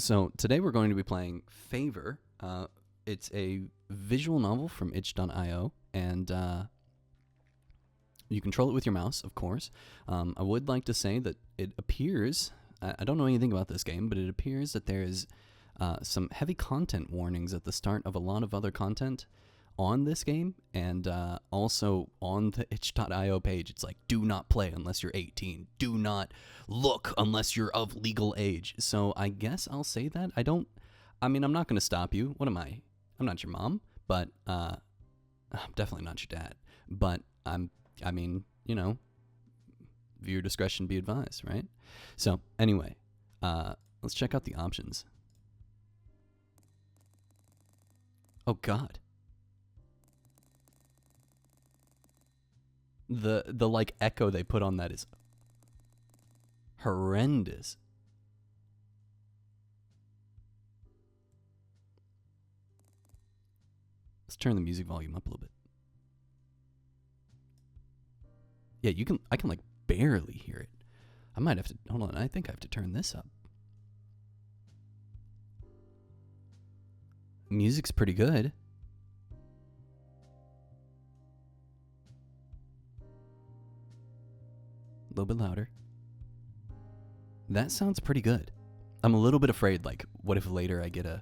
So today we're going to be playing Favor. It's a visual novel from itch.io, and you control it with your mouse, of course. I would like to say that it appears, I don't know anything about this game, but it appears that there is some heavy content warnings at the start of a lot of other content on this game, and also on the itch.io page, it's like, do not play unless you're 18. Do not look unless you're of legal age. So I guess I'll say that. I'm not going to stop you. What am I? I'm not your mom, but I'm definitely not your dad. But viewer discretion be advised, right? So anyway, let's check out the options. Oh God. The like echo they put on that is horrendous. Let's turn the music volume up a little bit. Yeah, I can like barely hear it. I might have to, hold on, I think I have to turn this up. Music's pretty good. A little bit louder. That sounds pretty good. I'm a little bit afraid, like, what if later I get a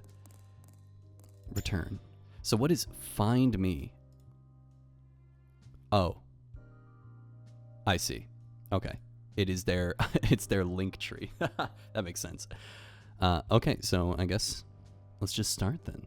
return? So what is find me? Oh. I see. Okay. It is their, it's their link tree. That makes sense. Okay, so I guess let's just start then.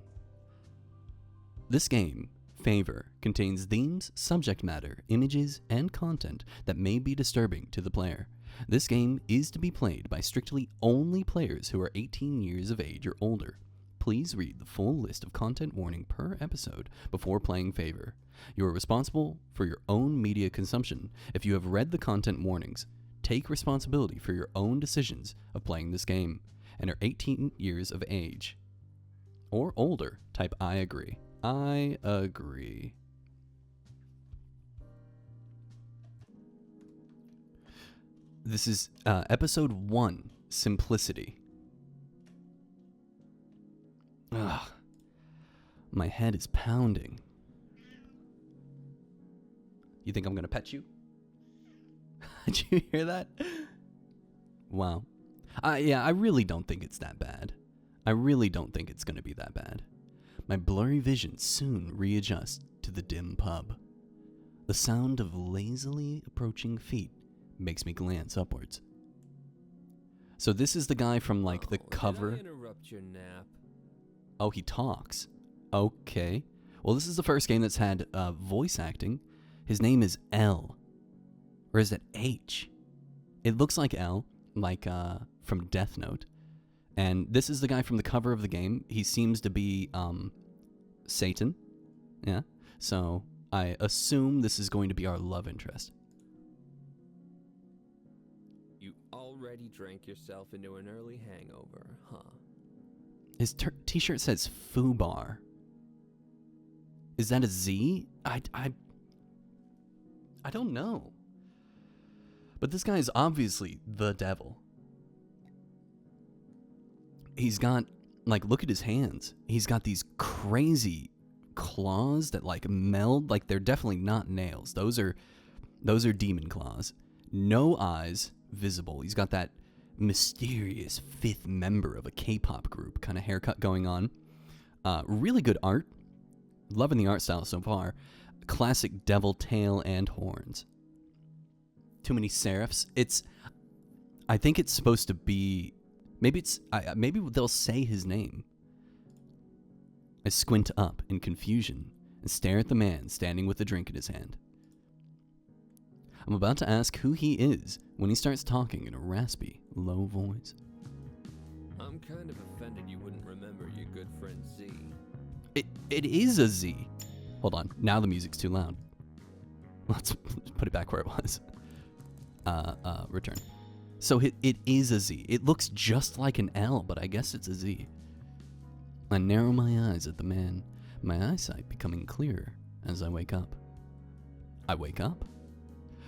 This game, Favor, contains themes, subject matter, images, and content that may be disturbing to the player. This game is to be played by strictly only players who are 18 years of age or older. Please read the full list of content warning per episode before playing Favor. You are responsible for your own media consumption. If you have read the content warnings, take responsibility for your own decisions of playing this game and are 18 years of age or older. Type I agree. I agree. This is episode 1, Simplicity. Ugh. My head is pounding. You think I'm gonna pet you? Did you hear that? Wow. Yeah, I really don't think it's that bad. I really don't think it's gonna be that bad. My blurry vision soon readjusts to the dim pub. The sound of lazily approaching feet makes me glance upwards. So this is the guy from like the cover. Did I interrupt your nap? Oh, he talks. Okay. Well, this is the first game that's had voice acting. His name is L. Or is it H? It looks like L, like from Death Note. And this is the guy from the cover of the game. He seems to be Satan. Yeah. So I assume this is going to be our love interest. You already drank yourself into an early hangover, huh? His t-shirt says Fubar. Is that a Z? I don't know. But this guy is obviously the devil. He's got, like, look at his hands. He's got these crazy claws that, like, meld. Like, they're definitely not nails. Those are demon claws. No eyes visible. He's got that mysterious fifth member of a K-pop group kind of haircut going on. Really good art. Loving the art style so far. Classic devil tail and horns. Too many serifs. I think it's supposed to be, maybe they'll say his name. I squint up in confusion and stare at the man standing with a drink in his hand. I'm about to ask who he is when he starts talking in a raspy, low voice. I'm kind of offended you wouldn't remember your good friend Z. It is a Z. Hold on, now the music's too loud. Let's put it back where it was. Return. So it is a Z. It looks just like an L, but I guess it's a Z. I narrow my eyes at the man, my eyesight becoming clearer as I wake up. I wake up.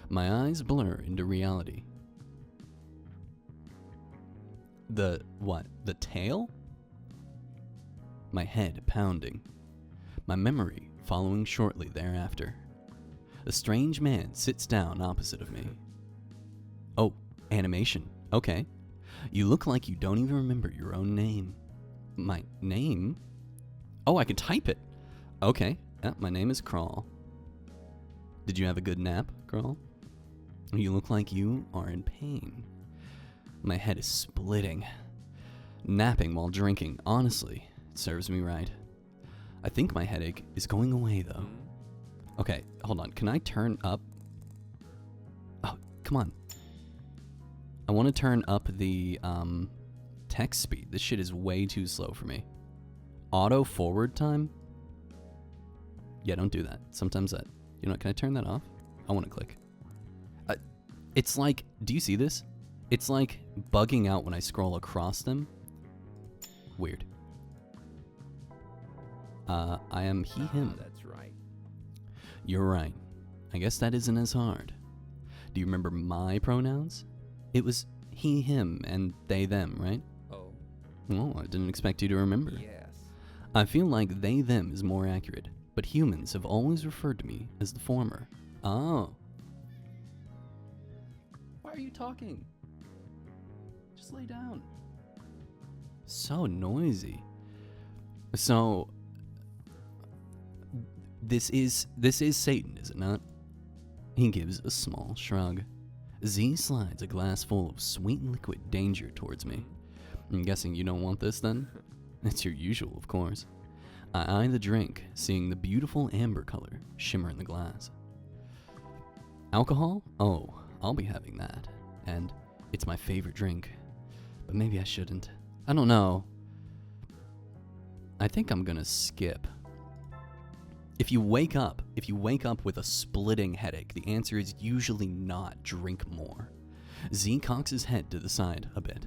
My eyes blur into reality. The what? The tail? My head pounding. My memory following shortly thereafter. A strange man sits down opposite of me. Oh, animation. Okay. You look like you don't even remember your own name. My name? Oh, I can type it. Okay. My name is Crawl. Did you have a good nap, Crawl? You look like you are in pain. My head is splitting. Napping while drinking, honestly, it serves me right. I think my headache is going away, though. Okay, hold on. Can I turn up? Oh, come on. I want to turn up the text speed. This shit is way too slow for me. Auto forward time? Yeah, don't do that. Sometimes that... You know what, can I turn that off? I want to click. It's like... Do you see this? It's like bugging out when I scroll across them. Weird. I am he, him. That's right. You're right. I guess that isn't as hard. Do you remember my pronouns? It was he, him, and they, them, right? Oh. Oh, I didn't expect you to remember. Yes. I feel like they, them is more accurate, but humans have always referred to me as the former. Oh. Why are you talking? Just lay down. So noisy. So... This is Satan, is it not? He gives a small shrug. Z slides a glass full of sweet liquid danger towards me. I'm guessing you don't want this then? It's your usual, of course. I eye the drink, seeing the beautiful amber color shimmer in the glass. Alcohol? Oh, I'll be having that. And it's my favorite drink. But maybe I shouldn't. I don't know. I think I'm gonna skip. If you wake up with a splitting headache, the answer is usually not drink more. Z cocks his head to the side a bit.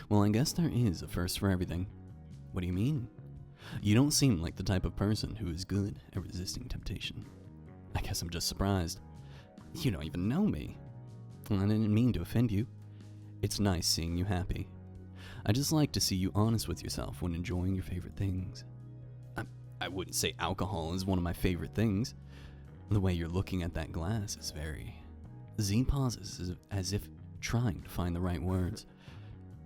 Well, I guess there is a first for everything. What do you mean? You don't seem like the type of person who is good at resisting temptation. I guess I'm just surprised. You don't even know me. I didn't mean to offend you. It's nice seeing you happy. I just like to see you honest with yourself when enjoying your favorite things. I wouldn't say alcohol is one of my favorite things. The way you're looking at that glass is very... Z pauses as if trying to find the right words.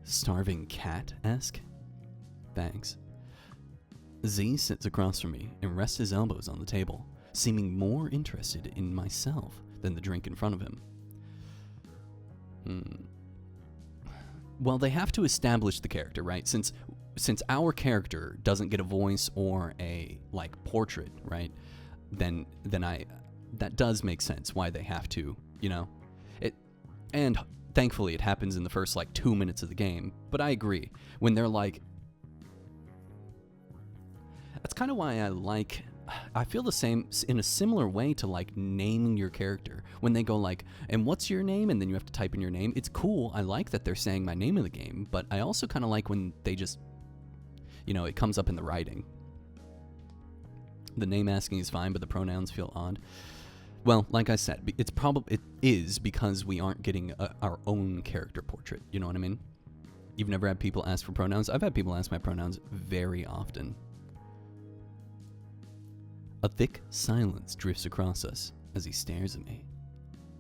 Starving cat-esque? Thanks. Z sits across from me and rests his elbows on the table, seeming more interested in myself than the drink in front of him. Well, they have to establish the character, right? Since our character doesn't get a voice or a portrait, right? Then that does make sense why they have to, you know. And thankfully it happens in the first 2 minutes of the game. But I agree when they're that's kind of why I feel the same in a similar way to naming your character. When they go and what's your name? And then you have to type in your name. It's cool. I like that they're saying my name in the game, but I also kind of like when they just, it comes up in the writing. The name asking is fine, but the pronouns feel odd. Well, like I said, it is because we aren't getting our own character portrait. You know what I mean? You've never had people ask for pronouns? I've had people ask my pronouns very often. A thick silence drifts across us as he stares at me.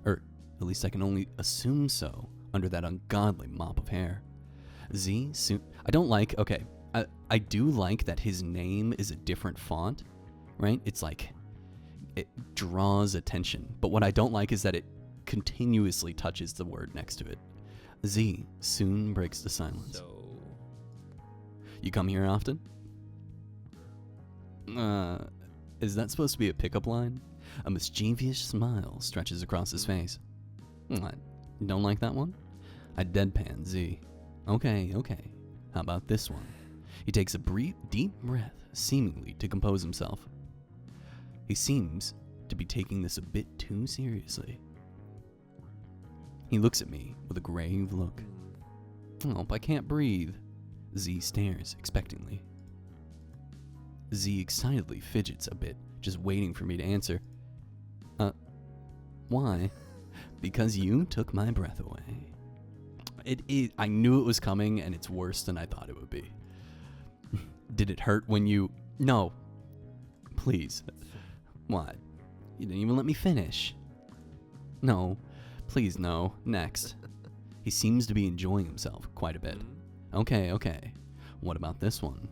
Or, at least I can only assume so under that ungodly mop of hair. I don't like, okay, I do like that his name is a different font, right? It's it draws attention. But what I don't like is that it continuously touches the word next to it. Z soon breaks the silence. So... You come here often? Is that supposed to be a pickup line? A mischievous smile stretches across his face. What? Don't like that one? I deadpan Z. Okay. How about this one? He takes a deep breath, seemingly to compose himself. He seems to be taking this a bit too seriously. He looks at me with a grave look. Oh, I can't breathe. Z stares expectantly. Z excitedly fidgets a bit, just waiting for me to answer. Why? Because you took my breath away. I knew it was coming, and it's worse than I thought it would be. Did it hurt when you... No. Please. What? You didn't even let me finish. No. Please, no. Next. He seems to be enjoying himself quite a bit. Okay. What about this one?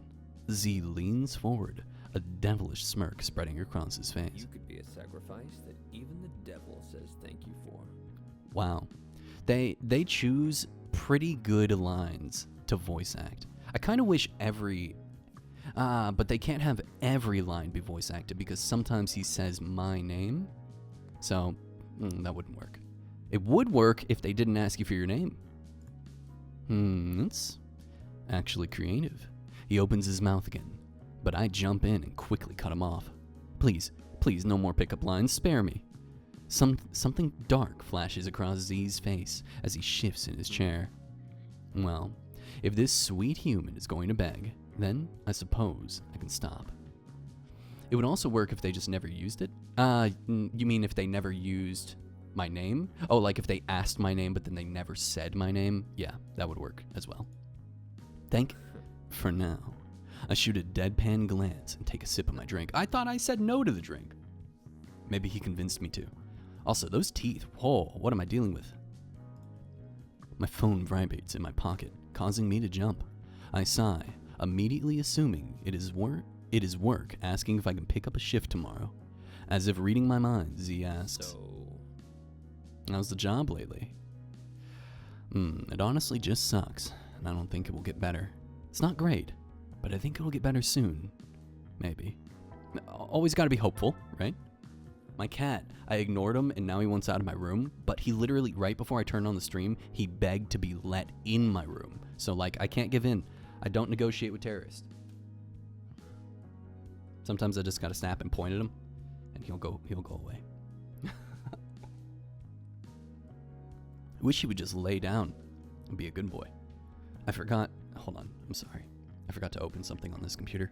Z leans forward, a devilish smirk spreading across his face. You could be a sacrifice that even the devil says thank you for. Wow. They choose pretty good lines to voice act. I kind of wish but they can't have every line be voice acted because sometimes he says my name. So, that wouldn't work. It would work if they didn't ask you for your name. That's actually creative. He opens his mouth again, but I jump in and quickly cut him off. Please, no more pickup lines. Spare me. Something dark flashes across Z's face as he shifts in his chair. Well, if this sweet human is going to beg, then I suppose I can stop. It would also work if they just never used it. You mean if they never used my name? Oh, like if they asked my name but then they never said my name? Yeah, that would work as well. For now, I shoot a deadpan glance and take a sip of my drink. I thought I said no to the drink. Maybe he convinced me to. Also, those teeth. Whoa, what am I dealing with? My phone vibrates in my pocket, causing me to jump. I sigh, immediately assuming it is work asking if I can pick up a shift tomorrow. As if reading my mind, Z asks, So, how's the job lately? It honestly just sucks, and I don't think it will get better. It's not great, but I think it'll get better soon. Maybe. Always gotta be hopeful, right? My cat, I ignored him and now he wants out of my room, but he literally, right before I turned on the stream, he begged to be let in my room. So like, I can't give in. I don't negotiate with terrorists. Sometimes I just gotta snap and point at him, and he'll go away. I wish he would just lay down and be a good boy. Hold on, I'm sorry. I forgot to open something on this computer.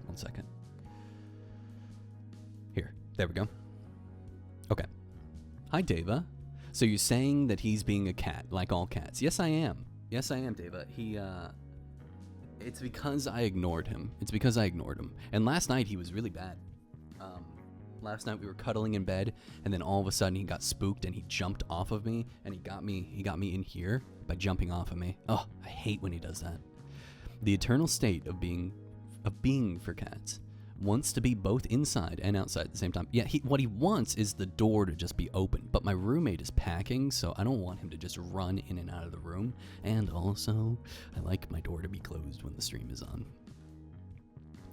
One second. Here, there we go. Okay. Hi, Deva. So you're saying that he's being a cat, like all cats? Yes, I am. Yes, I am, Deva. It's because I ignored him. And last night he was really bad. Last night we were cuddling in bed, and then all of a sudden he got spooked and he jumped off of me, and he got me in here by jumping off of me. Oh, I hate when he does that. The eternal state of being for cats wants to be both inside and outside at the same time. Yeah, what he wants is the door to just be open, but my roommate is packing, so I don't want him to just run in and out of the room, and also, I like my door to be closed when the stream is on.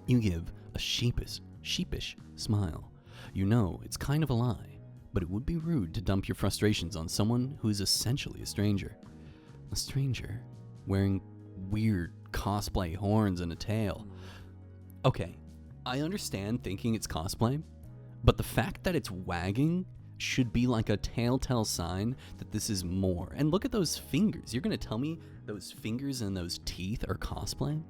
You give a sheepish smile. You know it's kind of a lie, but it would be rude to dump your frustrations on someone who is essentially a stranger. A stranger wearing weird cosplay horns and a tail. Okay, I understand thinking it's cosplay, but the fact that it's wagging should be like a telltale sign that this is more. And look at those fingers. You're gonna tell me those fingers and those teeth are cosplay?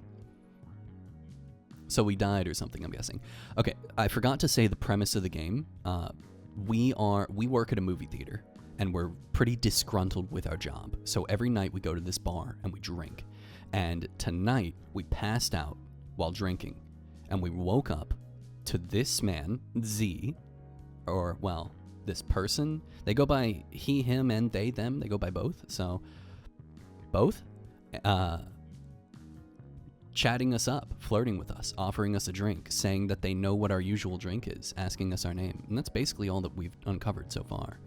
So we died or something, I'm guessing. Okay, I forgot to say the premise of the game. We work at a movie theater, and we're pretty disgruntled with our job. So every night we go to this bar and we drink. And tonight we passed out while drinking, and we woke up to this man, Z, or well, this person. They go by he, him, and they, them. They go by both. So both. Chatting us up, flirting with us, offering us a drink, saying that they know what our usual drink is, asking us our name. And that's basically all that we've uncovered so far.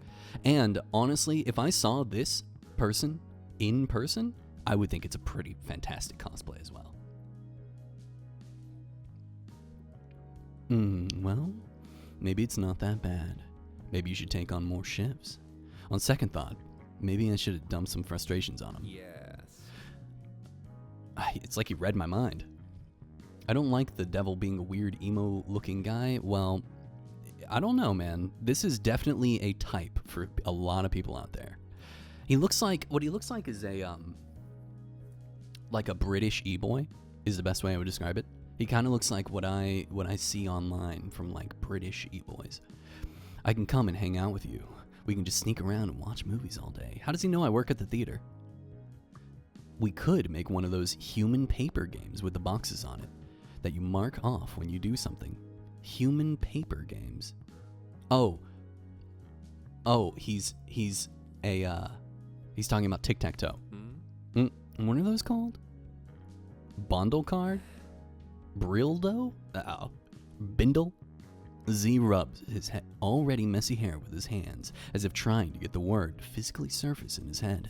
And honestly, if I saw this person in person, I would think it's a pretty fantastic cosplay as well. Well, maybe it's not that bad. Maybe you should take on more shifts. On second thought, maybe I should have dumped some frustrations on him. yes. It's like he read my mind. I don't like the devil being a weird emo-looking guy. Well, I don't know, man. This is definitely a type for a lot of people out there. What he looks like is like a British e-boy is the best way I would describe it. He kind of looks like what I see online from like British e-boys. I can come and hang out with you. We can just sneak around and watch movies all day. How does he know I work at the theater? We could make one of those human paper games with the boxes on it that you mark off when you do something. Human paper games. Oh, he's talking about tic-tac-toe. What are those called? Bundle card? Brildo? Bindle? Z rubs his already messy hair with his hands, as if trying to get the word to physically surface in his head.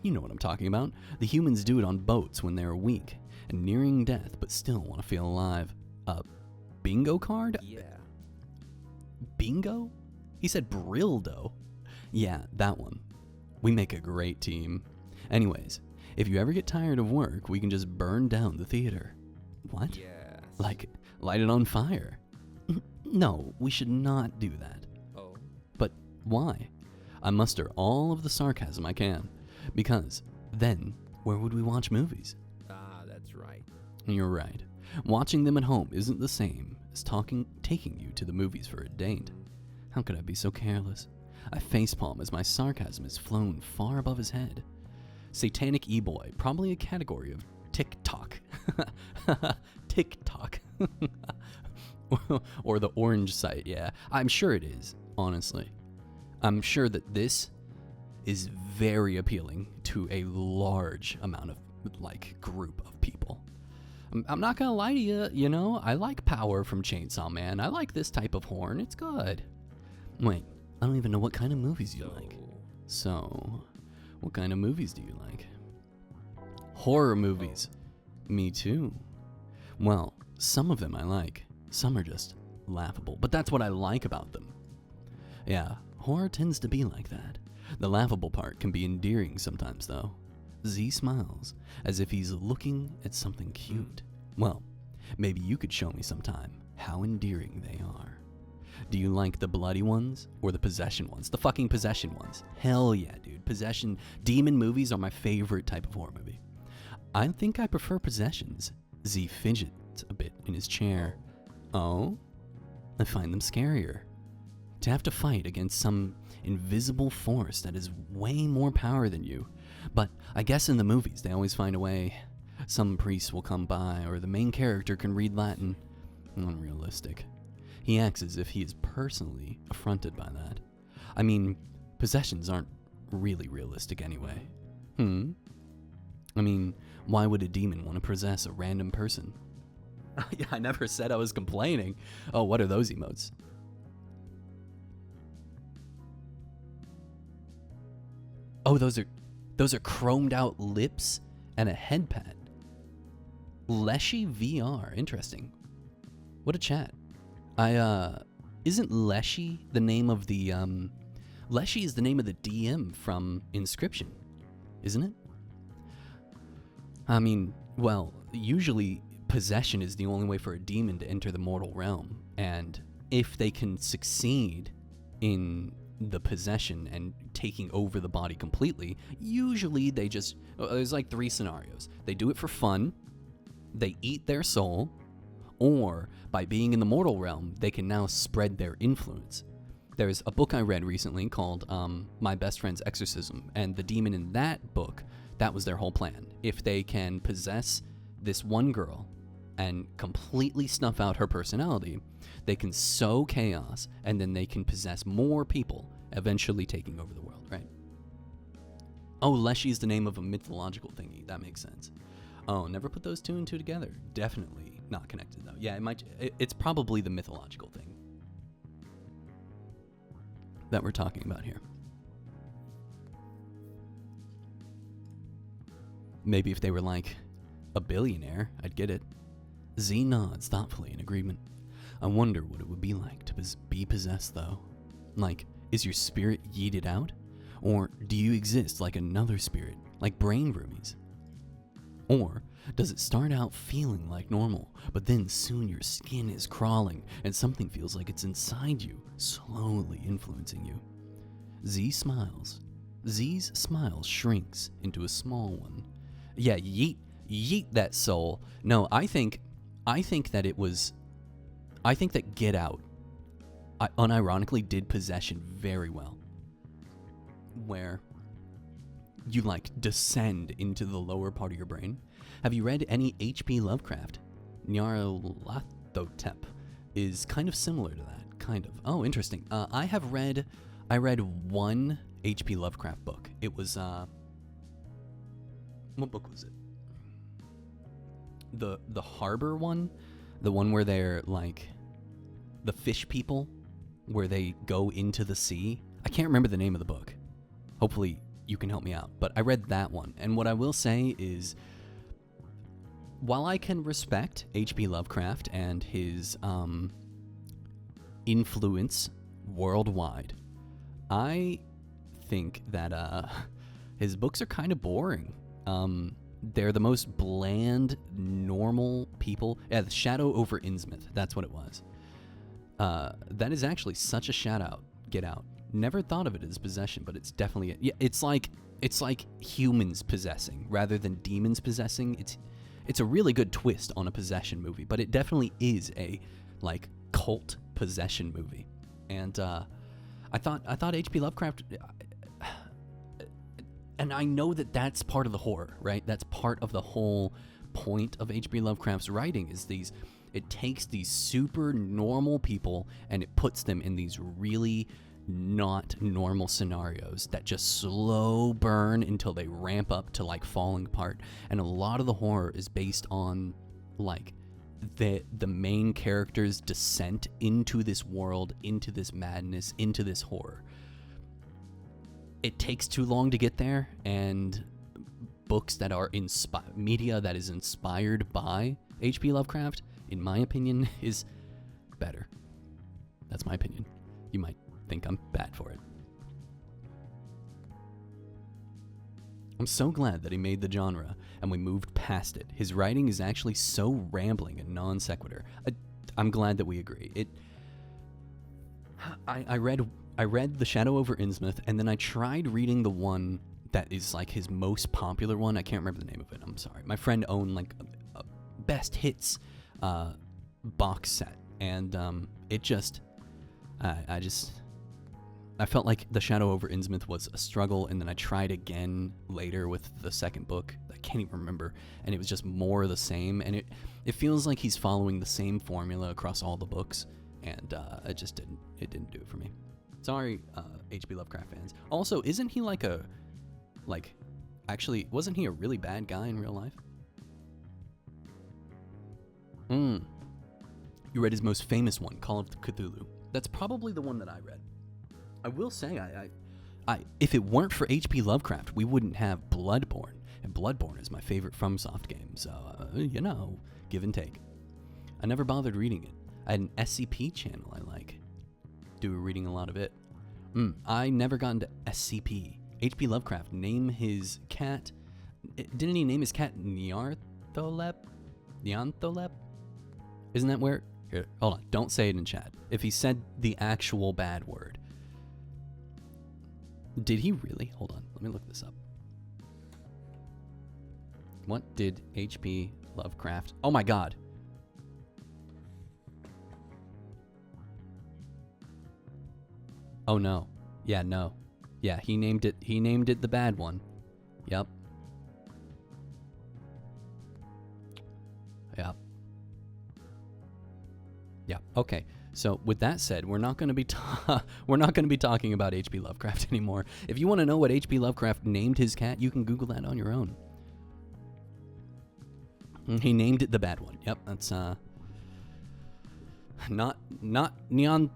You know what I'm talking about. The humans do it on boats when they're weak and nearing death, but still want to feel alive. Bingo card? Yeah. Bingo? He said Brildo. Yeah, that one. We make a great team. Anyways, if you ever get tired of work, we can just burn down the theater. What? Yes. Like, light it on fire? No, we should not do that. Oh. But why? I muster all of the sarcasm I can. Because then, where would we watch movies? Ah, that's right. You're right. Watching them at home isn't the same as taking you to the movies for a date. How could I be so careless? I facepalm as my sarcasm is flown far above his head. Satanic e-boy, probably a category of TikTok. TikTok. Or the orange site, yeah. I'm sure it is, honestly. I'm sure that this is very appealing to a large amount of, group of people. I'm not gonna lie to you, you know, I like Power from Chainsaw Man. I like this type of horn, it's good. Wait, I don't even know what kind of movies you like. So, what kind of movies do you like? Horror movies. Me too. Well, some of them I like. Some are just laughable, but that's what I like about them. Yeah, horror tends to be like that. The laughable part can be endearing sometimes, though. Z smiles, as if he's looking at something cute. Well, maybe you could show me sometime how endearing they are. Do you like the bloody ones or the possession ones? The fucking possession ones. Hell yeah, dude. Possession, demon movies are my favorite type of horror movie. I think I prefer possessions. Z fidgets a bit in his chair. Oh? I find them scarier. To have to fight against some invisible force that has way more power than you. But I guess in the movies they always find a way. Some priest will come by, or the main character can read Latin. Unrealistic. He acts as if he is personally affronted by that. I mean, possessions aren't really realistic anyway. I mean, why would a demon want to possess a random person? Yeah, I never said I was complaining. Oh, what are those emotes? Oh, those are chromed out lips and a head pad. Leshy VR, interesting. What a chat. Isn't Leshy the name of the Leshy is the name of the DM from Inscription, isn't it? I mean, well, usually possession is the only way for a demon to enter the mortal realm, and if they can succeed in the possession and taking over the body completely, usually they just, there's like 3 scenarios. They do it for fun, they eat their soul, or by being in the mortal realm, they can now spread their influence. There's a book I read recently called My Best Friend's Exorcism, and the demon in that book, that was their whole plan. If they can possess this one girl and completely snuff out her personality, they can sow chaos, and then they can possess more people, eventually taking over the world, right? Oh, Leshy is the name of a mythological thingy. That makes sense. Oh, never put those 2 and 2 together. Definitely not connected, though. Yeah, it's probably the mythological thing that we're talking about here. Maybe if they were like a billionaire, I'd get it. Z nods thoughtfully in agreement. I wonder what it would be like to be possessed, though. Like, is your spirit yeeted out? Or do you exist like another spirit, like brain roomies? Or does it start out feeling like normal, but then soon your skin is crawling and something feels like it's inside you, slowly influencing you? Z smiles. Z's smile shrinks into a small one. Yeah, yeet that soul. No, I think I think that Get Out unironically did Possession very well, where you like descend into the lower part of your brain. Have you read any H.P. Lovecraft? Nyarlathotep is kind of similar to that, kind of. Oh, interesting. I read one H.P. Lovecraft book. It was what book was it? The Harbor one, the one where they're like the fish people, where they go into the sea. I can't remember the name of the book. Hopefully you can help me out. But I read that one, and what I will say is, while I can respect H.P. Lovecraft and his influence worldwide, I think that his books are kind of boring. They're the most bland, normal people. Yeah, The Shadow over Innsmouth. That's what it was. That is actually such a shout out. Get Out. Never thought of it as Possession, but it's definitely yeah. It's like humans possessing rather than demons possessing. It's a really good twist on a possession movie, but it definitely is a like cult possession movie. And I thought H.P. Lovecraft. And I know that that's part of the horror, right? That's part of the whole point of H.P. Lovecraft's writing is it takes these super normal people and it puts them in these really not normal scenarios that just slow burn until they ramp up to like falling apart. And a lot of the horror is based on like the main character's descent into this world, into this madness, into this horror. It takes too long to get there, and books that are media that is inspired by H.P. Lovecraft, in my opinion, is better. That's my opinion. You might think I'm bad for it. I'm so glad that he made the genre and we moved past it. His writing is actually so rambling and non sequitur. I'm glad that we agree. I read The Shadow over Innsmouth, and then I tried reading the one that is like his most popular one. I can't remember the name of it. I'm sorry. My friend owned like a best hits box set, and it just I felt like The Shadow over Innsmouth was a struggle, and then I tried again later with the second book. I can't even remember, and it was just more of the same, and it feels like he's following the same formula across all the books, and it didn't do it for me. Sorry, H.P. Lovecraft fans. Also, isn't he actually, wasn't he a really bad guy in real life? You read his most famous one, Call of Cthulhu. That's probably the one that I read. I will say, I if it weren't for H.P. Lovecraft, we wouldn't have Bloodborne, and Bloodborne is my favorite FromSoft game, so, give and take. I never bothered reading it. I had an SCP channel I like. Do reading a lot of it. I never got into SCP. H.P. Lovecraft named his cat. Didn't he name his cat Nyarlathotep? Nyarlathotep? Isn't that where? Here, hold on. Don't say it in chat. If he said the actual bad word. Did he really? Hold on. Let me look this up. What did H.P. Lovecraft... Oh my god. Oh no. Yeah, no. Yeah, he named it the bad one. Yep. Yep. Yeah. Okay. So with that said, we're not going to be talking about H.P. Lovecraft anymore. If you want to know what H.P. Lovecraft named his cat, you can Google that on your own. He named it the bad one. Yep, that's not Nyarlathotep.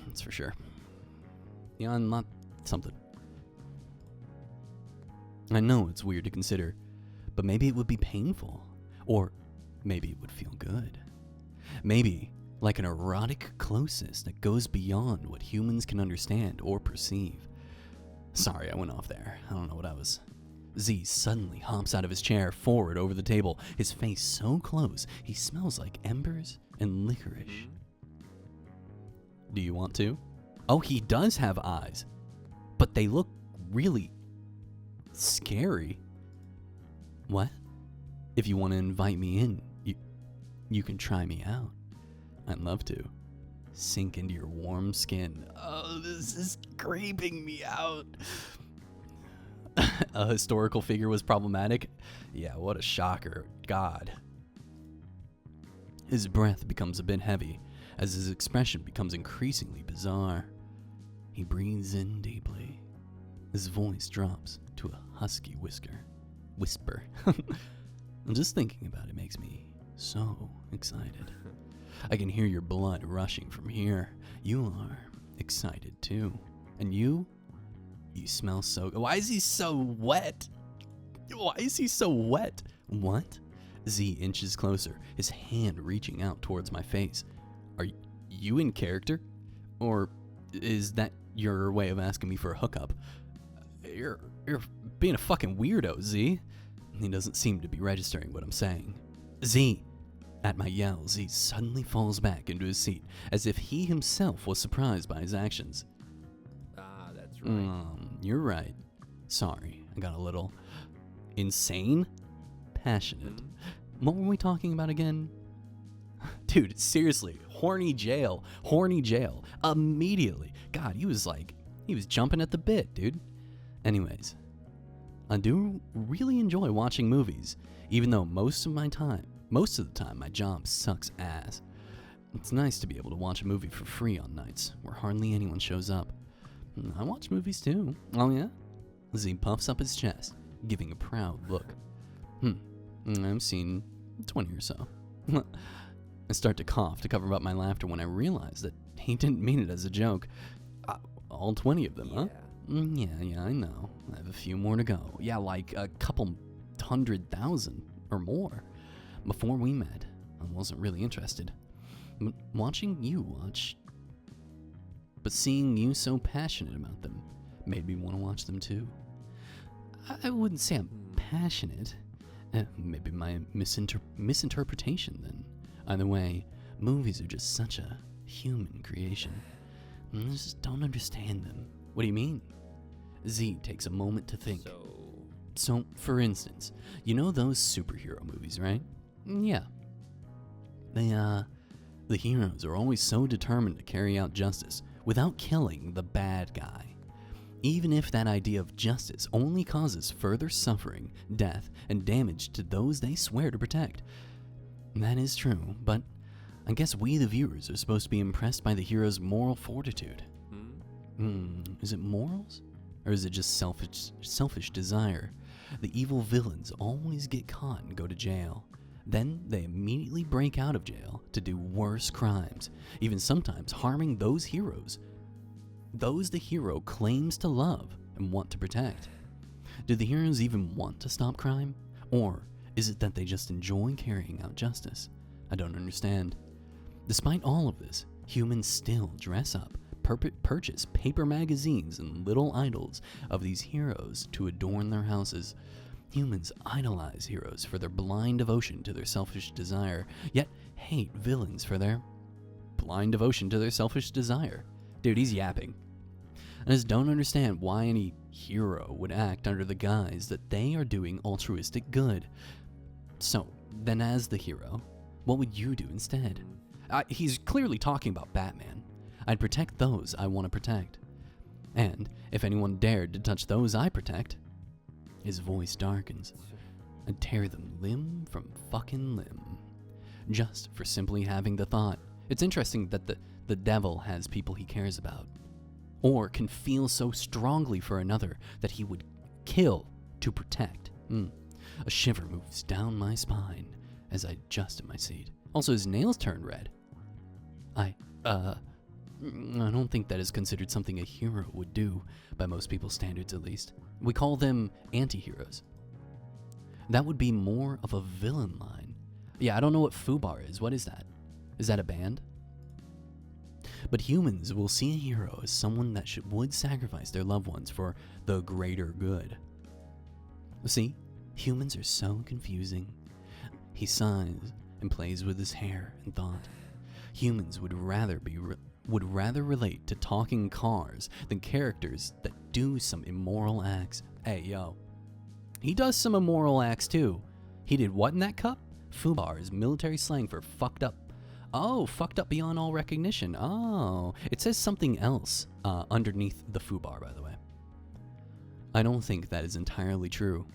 That's for sure. Not something. I know it's weird to consider, but maybe it would be painful, or maybe it would feel good. Maybe like an erotic closeness that goes beyond what humans can understand or perceive. Sorry, I went off there. I don't know what I was. Z suddenly hops out of his chair forward over the table, his face so close he smells like embers and licorice. Do you want to? Oh, he does have eyes, but they look really scary. What? If you want to invite me in, You can try me out. I'd love to. Sink into your warm skin. Oh, this is creeping me out. A historical figure was problematic? Yeah, what a shocker. God. His breath becomes a bit heavy as his expression becomes increasingly bizarre. He breathes in deeply. His voice drops to a husky whisper. Just thinking about it makes me so excited. I can hear your blood rushing from here. You are excited too. And you smell so... Why is he so wet? Why is he so wet? What? Z inches closer, his hand reaching out towards my face. Are you in character? Or is that your way of asking me for a hookup? You're being a fucking weirdo, Z. He doesn't seem to be registering what I'm saying. Z. At my yell, Z suddenly falls back into his seat, as if he himself was surprised by his actions. Ah, that's right. You're right. Sorry, I got a little insane? Passionate. What were we talking about again? Dude, seriously, horny jail. Immediately. God, he was jumping at the bit, dude. Anyways, I do really enjoy watching movies, even though most of the time, my job sucks ass. It's nice to be able to watch a movie for free on nights where hardly anyone shows up. I watch movies too. Oh yeah? Z puffs up his chest, giving a proud look. I've seen 20 or so. I start to cough to cover up my laughter when I realize that he didn't mean it as a joke. All 20 of them, huh? Yeah, I know. I have a few more to go. Yeah, like a couple 100,000 or more. Before we met, I wasn't really interested. But seeing you so passionate about them made me want to watch them too. I wouldn't say I'm passionate. Maybe my misinterpretation then. Either way, movies are just such a human creation. I just don't understand them. What do you mean? Z takes a moment to think. So, for instance, you know those superhero movies, right? Yeah. The heroes are always so determined to carry out justice without killing the bad guy. Even if that idea of justice only causes further suffering, death, and damage to those they swear to protect. That is true, but I guess we the viewers are supposed to be impressed by the hero's moral fortitude. Is it morals? Or is it just selfish desire? The evil villains always get caught and go to jail. Then they immediately break out of jail to do worse crimes, even sometimes harming those heroes. Those the hero claims to love and want to protect. Do the heroes even want to stop crime? Or is it that they just enjoy carrying out justice? I don't understand. Despite all of this, humans still dress up, purchase paper magazines and little idols of these heroes to adorn their houses. Humans idolize heroes for their blind devotion to their selfish desire, yet hate villains for their blind devotion to their selfish desire. Dude, he's yapping. I just don't understand why any hero would act under the guise that they are doing altruistic good. So, then as the hero, what would you do instead? He's clearly talking about Batman. I'd protect those I want to protect. And if anyone dared to touch those I protect, his voice darkens. I'd tear them limb from fucking limb. Just for simply having the thought. It's interesting that the devil has people he cares about. Or can feel so strongly for another that he would kill to protect. A shiver moves down my spine as I adjust in my seat. Also, his nails turn red. I don't think that is considered something a hero would do, by most people's standards at least. We call them anti-heroes. That would be more of a villain line. Yeah, I don't know what FUBAR is. What is that? Is that a band? But humans will see a hero as someone that would sacrifice their loved ones for the greater good. See, humans are so confusing. He sighs and plays with his hair and thought. Humans would rather relate to talking cars than characters that do some immoral acts. Hey, yo. He does some immoral acts too. He did what in that cup? FUBAR is military slang for fucked up. Oh, fucked up beyond all recognition. Oh, it says something else underneath the FUBAR, by the way. I don't think that is entirely true.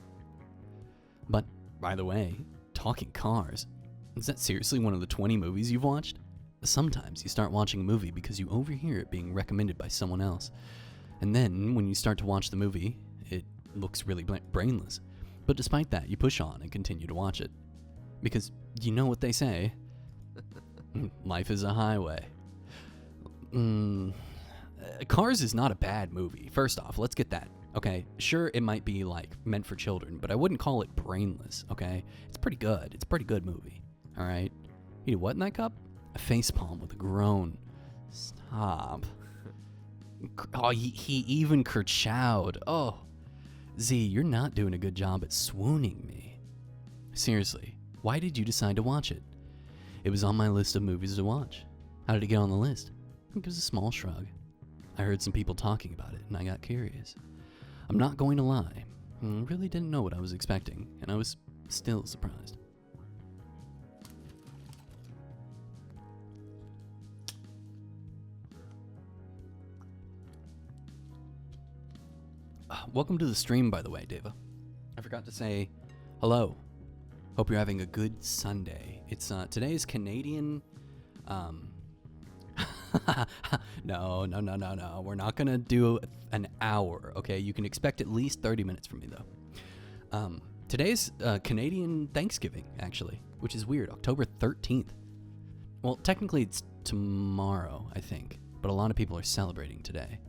But, by the way, talking cars, is that seriously one of the 20 movies you've watched? Sometimes you start watching a movie because you overhear it being recommended by someone else. And then, when you start to watch the movie, it looks really brainless. But despite that, you push on and continue to watch it. Because you know what they say. Life is a highway. Cars is not a bad movie. First off, let's get that. Okay, sure, it might be like meant for children, but I wouldn't call it brainless, okay? It's pretty good. It's a pretty good movie, all right? You do what in that cup? A facepalm with a groan. Stop. Oh, he even kerchowed. Oh, Z, you're not doing a good job at swooning me. Seriously, why did you decide to watch it? It was on my list of movies to watch. How did it get on the list? It was a small shrug. I heard some people talking about it, and I got curious. I'm not going to lie. I really didn't know what I was expecting, and I was still surprised. Welcome to the stream, by the way, Deva. I forgot to say hello. Hope you're having a good Sunday. It's today is Canadian. No. We're not gonna do an hour. Okay, you can expect at least 30 minutes from me though. Today's Canadian Thanksgiving, actually, which is weird. October 13th. Well, technically it's tomorrow, I think, but a lot of people are celebrating today.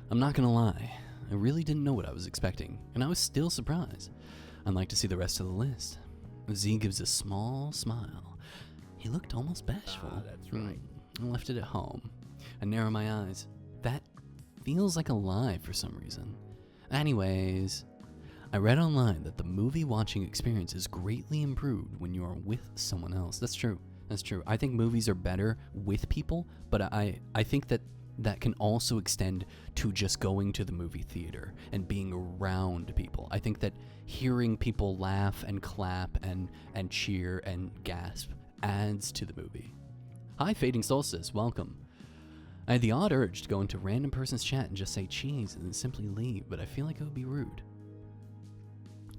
I'm not gonna lie. I really didn't know what I was expecting, and I was still surprised. I'd like to see the rest of the list. Z gives a small smile. He looked almost bashful. That's right. I left it at home. I narrow my eyes. That feels like a lie for some reason. Anyways, I read online that the movie watching experience is greatly improved when you are with someone else. That's true. That's true. I think movies are better with people, but I think that can also extend to just going to the movie theater and being around people. I think that hearing people laugh and clap and cheer and gasp adds to the movie. Hi, Fading Solstice, welcome. I had the odd urge to go into a random person's chat and just say cheese and then simply leave, but I feel like it would be rude.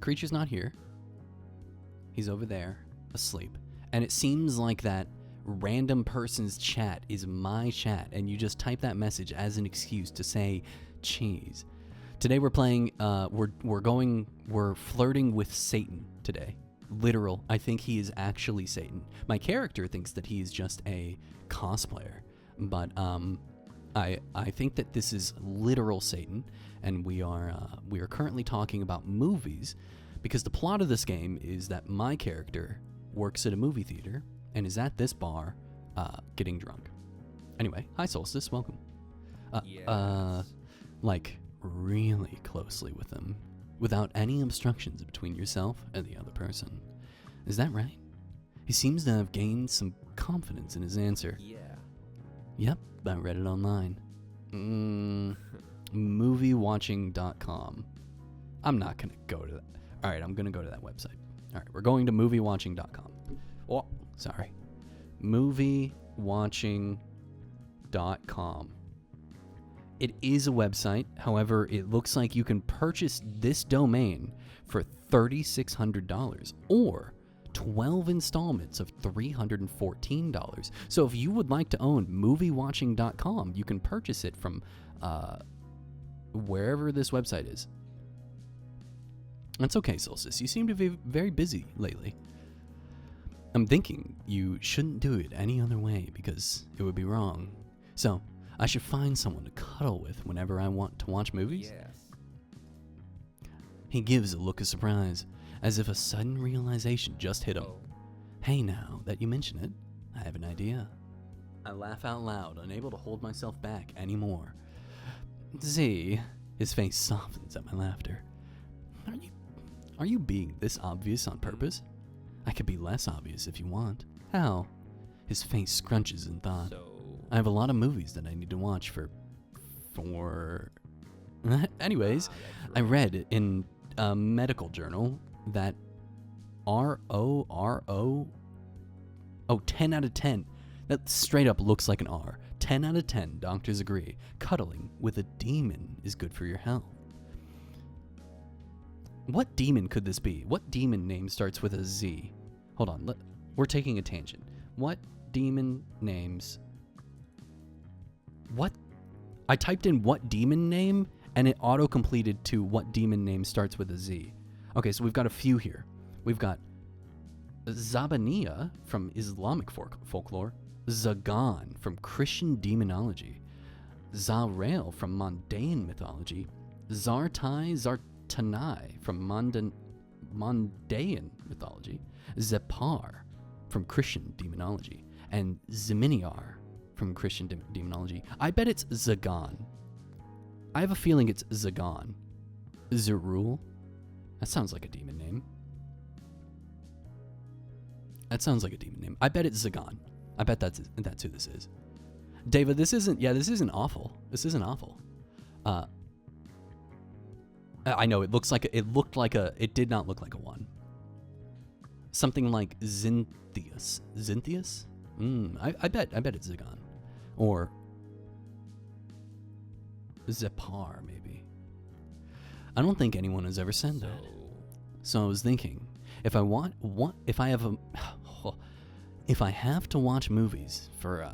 Creature's not here. He's over there, asleep. And it seems like that random person's chat is my chat, and you just type that message as an excuse to say cheese. Today we're playing, we're flirting with Satan today. Literal. I think he is actually Satan. My character thinks that he is just a cosplayer, but I think that this is literal Satan, and we are currently talking about movies, because the plot of this game is that my character works at a movie theater and is at this bar getting drunk. Anyway, hi Solstice, welcome. Yes. Like really closely with them, without any obstructions between yourself and the other person. Is that right? He seems to have gained some confidence in his answer. Yeah. Yep, I read it online. Moviewatching.com. I'm not gonna go to that. Alright, I'm gonna go to that website. Alright, we're going to moviewatching.com. Oh, sorry. Moviewatching.com. It is a website, however, it looks like you can purchase this domain for $3,600 or 12 installments of $314. So if you would like to own moviewatching.com, you can purchase it from wherever this website is. That's okay, Solstice. You seem to be very busy lately. I'm thinking you shouldn't do it any other way because it would be wrong. So, I should find someone to cuddle with whenever I want to watch movies? Yes. He gives a look of surprise, as if a sudden realization just hit him. Oh. Hey, now that you mention it, I have an idea. I laugh out loud, unable to hold myself back anymore. Z, his face softens at my laughter. Are you being this obvious on purpose? I could be less obvious if you want. How? His face scrunches in thought. So. I have a lot of movies that I need to watch for... Anyways, That's I right. read in a medical journal that R-O-R-O. Oh, 10 out of 10. That straight up looks like an R. 10 out of 10, doctors agree. Cuddling with a demon is good for your health. What demon could this be? What demon name starts with a Z? Hold on, we're taking a tangent. What demon names... What? I typed in what demon name, and it auto-completed to what demon name starts with a Z. Okay, so we've got a few here. We've got Zabaniya from Islamic folklore, Zagan from Christian demonology, Zarael from Mandaean mythology, Zartanai from Mandaean mythology, Zepar from Christian demonology, and Zeminiar from Christian demonology. I bet it's Zagan. I have a feeling it's Zagan. Zerul? That sounds like a demon name. That sounds like a demon name. I bet it's Zagan. I bet that's who this is. Dava, this isn't awful. This isn't awful. I know it did not look like a 1. Something like Zintheus. Zintheus? I bet it's Zagan. Or Zepar, maybe. I don't think anyone has ever said that. So I was thinking, if I have to watch movies for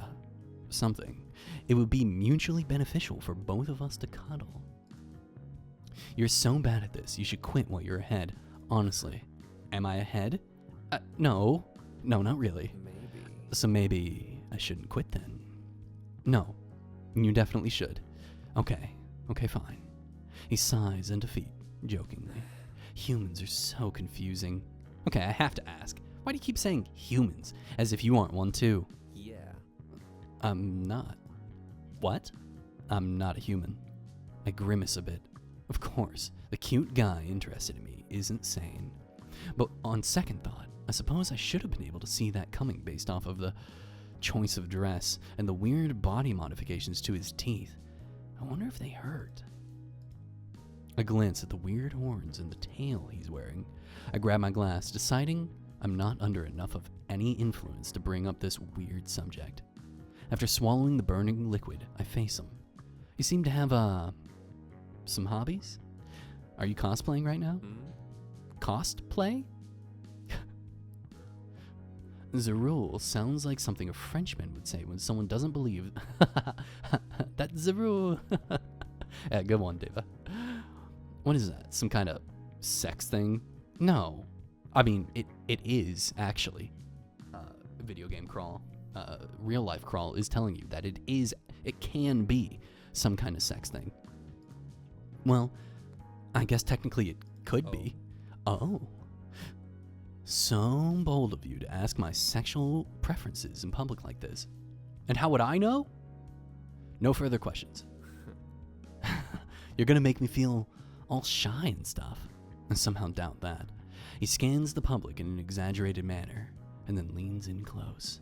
something, it would be mutually beneficial for both of us to cuddle. You're so bad at this, you should quit while you're ahead. Honestly. Am I ahead? No. No, not really. Maybe. So maybe I shouldn't quit then. No. You definitely should. Okay, fine. He sighs in defeat, jokingly. Humans are so confusing. Okay, I have to ask. Why do you keep saying humans, as if you aren't one too? Yeah. I'm not. What? I'm not a human. I grimace a bit. Of course, the cute guy interested in me isn't sane. But on second thought, I suppose I should have been able to see that coming based off of the choice of dress and the weird body modifications to his teeth. I wonder if they hurt. I glance at the weird horns and the tail he's wearing. I grab my glass, deciding I'm not under enough of any influence to bring up this weird subject. After swallowing the burning liquid, I face him. You seem to have, some hobbies? Are you cosplaying right now? Cosplay? Zerul sounds like something a Frenchman would say when someone doesn't believe. That's Zerul. Yeah, good one, Deva. What is that? Some kind of sex thing? No. I mean, it is, actually. Video game crawl. Real life crawl is telling you that it can be some kind of sex thing. Well, I guess technically it could be. Oh. So bold of you to ask my sexual preferences in public like this. And how would I know? No further questions. You're gonna make me feel all shy and stuff. I somehow doubt that. He scans the public in an exaggerated manner and then leans in close.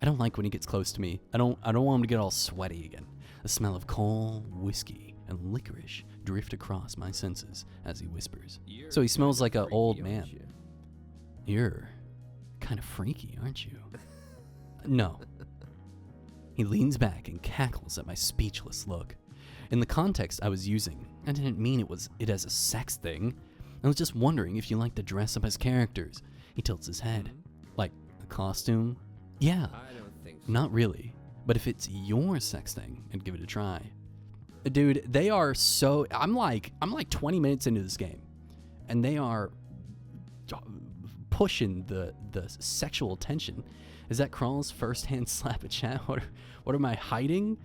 I don't like when he gets close to me. I don't want him to get all sweaty again. The smell of coal, whiskey, and licorice drift across my senses as he whispers. So he smells like an old man. You're kind of freaky, aren't you? No. He leans back and cackles at my speechless look. In the context I was using, I didn't mean it as a sex thing. I was just wondering if you like to dress up as characters. He tilts his head. Like a costume? Yeah. I don't think so. Not really. But if it's your sex thing, I'd give it a try. Dude, they are so... I'm like 20 minutes into this game. And they are pushing the sexual tension. Is that Crawl's first-hand slap at chat? What am I hiding?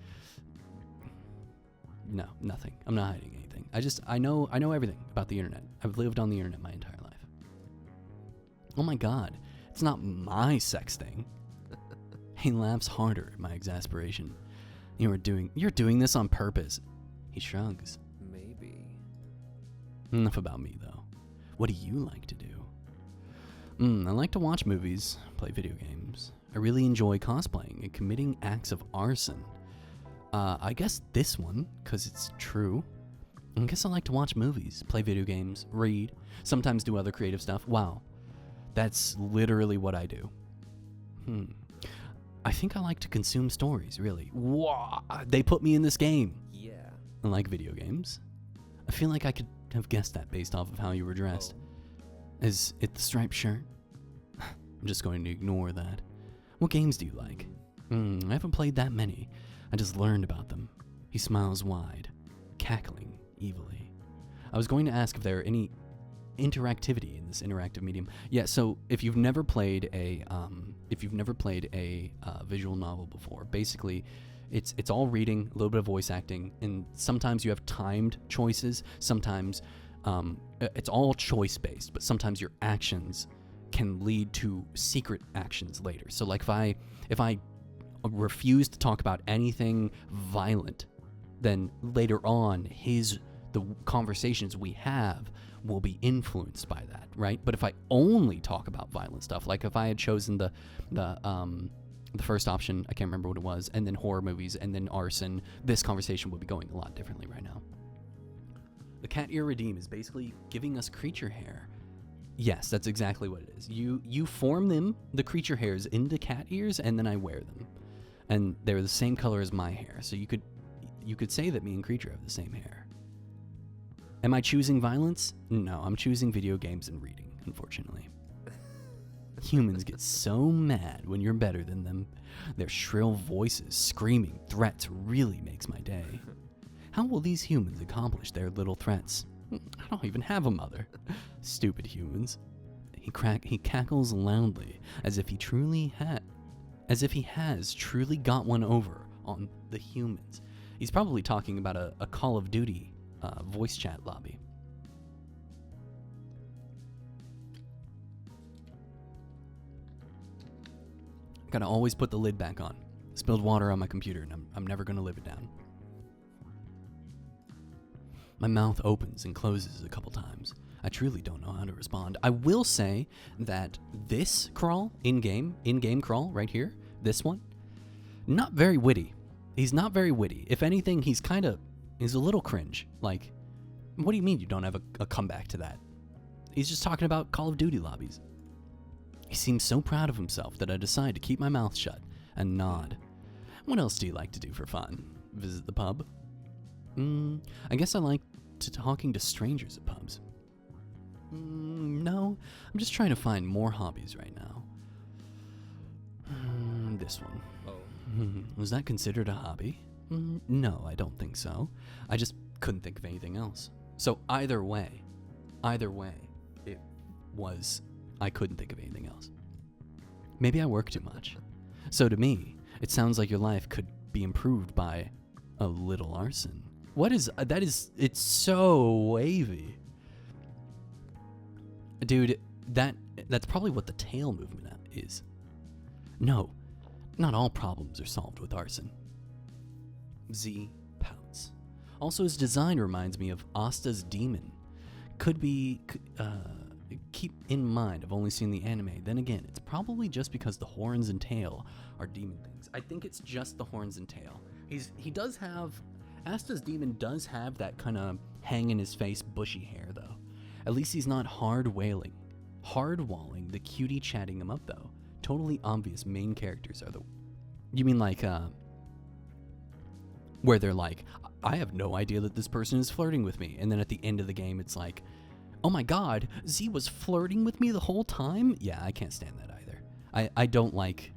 No, nothing. I'm not hiding anything. I know everything about the internet. I've lived on the internet my entire life. Oh my god. It's not my sex thing. He laughs harder at my exasperation. You're doing this on purpose. He shrugs. Maybe. Enough about me, though. What do you like to do? I like to watch movies, play video games. I really enjoy cosplaying and committing acts of arson. I guess this one, because it's true. I guess I like to watch movies, play video games, read, sometimes do other creative stuff. Wow. That's literally what I do. I think I like to consume stories, really. Wow, they put me in this game. Yeah. I like video games. I feel like I could have guessed that based off of how you were dressed. Is it the striped shirt? I'm just going to ignore that. What games do you like? I haven't played that many. I just learned about them. He smiles wide, cackling evilly. I was going to ask if there are any interactivity in this interactive medium. Yeah, so if you've never played a visual novel before, basically it's all reading, a little bit of voice acting, and sometimes you have timed choices. Sometimes it's all choice based, but sometimes your actions can lead to secret actions later. So like if I refuse to talk about anything violent, then later on the conversations we have will be influenced by that, right? But if I only talk about violent stuff, like if I had chosen the first option, I can't remember what it was, and then horror movies, and then arson, this conversation would be going a lot differently right now. The cat ear redeem is basically giving us creature hair. Yes, that's exactly what it is. You form them, the creature hairs, into cat ears, and then I wear them, and they're the same color as my hair. So you could say that me and creature have the same hair. Am I choosing violence? No, I'm choosing video games and reading, unfortunately. Humans get so mad when you're better than them. Their shrill voices, screaming threats really makes my day. How will these humans accomplish their little threats? I don't even have a mother. Stupid humans. He cackles loudly, as if he has truly got one over on the humans. He's probably talking about a Call of Duty voice chat lobby. Gotta always put the lid back on. Spilled water on my computer, and I'm never gonna live it down. My mouth opens and closes a couple times. I truly don't know how to respond. I will say that this crawl, in-game crawl right here, this one, not very witty. He's not very witty. If anything, he's a little cringe. Like, what do you mean you don't have a comeback to that? He's just talking about Call of Duty lobbies. He seems so proud of himself that I decide to keep my mouth shut and nod. What else do you like to do for fun? Visit the pub? I guess I like talking to strangers at pubs. No, I'm just trying to find more hobbies right now. This one. Was that considered a hobby? No, I don't think so. I just couldn't think of anything else. So either way, it was, I couldn't think of anything else. Maybe I work too much. So to me, it sounds like your life could be improved by a little arson. What is, that is, it's so wavy. Dude, that's probably what the tail movement is. No, not all problems are solved with arson. Z pouts. Also, his design reminds me of Asta's demon. Keep in mind, I've only seen the anime. Then again, it's probably just because the horns and tail are demon things. I think it's just the horns and tail. Asta's demon does have that kind of hang in his face bushy hair though. At least he's not hard-walling the cutie chatting him up though. Totally obvious main characters are you mean like, where they're like, I have no idea that this person is flirting with me. And then at the end of the game, it's like, oh my god, Z was flirting with me the whole time? Yeah, I can't stand that either. I don't like...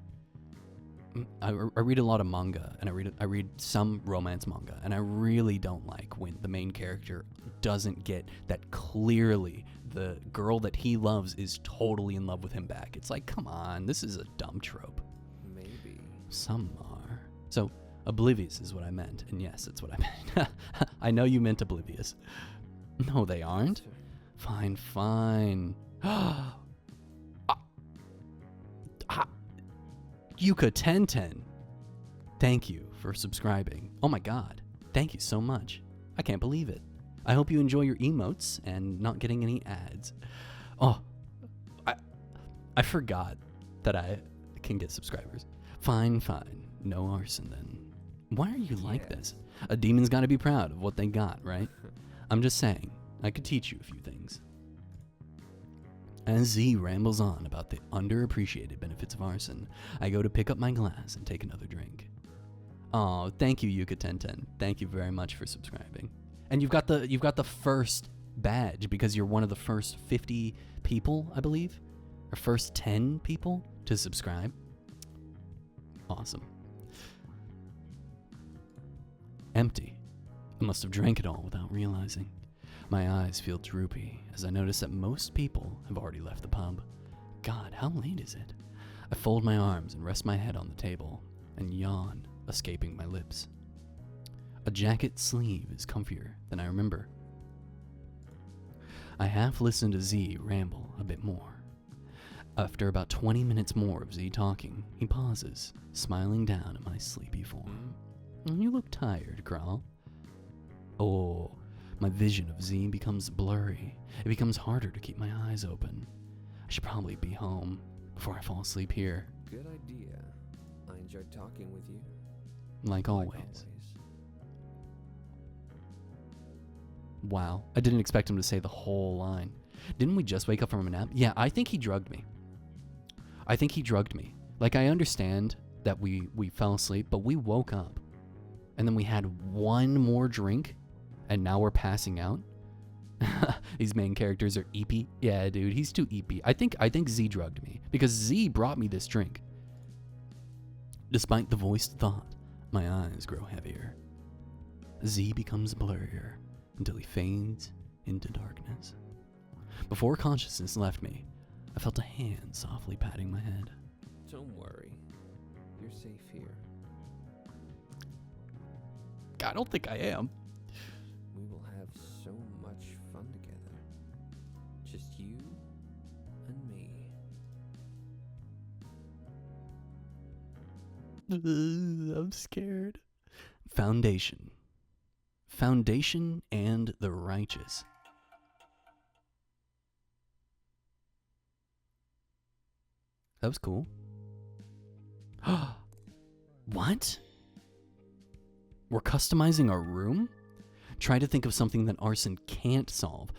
I read a lot of manga, and I read some romance manga, and I really don't like when the main character doesn't get that clearly the girl that he loves is totally in love with him back. It's like, come on, this is a dumb trope. Maybe. Some are. So, oblivious is what I meant, and yes, that's what I meant. I know you meant oblivious. No, they aren't. Fine. Yuka 1010. Thank you for subscribing. Oh my god. Thank you so much. I can't believe it. I hope you enjoy your emotes and not getting any ads. Oh, I forgot that I can get subscribers. Fine. No arson then. Why are you like this? A demon's gotta be proud of what they got, right? I'm just saying. I could teach you a few things. As Z rambles on about the underappreciated benefits of arson, I go to pick up my glass and take another drink. Oh, thank you, Yuka1010. Thank you very much for subscribing. And you've got the first badge because you're one of the first 50 people, I believe, or first 10 people to subscribe. Awesome. Empty. I must have drank it all without realizing. My eyes feel droopy as I notice that most people have already left the pub. God, how late is it? I fold my arms and rest my head on the table and yawn, escaping my lips. A jacket sleeve is comfier than I remember. I half listen to Z ramble a bit more. After about 20 minutes more of Z talking, he pauses, smiling down at my sleepy form. You look tired, Graal. Oh, my vision of Z becomes blurry. It becomes harder to keep my eyes open. I should probably be home before I fall asleep here. Good idea. I enjoyed talking with you. Like always. Wow, I didn't expect him to say the whole line. Didn't we just wake up from a nap? Yeah, I think he drugged me. Like, I understand that we fell asleep, but we woke up. And then we had one more drink, and now we're passing out. These main characters are eepy. Yeah, dude, he's too eepy. I think Z drugged me, because Z brought me this drink. Despite the voiced thought, my eyes grow heavier. Z becomes blurrier until he fades into darkness. Before consciousness left me, I felt a hand softly patting my head. Don't worry. You're safe here. I don't think I am. We will have so much fun together. Just you and me. I'm scared. Foundation and the righteous. That was cool. What? We're customizing our room? Try to think of something that arson can't solve.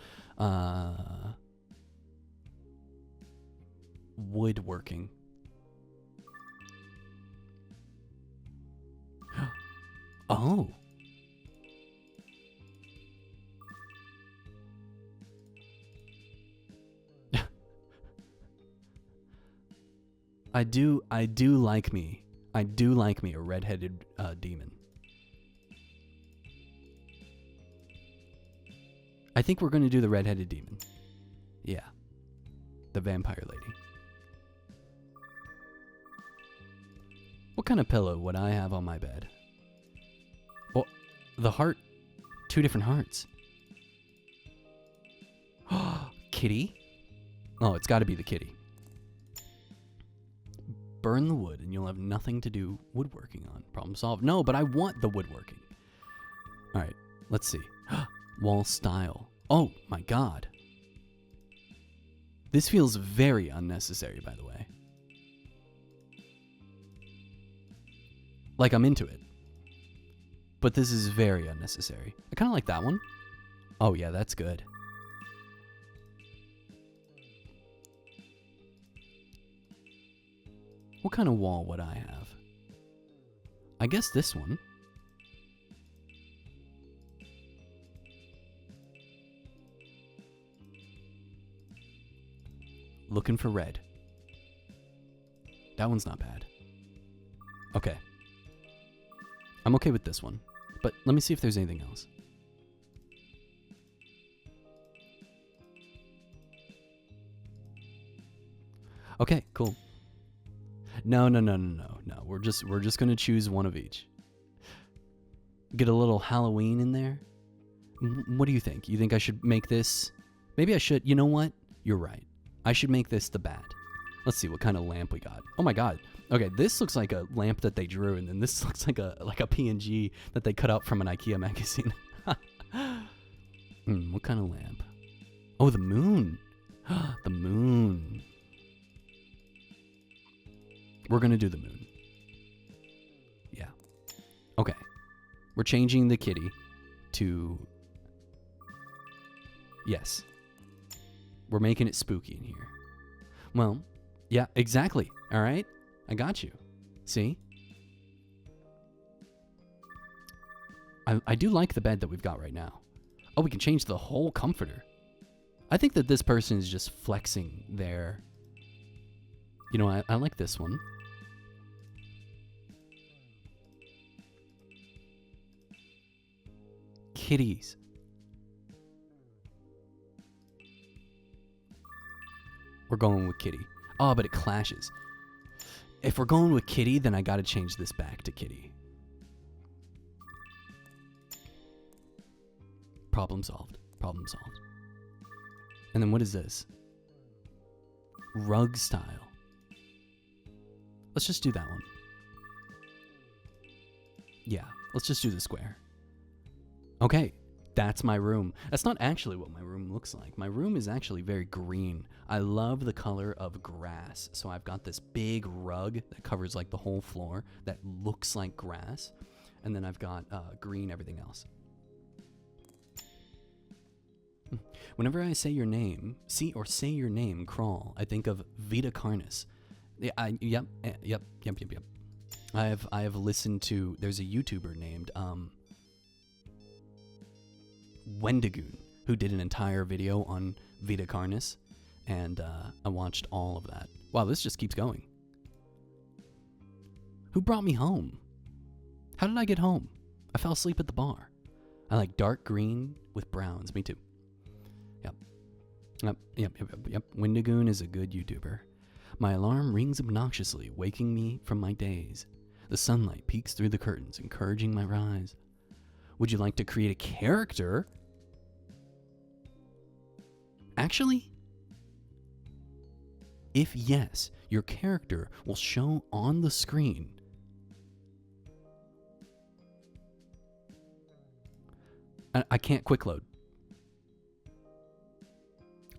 Woodworking. Oh. I do like me. I do like me a redheaded demon. I think we're going to do the redheaded demon. Yeah. The vampire lady. What kind of pillow would I have on my bed? Well, the heart. 2 different hearts. Kitty? Oh, it's got to be the kitty. Burn the wood and you'll have nothing to do woodworking on. Problem solved. No, but I want the woodworking. All right, let's see. Wall style. Oh my god. This feels very unnecessary, by the way. Like, I'm into it. But this is very unnecessary. I kind of like that one. Oh yeah, that's good. What kind of wall would I have? I guess this one. Looking for red. That one's not bad. Okay. I'm okay with this one. But let me see if there's anything else. Okay, cool. No. We're just gonna choose one of each. Get a little Halloween in there. What do you think? You think I should make this? Maybe I should. You know what? You're right. I should make this the bat. Let's see what kind of lamp we got. Oh my god. Okay, this looks like a lamp that they drew, and then this looks like a PNG that they cut out from an IKEA magazine. What kind of lamp? Oh, the moon. The moon. We're gonna do the moon. Yeah. Okay. We're changing the kitty to... Yes. We're making it spooky in here. Well, yeah, exactly. All right? I got you. See? I do like the bed that we've got right now. Oh, we can change the whole comforter. I think that this person is just flexing their... You know, I like this one. Kitties. We're going with kitty. Oh, but it clashes. If we're going with kitty, then I gotta change this back to kitty. Problem solved. Problem solved. And then what is this? Rug style. Let's just do that one. Yeah, let's just do the square. Okay, that's my room. That's not actually what my room looks like. My room is actually very green. I love the color of grass. So I've got this big rug that covers like the whole floor that looks like grass. And then I've got green everything else. Whenever I say your name, say your name, Crawl, I think of Vita Carnis. Yep. I have listened to, there's a YouTuber named Wendigoon who did an entire video on Vita Carnis, and I watched all of that. Wow, this just keeps going. Who brought me home? How did I get home? I fell asleep at the bar. I like dark green with browns. Me too. Yep. Wendigoon is a good YouTuber. My alarm rings obnoxiously, waking me from my daze. The sunlight peeks through the curtains, encouraging my rise. Would you like to create a character? Actually, if yes, your character will show on the screen. I can't quick load.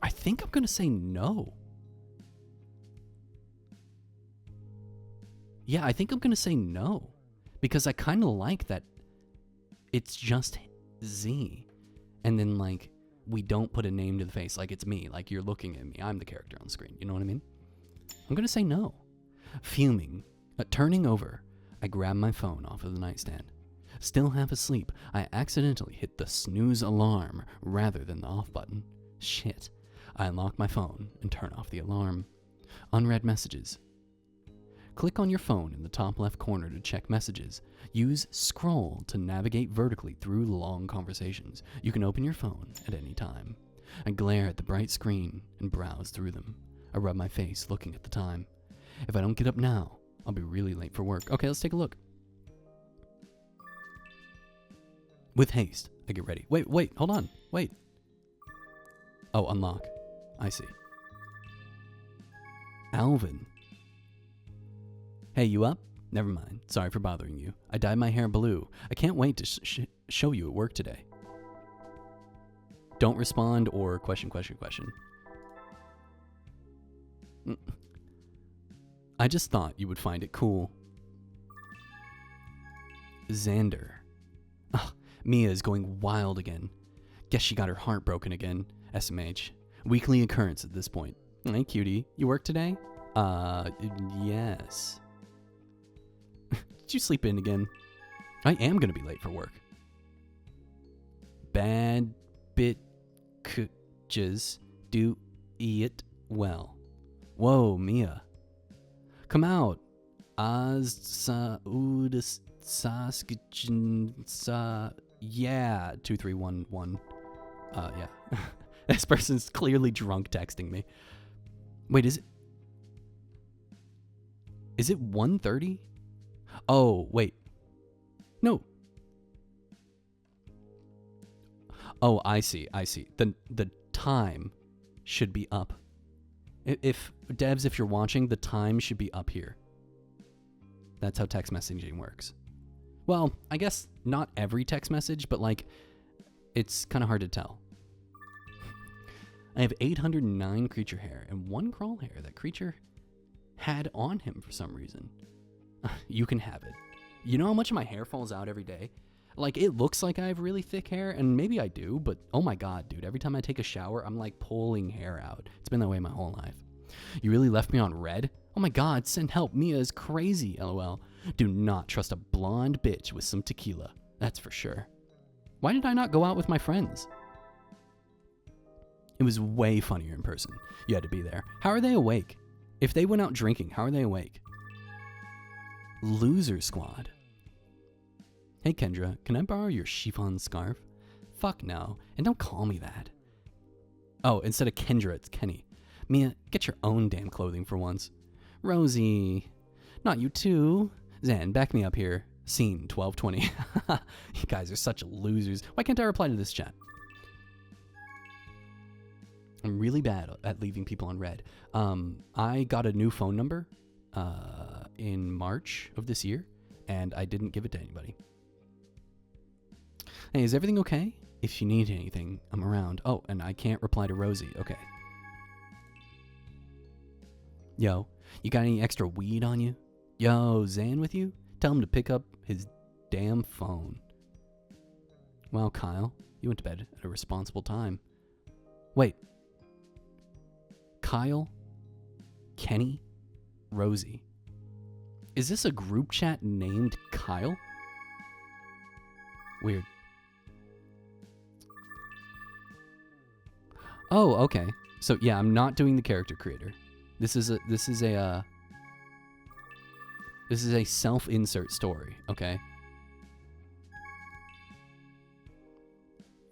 I think I'm going to say no. Yeah, I think I'm going to say no. Because I kind of like that it's just Z. And then, like, we don't put a name to the face. Like, it's me. Like, you're looking at me. I'm the character on the screen. You know what I mean? I'm going to say no. Fuming. Turning over. I grab my phone off of the nightstand. Still half asleep, I accidentally hit the snooze alarm rather than the off button. Shit. I unlock my phone and turn off the alarm. Unread messages. Click on your phone in the top left corner to check messages. Use scroll to navigate vertically through long conversations. You can open your phone at any time. I glare at the bright screen and browse through them. I rub my face looking at the time. If I don't get up now, I'll be really late for work. Okay, let's take a look. With haste, I get ready. Wait, hold on. Wait. Oh, unlock. I see. Alvin. Hey, you up? Never mind. Sorry for bothering you. I dyed my hair blue. I can't wait to show you at work today. Don't respond or question. I just thought you would find it cool. Xander. Ugh, Mia is going wild again. Guess she got her heart broken again. SMH. Weekly occurrence at this point. Hey, cutie. You work today? Yes. Did you sleep in again? I am gonna be late for work. Bad bitches do it well. Whoa, Mia. Come out. Yeah, 2311. Yeah. This person's clearly drunk texting me. Wait, is it 1:30? Oh, wait. No. Oh, I see. The time should be up. If devs, if you're watching, the time should be up here. That's how text messaging works. Well, I guess not every text message, but like, it's kind of hard to tell. I have 809 creature hair and 1 crawl hair that creature had on him for some reason. You can have it. You know how much of my hair falls out every day? Like, it looks like I have really thick hair, and maybe I do, but oh my god, dude, every time I take a shower, I'm like pulling hair out. It's been that way my whole life. You really left me on red? Oh my god, send help. Mia is crazy, lol. Do not trust a blonde bitch with some tequila. That's for sure. Why did I not go out with my friends? It was way funnier in person. You had to be there. How are they awake? If they went out drinking, how are they awake? Loser squad. Hey Kendra, can I borrow your chiffon scarf? Fuck no, and don't call me that. Oh, instead of Kendra, it's Kenny. Mia, get your own damn clothing for once. Rosie, not you too. Zan, back me up here. Scene 1220. You guys are such losers. Why can't I reply to this chat? I'm really bad at leaving people on red. I got a new phone number in March of this year, and I didn't give it to anybody. Hey, is everything okay? If you need anything, I'm around. Oh, and I can't reply to Rosie. Okay. Yo, you got any extra weed on you? Yo, Zan with you? Tell him to pick up his damn phone. Wow, Kyle, you went to bed at a responsible time. Wait. Kyle? Kenny? Rosie? Is this a group chat named Kyle? Weird. Oh, okay. So yeah, I'm not doing the character creator. This is a self-insert story, okay?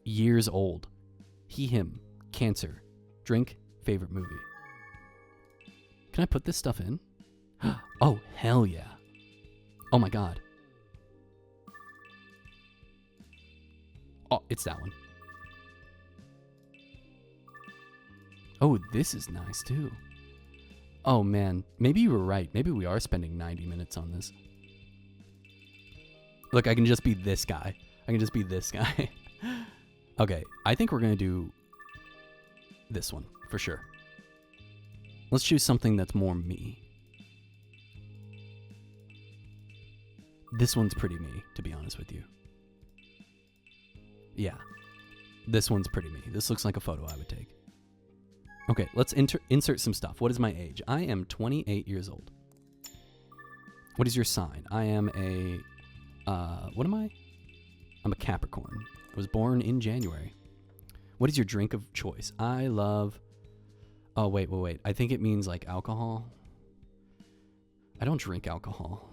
Years old. He, him. Cancer. Drink. Favorite movie. Can I put this stuff in? Oh, hell yeah. Oh my god. Oh, it's that one. Oh, this is nice too. Oh man, maybe you were right. Maybe we are spending 90 minutes on this. Look, I can just be this guy. I can just be this guy. Okay, I think we're gonna do this one for sure. Let's choose something that's more me. This one's pretty me, to be honest with you. Yeah, this one's pretty me. This looks like a photo I would take. Okay, let's insert some stuff. What is my age? I am 28 years old. What is your sign? I am a, what am I? I'm a Capricorn. I was born in January. What is your drink of choice? I love, oh, wait. I think it means like alcohol. I don't drink alcohol,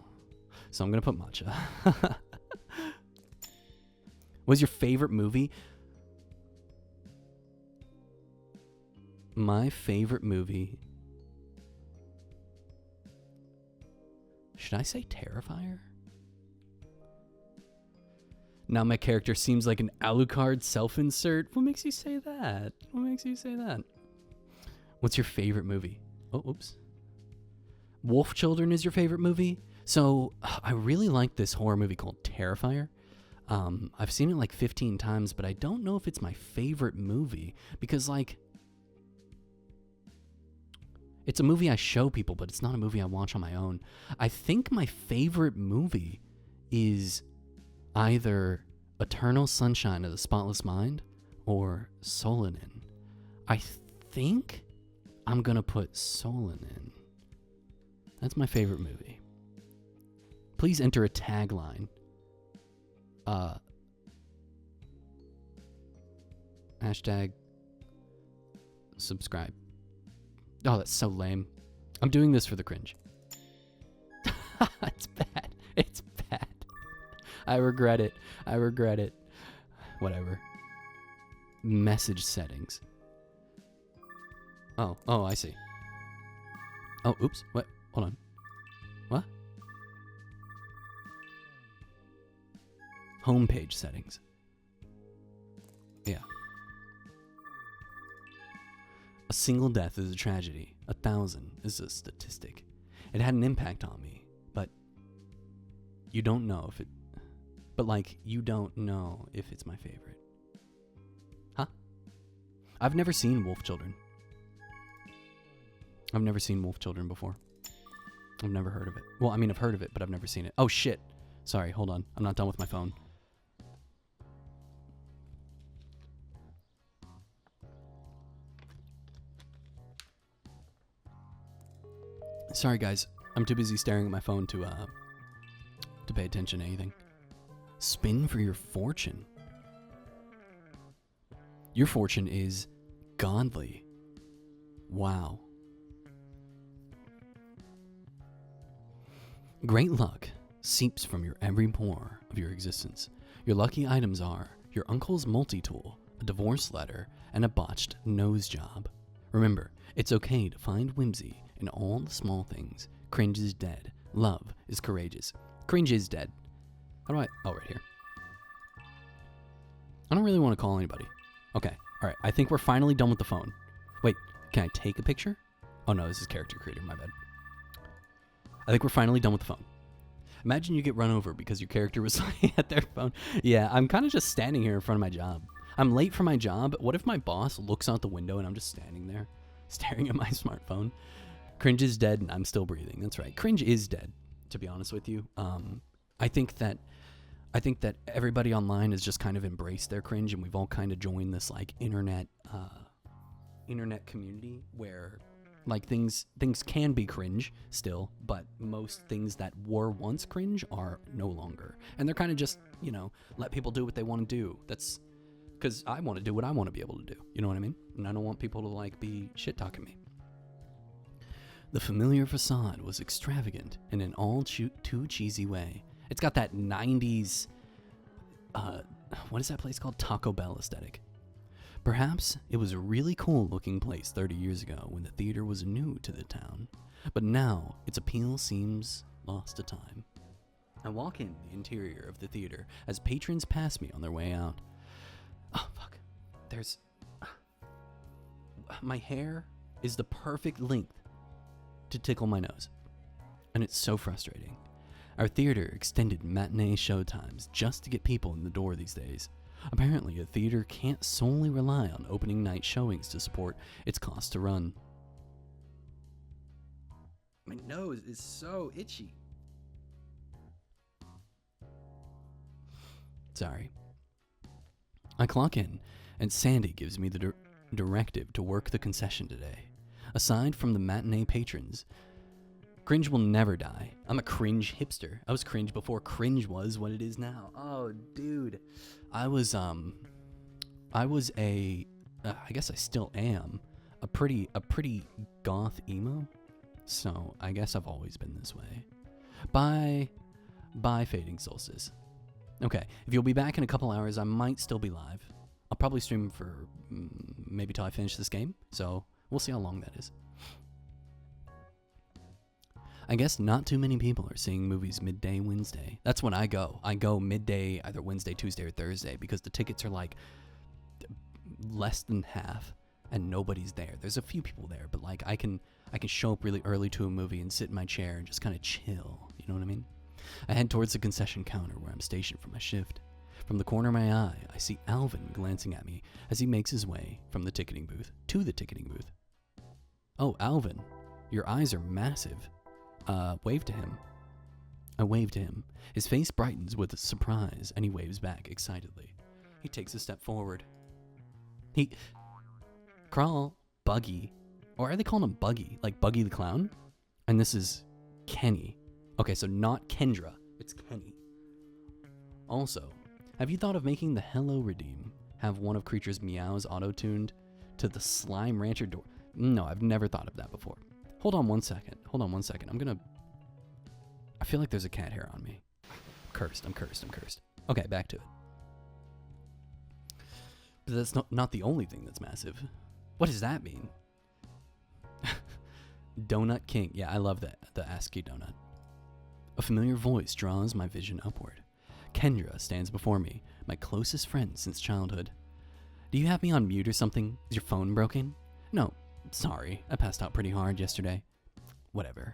so I'm going to put matcha. What's your favorite movie? My favorite movie. Should I say Terrifier? Now my character seems like an Alucard self-insert. What makes you say that? What makes you say that? What's your favorite movie? Oh, oops. Wolf Children is your favorite movie? So I really like this horror movie called Terrifier. I've seen it like 15 times, but I don't know if it's my favorite movie because, like, it's a movie I show people, but it's not a movie I watch on my own. I think my favorite movie is either Eternal Sunshine of the Spotless Mind or Solanin. I think I'm going to put Solanin. That's my favorite movie. Please enter a tagline. Hashtag subscribe. Oh, that's so lame. I'm doing this for the cringe. It's bad. It's bad. I regret it. Whatever. Message settings. Oh, I see. Oh, oops. What? Hold on. What? Homepage settings. Yeah. A single death is a tragedy. 1,000 is a statistic. It had an impact on me, but you don't know if it... But, like, you don't know if it's my favorite. Huh? I've never seen Wolf Children. I've never seen Wolf Children before. I've never heard of it. Well, I mean, I've heard of it, but I've never seen it. Oh, shit. Sorry, hold on. I'm not done with my phone. Sorry, guys. I'm too busy staring at my phone to pay attention to anything. Spin for your fortune. Your fortune is godly. Wow. Great luck seeps from your every pore of your existence. Your lucky items are your uncle's multi-tool, a divorce letter, and a botched nose job. Remember, it's okay to find whimsy in all the small things. Cringe is dead. Love is courageous. Cringe is dead. How do I... Oh, right here. I don't really want to call anybody. Okay. All right. I think we're finally done with the phone. Wait. Can I take a picture? Oh, no. This is character creator. My bad. I think we're finally done with the phone. Imagine you get run over because your character was at their phone. Yeah, I'm kind of just standing here in front of my job. I'm late for my job. What if my boss looks out the window and I'm just standing there staring at my smartphone? Cringe is dead and I'm still breathing. That's right. Cringe is dead, to be honest with you. I think that everybody online has just kind of embraced their cringe, and we've all kind of joined this like internet community where like things can be cringe still, but most things that were once cringe are no longer. And they're kind of just, let people do what they want to do. That's because I want to do what I want to be able to do. You know what I mean? And I don't want people to like be shit talking me. The familiar facade was extravagant in an all too cheesy way. It's got that 90s, what is that place called? Taco Bell aesthetic. Perhaps it was a really cool looking place 30 years ago when the theater was new to the town, but now its appeal seems lost to time. I walk in the interior of the theater as patrons pass me on their way out. Oh, fuck. My hair is the perfect length to tickle my nose, and it's so frustrating. Our theater extended matinee showtimes just to get people in the door these days. Apparently, a theater can't solely rely on opening night showings to support its cost to run. My nose is so itchy. Sorry. I clock in, and Sandy gives me the directive to work the concession today. Aside from the matinee patrons, cringe will never die. I'm a cringe hipster. I was cringe before cringe was what it is now. Oh, dude. I guess I still am, a pretty goth emo. So I guess I've always been this way. Bye, Fading Solstice. Okay, if you'll be back in a couple hours, I might still be live. I'll probably stream for maybe till I finish this game. So we'll see how long that is. I guess not too many people are seeing movies midday Wednesday. That's when I go. I go midday, either Wednesday, Tuesday, or Thursday, because the tickets are like less than half, and nobody's there. There's a few people there, but like I can show up really early to a movie and sit in my chair and just kind of chill. You know what I mean? I head towards the concession counter where I'm stationed for my shift. From the corner of my eye, I see Alvin glancing at me as he makes his way from the ticketing booth to the ticketing booth. Oh, Alvin, your eyes are massive. Wave to him. I wave to him. His face brightens with surprise, and he waves back excitedly. He takes a step forward. Crawl, Buggy. Or are they calling him Buggy? Like Buggy the Clown? And this is Kenny. Okay, so not Kendra. It's Kenny. Also, have you thought of making the Hello Redeem have one of Creature's meows auto-tuned to the Slime Rancher door? No, I've never thought of that before. Hold on one second. I feel like there's a cat hair on me. I'm cursed. Okay, back to it. But that's not the only thing that's massive. What does that mean? Donut King. Yeah, I love that. The ASCII donut. A familiar voice draws my vision upward. Kendra stands before me, my closest friend since childhood. Do you have me on mute or something? Is your phone broken? No. Sorry, I passed out pretty hard yesterday. Whatever.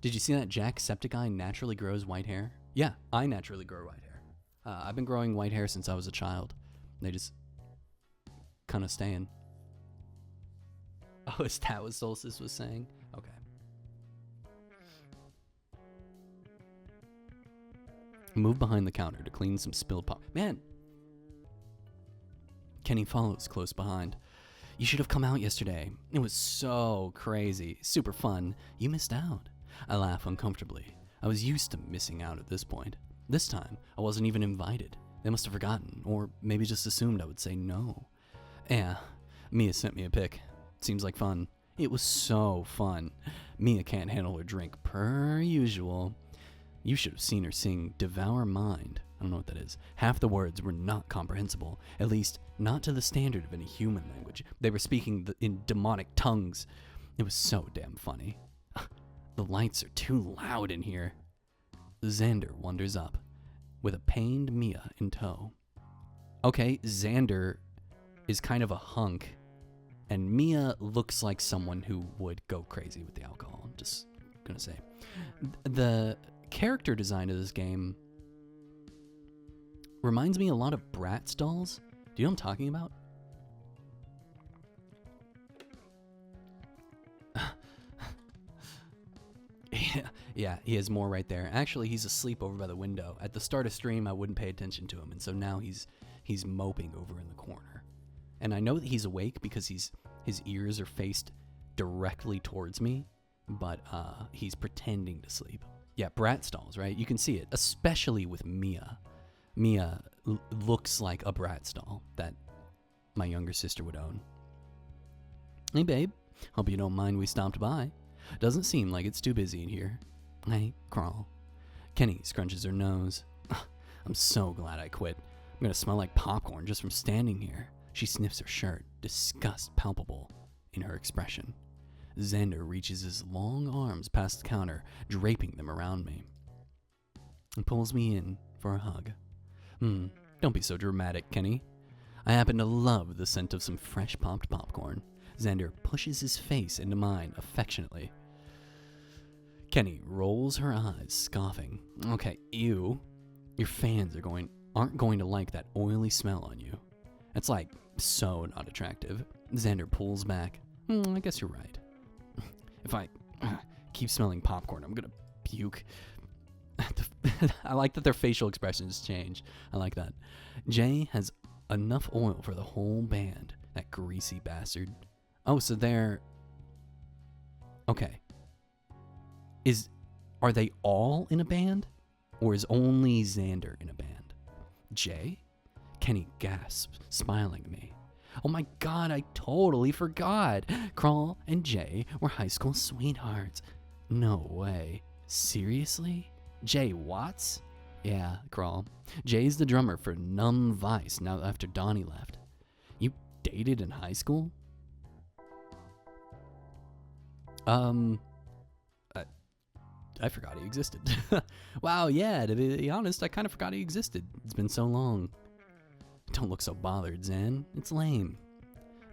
Did you see that Jacksepticeye naturally grows white hair? Yeah, I naturally grow white hair. I've been growing white hair since I was a child. They just kind of staying. Oh, is that what Solstice was saying? Okay. Move behind the counter to clean some spilled pop. Man! Kenny follows close behind. You should have come out yesterday. It was so crazy. Super fun. You missed out. I laugh uncomfortably. I was used to missing out at this point. This time, I wasn't even invited. They must have forgotten, or maybe just assumed I would say no. Yeah, Mia sent me a pic. Seems like fun. It was so fun. Mia can't handle her drink per usual. You should have seen her sing Devour Mind. I don't know what that is. Half the words were not comprehensible, at least not to the standard of any human language. They were speaking in demonic tongues. It was so damn funny. The lights are too loud in here. Xander wanders up, with a pained Mia in tow. Okay, Xander is kind of a hunk, and Mia looks like someone who would go crazy with the alcohol. I'm just gonna say. The character design of this game reminds me a lot of Bratz dolls. Do you know what I'm talking about? Yeah, he has more right there. Actually, he's asleep over by the window. At the start of stream, I wouldn't pay attention to him, and so now he's moping over in the corner. And I know that he's awake because his ears are faced directly towards me, but he's pretending to sleep. Yeah, Bratz dolls, right? You can see it, especially with Mia. Mia looks like a Bratz doll that my younger sister would own. Hey, babe. Hope you don't mind we stopped by. Doesn't seem like it's too busy in here. Hey, Crawl. Kenny scrunches her nose. I'm so glad I quit. I'm gonna smell like popcorn just from standing here. She sniffs her shirt, disgust palpable in her expression. Xander reaches his long arms past the counter, draping them around me, and pulls me in for a hug. Don't be so dramatic, Kenny. I happen to love the scent of some fresh popped popcorn. Xander pushes his face into mine affectionately. Kenny rolls her eyes, scoffing. Okay, ew. Your fans aren't going to like that oily smell on you. It's like so not attractive. Xander pulls back. I guess you're right. If I keep smelling popcorn, I'm gonna puke. I like that their facial expressions change. I like that. Jay has enough oil for the whole band. That greasy bastard. Oh, so they're... Okay. Are they all in a band? Or is only Xander in a band? Jay? Kenny gasps, smiling at me. Oh my god, I totally forgot. Crawl and Jay were high school sweethearts. No way. Seriously? Jay Watts? Yeah, Crawl. Jay's the drummer for Numb Vice now after Donnie left. You dated in high school? I forgot he existed. Wow, yeah, to be honest, I kind of forgot he existed. It's been so long. Don't look so bothered, Xan. It's lame.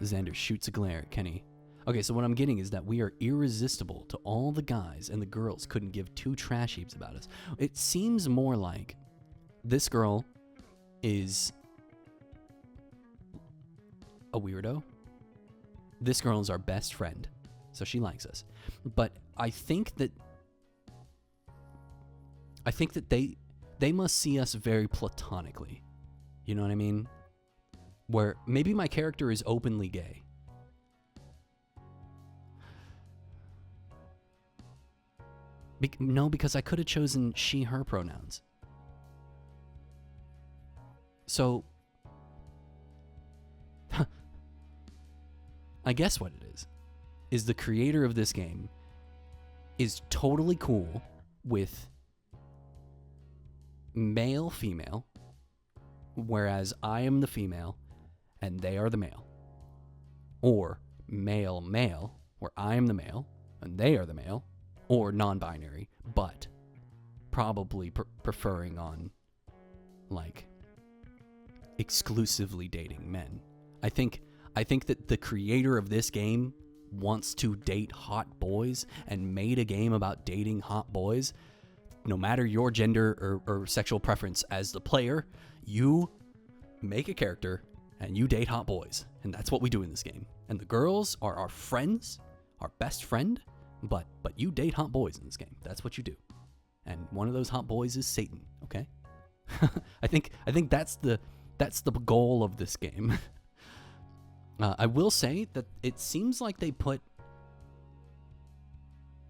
Xander shoots a glare at Kenny. Okay, so what I'm getting is that we are irresistible to all the guys, and the girls couldn't give two trash heaps about us. It seems more like this girl is a weirdo. This girl is our best friend, so she likes us. But I think that they must see us very platonically. You know what I mean? Where maybe my character is openly gay. No, because I could have chosen she, her pronouns. So, I guess what it is the creator of this game is totally cool with male, female, whereas I am the female and they are the male. Or male, male, where I am the male and they are the male. Or non-binary, but probably preferring on, like, exclusively dating men. I think that the creator of this game wants to date hot boys and made a game about dating hot boys. No matter your gender or sexual preference as the player, you make a character and you date hot boys. And that's what we do in this game. And the girls are our friends, our best friend, but you date hot boys in this game. That's what you do. And one of those hot boys is Satan, okay? I think that's the goal of this game. I will say that it seems like they put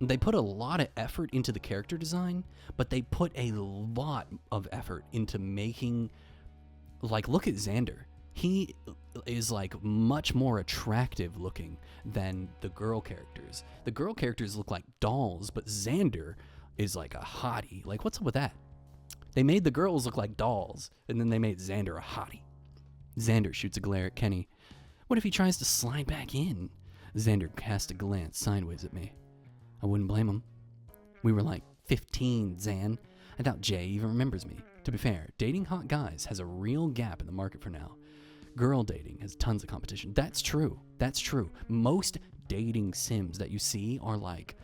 a lot of effort into the character design, but they put a lot of effort into making, like, look at Xander. He is like much more attractive looking than the girl characters. The girl characters look like dolls, but Xander is like a hottie. Like, what's up with that? They made the girls look like dolls, and then they made Xander a hottie. Xander shoots a glare at Kenny. What if he tries to slide back in? Xander casts a glance sideways at me. I wouldn't blame him. We were like 15, Xan. I doubt Jay even remembers me. To be fair, dating hot guys has a real gap in the market for now. Girl dating has tons of competition. That's true. That's true. Most dating sims that you see are like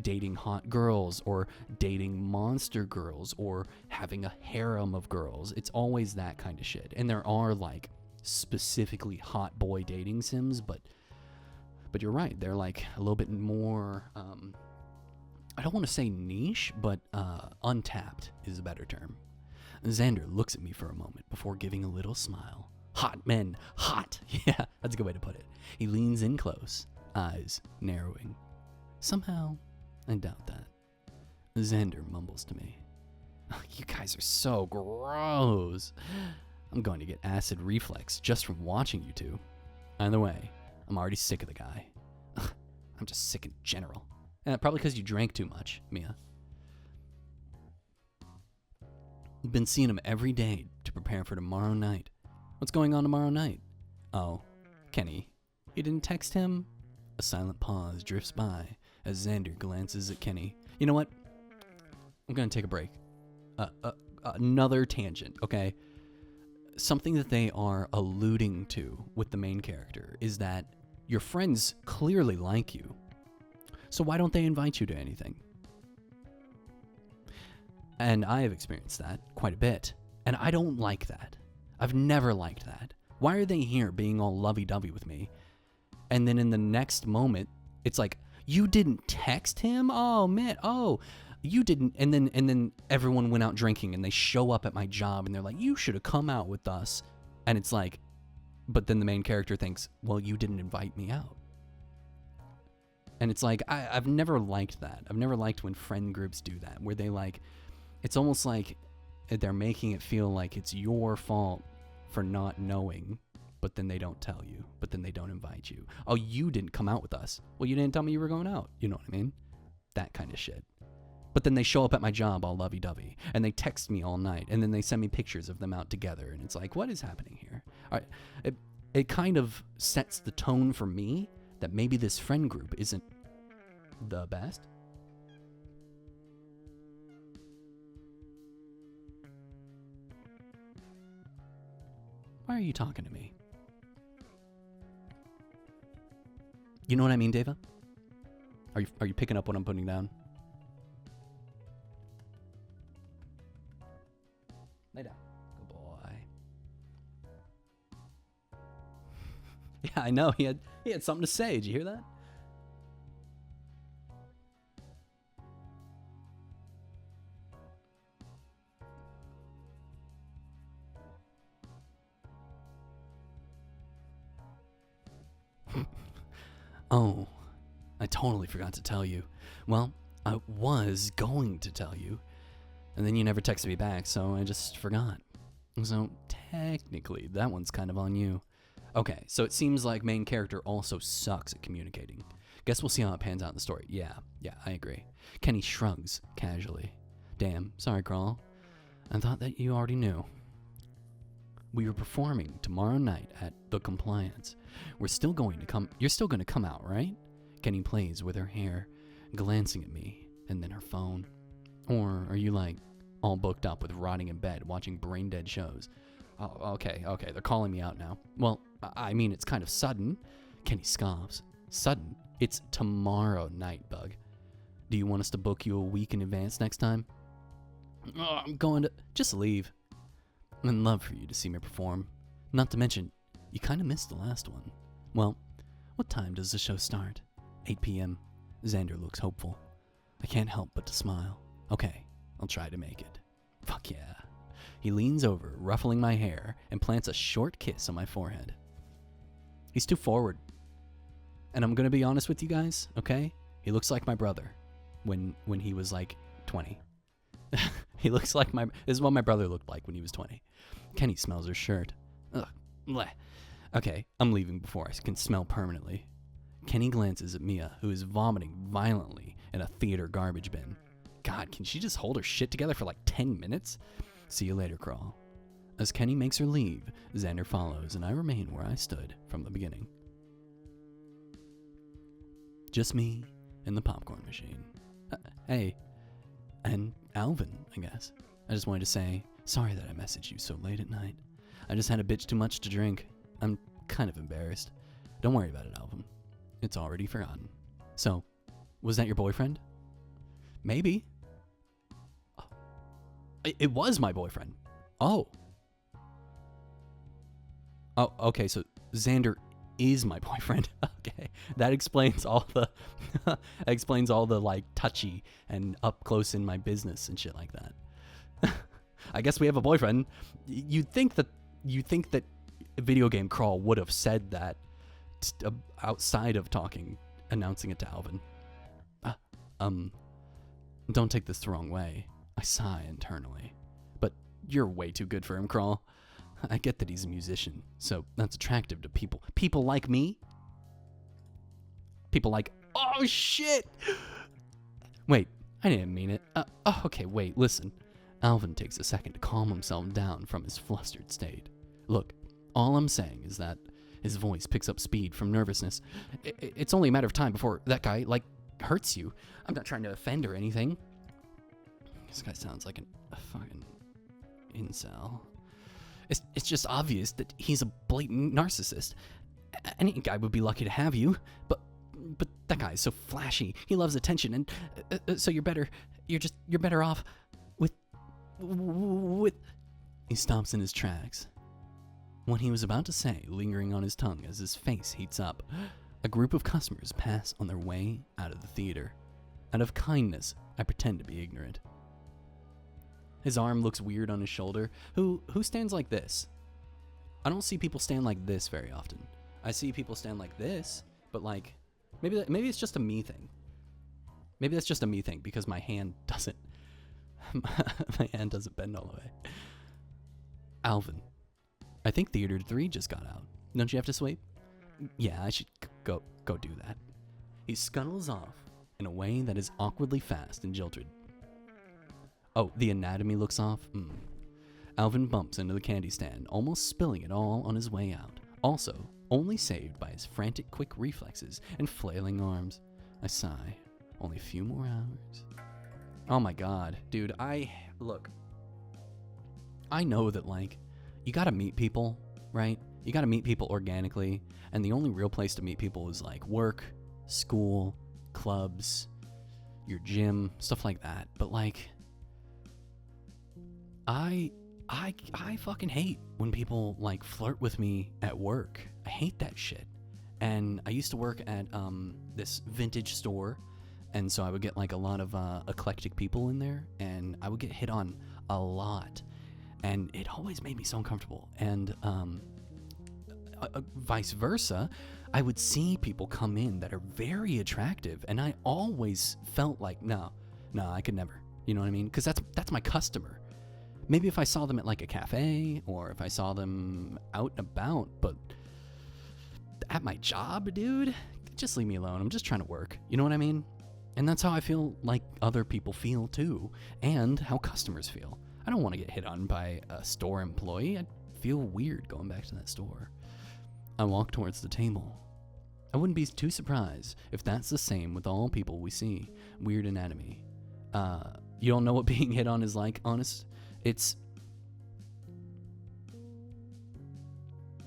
dating hot girls or dating monster girls or having a harem of girls. It's always that kind of shit. And there are like specifically hot boy dating sims, but you're right. They're like a little bit more, I don't want to say niche, but untapped is a better term. Xander looks at me for a moment before giving a little smile. Hot men, hot. Yeah, that's a good way to put it. He leans in close, eyes narrowing. Somehow, I doubt that. Xander mumbles to me. You guys are so gross. I'm going to get acid reflex just from watching you two. Either way, I'm already sick of the guy. I'm just sick in general. Probably because you drank too much, Mia. Been seeing him every day to prepare for tomorrow night. What's going on tomorrow night? Oh, Kenny. You didn't text him? A silent pause drifts by as Xander glances at Kenny. You know what? I'm going to take a break. Another tangent, okay? Something that they are alluding to with the main character is that your friends clearly like you. So why don't they invite you to anything? And I have experienced that quite a bit. And I don't like that. I've never liked that. Why are they here being all lovey-dovey with me? And then in the next moment, it's like, you didn't text him? Oh, man. Oh, you didn't. And then everyone went out drinking and they show up at my job and they're like, you should have come out with us. And it's like, but then the main character thinks, well, you didn't invite me out. And it's like, I've never liked that. I've never liked when friend groups do that, where they like, it's almost like they're making it feel like it's your fault for not knowing, but then they don't tell you, but then they don't invite you. Oh, you didn't come out with us. Well, you didn't tell me you were going out. You know what I mean? That kind of shit. But then they show up at my job all lovey-dovey, and they text me all night, and then they send me pictures of them out together, and it's like, what is happening here? All right, it kind of sets the tone for me that maybe this friend group isn't the best. Why are you talking to me? You know what I mean, Deva? Are you picking up what I'm putting down? Lay down. Good boy. Yeah, I know. He had something to say. Did you hear that? Oh, I totally forgot to tell you. Well, I was going to tell you, and then you never texted me back, so I just forgot. So technically, that one's kind of on you. Okay, so it seems like main character also sucks at communicating. Guess we'll see how it pans out in the story. Yeah, I agree. Kenny shrugs casually. Damn, sorry, Crawl. I thought that you already knew. We are performing tomorrow night at The Compliance. You're still going to come out, right? Kenny plays with her hair, glancing at me, and then her phone. Or are you like all booked up with rotting in bed, watching brain dead shows? Oh, okay, they're calling me out now. Well, I mean, it's kind of sudden. Kenny scoffs. Sudden? It's tomorrow night, Bug. Do you want us to book you a week in advance next time? Oh, I'm going to... Just leave. I'd love for you to see me perform. Not to mention, you kind of missed the last one. Well, what time does the show start? 8 p.m. Xander looks hopeful. I can't help but to smile. Okay, I'll try to make it. Fuck yeah. He leans over, ruffling my hair, and plants a short kiss on my forehead. He's too forward. And I'm going to be honest with you guys, okay? He looks like my brother when he was like 20. He looks like this is what my brother looked like when he was 20. Kenny smells her shirt. Ugh. Bleh. Okay, I'm leaving before I can smell permanently. Kenny glances at Mia, who is vomiting violently in a theater garbage bin. God, can she just hold her shit together for like 10 minutes? See you later, Crawl. As Kenny makes her leave, Xander follows, and I remain where I stood from the beginning. Just me and the popcorn machine. Hey, and Alvin, I guess. I just wanted to say, sorry that I messaged you so late at night. I just had a bitch too much to drink. I'm kind of embarrassed. Don't worry about it, Alvin. It's already forgotten. So, was that your boyfriend? Maybe. It was my boyfriend. Oh. Oh, okay, so Xander is my boyfriend. Okay, that explains all the like touchy and up close in my business and shit like that. I guess we have a boyfriend. You'd think that Video Game Crawl would have said that outside of announcing it to Alvin. Don't take this the wrong way. I sigh internally. But you're way too good for him, Crawl. I get that he's a musician, so that's attractive to people. People like me? People like, oh shit! Wait, I didn't mean it. Okay, wait, listen. Alvin takes a second to calm himself down from his flustered state. Look, all I'm saying is that his voice picks up speed from nervousness. It's only a matter of time before that guy, hurts you. I'm not trying to offend or anything. This guy sounds like a fucking incel. It's just obvious that he's a blatant narcissist. Any guy would be lucky to have you, but that guy is so flashy. He loves attention, and so you're better off with. He stops in his tracks. What he was about to say lingering on his tongue as his face heats up. A group of customers pass on their way out of the theater. Out of kindness, I pretend to be ignorant. His arm looks weird on his shoulder. Who stands like this? I don't see people stand like this very often. I see people stand like this, but maybe it's just a me thing. Maybe that's just a me thing because my hand doesn't bend all the way. Alvin, I think Theater 3 just got out. Don't you have to sweep? Yeah, I should go do that. He scuttles off in a way that is awkwardly fast and jilted. Oh, the anatomy looks off? Alvin bumps into the candy stand, almost spilling it all on his way out. Also, only saved by his frantic quick reflexes and flailing arms. I sigh. Only a few more hours. Oh my god. Dude, I know that, you gotta meet people, right? You gotta meet people organically, and the only real place to meet people is, work, school, clubs, your gym, stuff like that. But, I fucking hate when people flirt with me at work. I hate that shit. And I used to work at this vintage store, and so I would get a lot of eclectic people in there, and I would get hit on a lot, and it always made me so uncomfortable. And vice versa, I would see people come in that are very attractive, and I always felt like, no, I could never. You know what I mean? Because that's my customer. Maybe if I saw them at a cafe, or if I saw them out and about, but at my job, dude, just leave me alone. I'm just trying to work. You know what I mean? And that's how I feel like other people feel too, and how customers feel. I don't want to get hit on by a store employee. I'd feel weird going back to that store. I walk towards the table. I wouldn't be too surprised if that's the same with all people we see. Weird anatomy. You don't know what being hit on is like, honest? It's...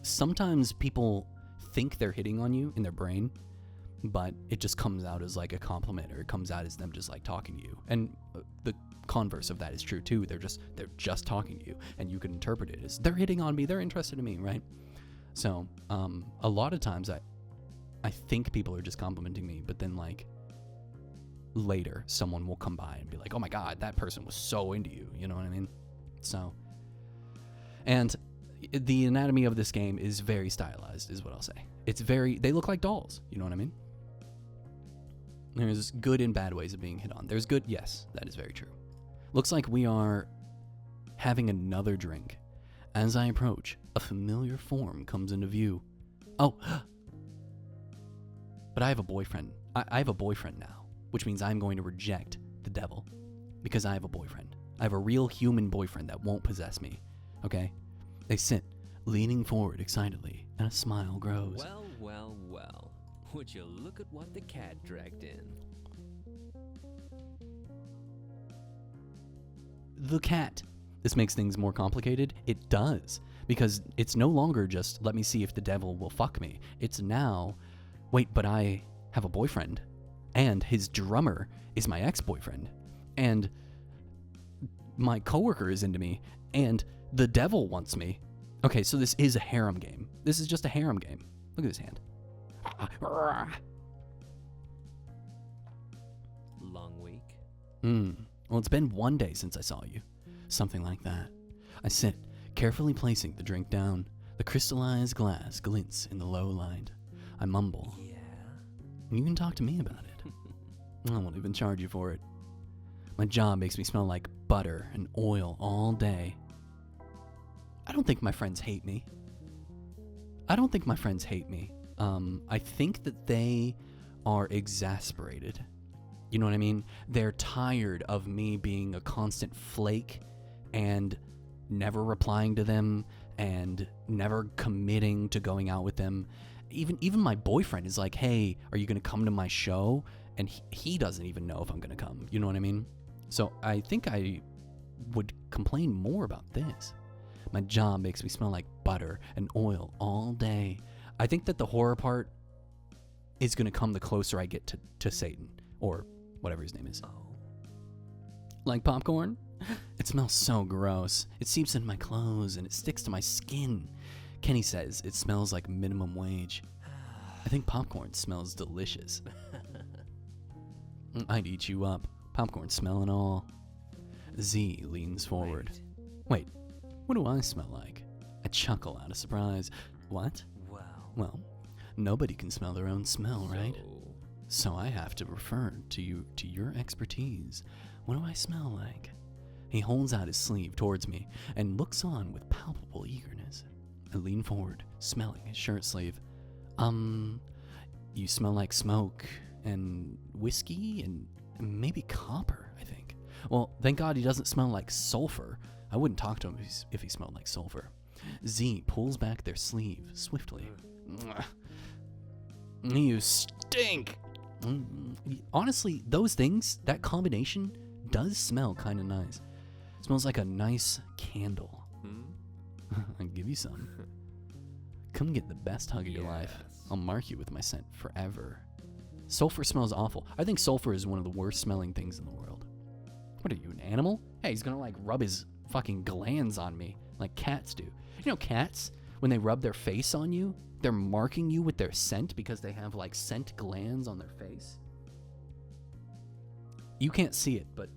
Sometimes people think they're hitting on you in their brain, but it just comes out as a compliment, or it comes out as them just talking to you. And the converse of that is true too. They're just talking to you, and you can interpret it as they're hitting on me, they're interested in me, right? So a lot of times I think people are just complimenting me, but then later someone will come by and be like, oh my god, that person was so into you, you know what I mean? So, and the anatomy of this game is very stylized, is what I'll say. They look like dolls, you know what I mean? There's good and bad ways of being hit on. There's good, yes, that is very true. Looks like we are having another drink. As I approach, a familiar form comes into view. Oh, but I have a boyfriend. I have a boyfriend now, which means I'm going to reject the devil because I have a boyfriend. I have a real human boyfriend that won't possess me, okay? They sit, leaning forward excitedly, and a smile grows. Well, well, well. Would you look at what the cat dragged in? The cat. This makes things more complicated. It does. Because it's no longer just, let me see if the devil will fuck me. It's now, wait, but I have a boyfriend. And his drummer is my ex-boyfriend. And my coworker is into me. And the devil wants me. Okay, so this is a harem game. This is just a harem game. Look at this hand. Long week? Well, it's been 1 day since I saw you. Something like that. I sit, carefully placing the drink down. The crystallized glass glints in the low light. I mumble. Yeah. You can talk to me about it. I won't even charge you for it. My job makes me smell like butter and oil all day. I don't think my friends hate me. I think that they are exasperated. You know what I mean? They're tired of me being a constant flake and never replying to them and never committing to going out with them. Even my boyfriend is like, hey, are you going to come to my show? And he doesn't even know if I'm going to come. You know what I mean? So I think I would complain more about this. My job makes me smell like butter and oil all day. I think that the horror part is going to come the closer I get to Satan, or whatever his name is. Oh. Like popcorn? It smells so gross. It seeps into my clothes and it sticks to my skin. Kenny says it smells like minimum wage. I think popcorn smells delicious. I'd eat you up. Popcorn smell and all. Z leans forward. Wait, what do I smell like? I chuckle out of surprise. What? Well, nobody can smell their own smell, right? So I have to refer to your expertise. What do I smell like? He holds out his sleeve towards me and looks on with palpable eagerness. I lean forward, smelling his shirt sleeve. You smell like smoke and whiskey and maybe copper, I think. Well, thank God he doesn't smell like sulfur. I wouldn't talk to him if he smelled like sulfur. Z pulls back their sleeve swiftly. You stink! Honestly, those things, that combination does smell kind of nice. It smells like a nice candle. I'll give you some. Come get the best hug of your life. I'll mark you with my scent forever. Sulfur smells awful. I think sulfur is one of the worst smelling things in the world. What are you, an animal? Hey, he's gonna like rub his fucking glands on me like cats do. You know cats, when they rub their face on you, they're marking you with their scent because they have like scent glands on their face. You can't see it, but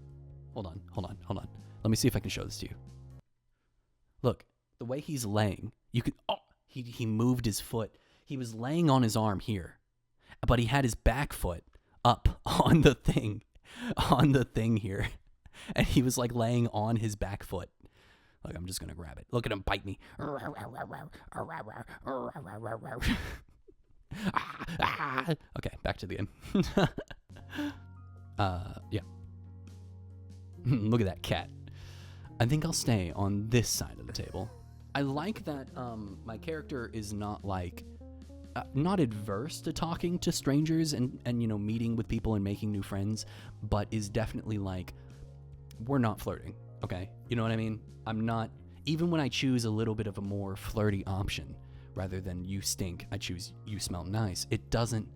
hold on. Let me see if I can show this to you. Look, the way he's laying, you could, he moved his foot. He was laying on his arm here, but he had his back foot up on the thing here. And he was like laying on his back foot. Like, I'm just going to grab it. Look at him bite me. Okay, back to the game. Yeah. Look at that cat. I think I'll stay on this side of the table. I like that my character is not like, not adverse to talking to strangers and you know, meeting with people and making new friends, but is definitely like, we're not flirting, okay? You know what I mean? I'm not, even when I choose a little bit of a more flirty option, rather than you stink, I choose you smell nice. It doesn't,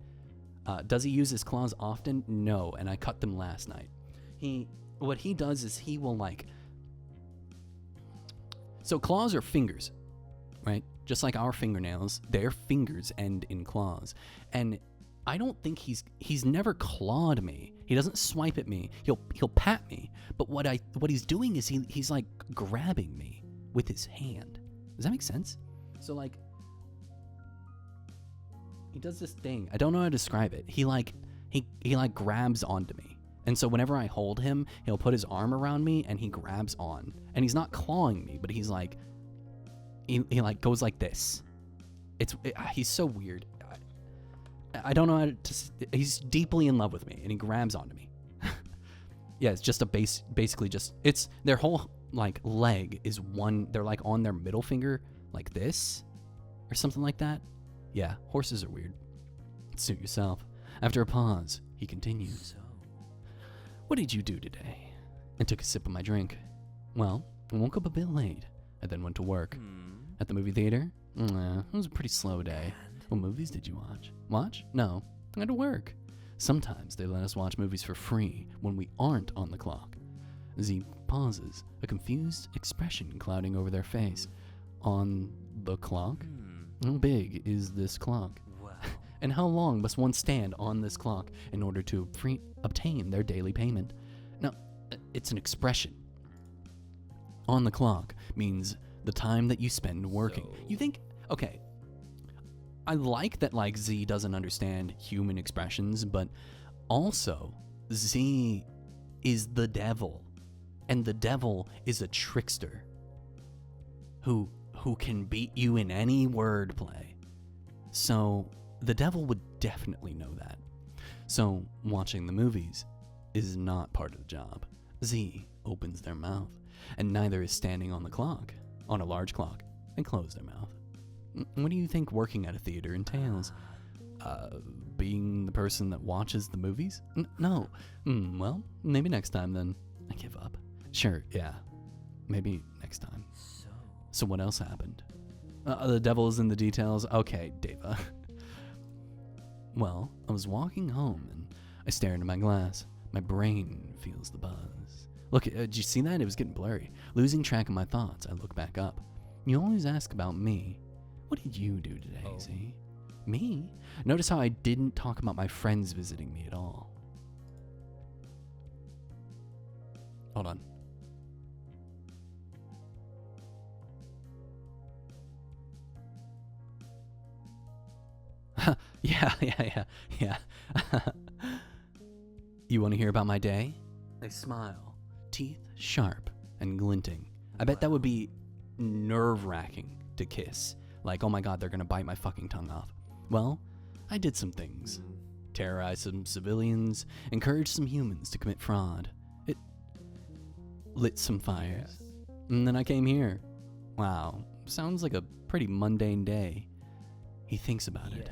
does he use his claws often? No, and I cut them last night. What he does is he will like, so claws are fingers, right? Just like our fingernails, their fingers end in claws. And I don't think he's never clawed me. He doesn't swipe at me. He'll pat me. But what he's doing is he's like grabbing me with his hand. Does that make sense? So like, he does this thing. I don't know how to describe it. He like grabs onto me. And so whenever I hold him, he'll put his arm around me and he grabs on. And he's not clawing me, but he's like, he like goes like this. He's so weird. I don't know how to, he's deeply in love with me and he grabs onto me. Yeah, it's just basically just, it's their whole like leg is one, they're like on their middle finger like this or something like that. Yeah, horses are weird. Suit yourself. After a pause, he continues. So, What did you do today? And took a sip of my drink. Well, I woke up a bit late. I then went to work. At the movie theater? It was a pretty slow day. What movies did you watch? Watch? No. I had to work. Sometimes they let us watch movies for free when we aren't on the clock. Z pauses, a confused expression clouding over their face. On the clock? How big is this clock? wow. And how long must one stand on this clock in order to obtain their daily payment? Now, it's an expression. On the clock means the time that you spend working. So- You think, okay, I like that like Z doesn't understand human expressions, but also Z is the devil. And the devil is a trickster who can beat you in any wordplay. So the devil would definitely know that. So watching the movies is not part of the job. Z opens their mouth, and neither is standing on the clock, on a large clock, and close their mouth. What do you think working at a theater entails? Being the person that watches the movies? No. Well, maybe next time then. I give up. Sure, yeah. Maybe next time. So what else happened? The devil is in the details. Okay, Deva. Well, I was walking home and I stare into my glass. My brain feels the buzz. Look, did you see that? It was getting blurry. Losing track of my thoughts, I look back up. You always ask about me. What did you do today, Z? Me? Notice how I didn't talk about my friends visiting me at all. Hold on. Yeah. You want to hear about my day? I smile, teeth sharp and glinting. I bet that would be nerve-wracking to kiss. Like, oh my god, they're gonna bite my fucking tongue off. Well, I did some things. Terrorized some civilians, encouraged some humans to commit fraud. It lit some fires. And then I came here. Wow, sounds like a pretty mundane day. He thinks about it.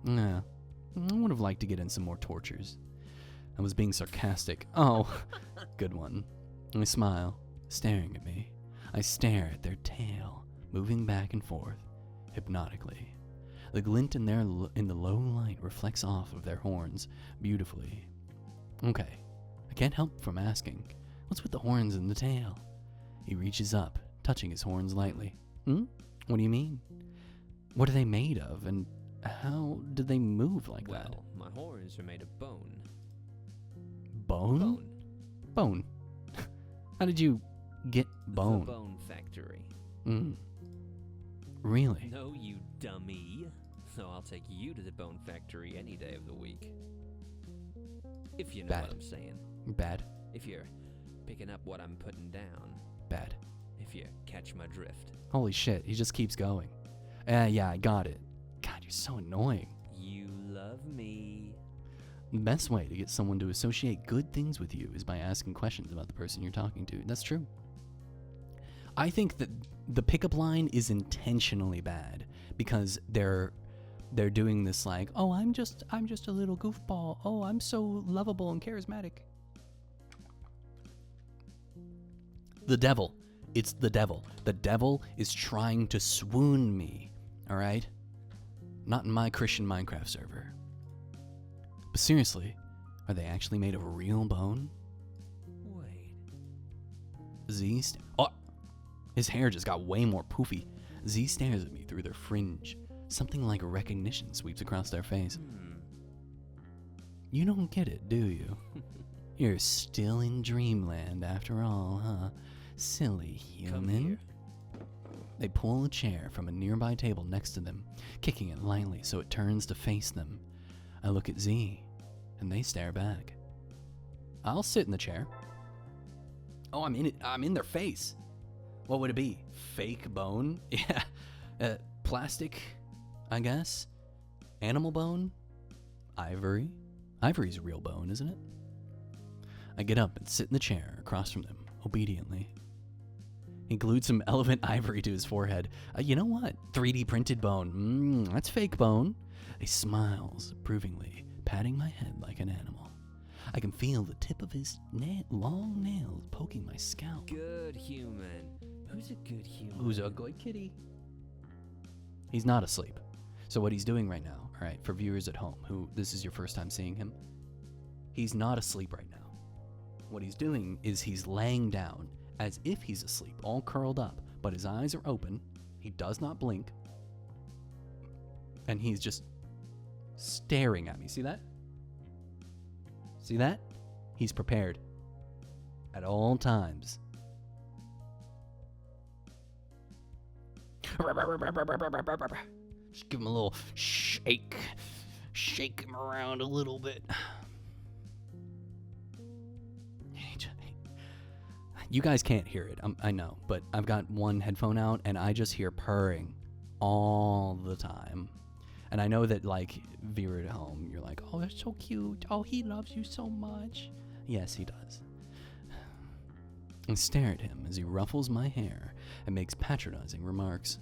Yeah, I would have liked to get in some more tortures. I was being sarcastic. Oh, good one. I smile, staring at me. I stare at their tail, moving back and forth, hypnotically. The glint in the low light reflects off of their horns beautifully. Okay, I can't help from asking, what's with the horns and the tail? He reaches up, touching his horns lightly. What do you mean? What are they made of, and how did they move like that? Well, my horns are made of bone. Bone? Bone. How did you get bone? The bone factory. Really? No, you dummy. So I'll take you to the bone factory any day of the week. If you know Bad. what I'm saying. Bad. If you're picking up what I'm putting down. Bad. If you catch my drift. Holy shit, he just keeps going. Yeah, I got it. God, you're so annoying. You love me. The best way to get someone to associate good things with you is by asking questions about the person you're talking to. That's true. I think that the pickup line is intentionally bad because they're doing this like, oh, I'm just a little goofball. Oh, I'm so lovable and charismatic. The devil. It's the devil. The devil is trying to swoon me. All right? Not in my Christian Minecraft server. But seriously, are they actually made of real bone? Wait. Z oh, his hair just got way more poofy. Z stares at me through their fringe. Something like recognition sweeps across their face. You don't get it, do you? You're still in dreamland after all, huh? Silly Come human. here. They pull a chair from a nearby table next to them, kicking it lightly so it turns to face them. I look at Z, and they stare back. I'll sit in the chair. Oh, I'm in it. I'm in their face. What would it be? Fake bone? Yeah. Plastic, I guess. Animal bone? Ivory? Ivory's real bone, isn't it? I get up and sit in the chair across from them, obediently. He glued some elephant ivory to his forehead. You know what? 3D printed bone. That's fake bone. He smiles approvingly, patting my head like an animal. I can feel the tip of his long nails poking my scalp. Good human. Who's a good human? Who's a good kitty? He's not asleep. So what he's doing right now, all right, for viewers at home who this is your first time seeing him, he's not asleep right now. What he's doing is he's laying down as if he's asleep, all curled up, but his eyes are open. He does not blink. And he's just staring at me. See that? See that? He's prepared at all times. Just give him a little shake. Shake him around a little bit. You guys can't hear it, I know, but I've got one headphone out and I just hear purring all the time. And I know that, like, viewer at home, you're like, oh, that's so cute. Oh, he loves you so much. Yes, he does. I stare at him as he ruffles my hair and makes patronizing remarks.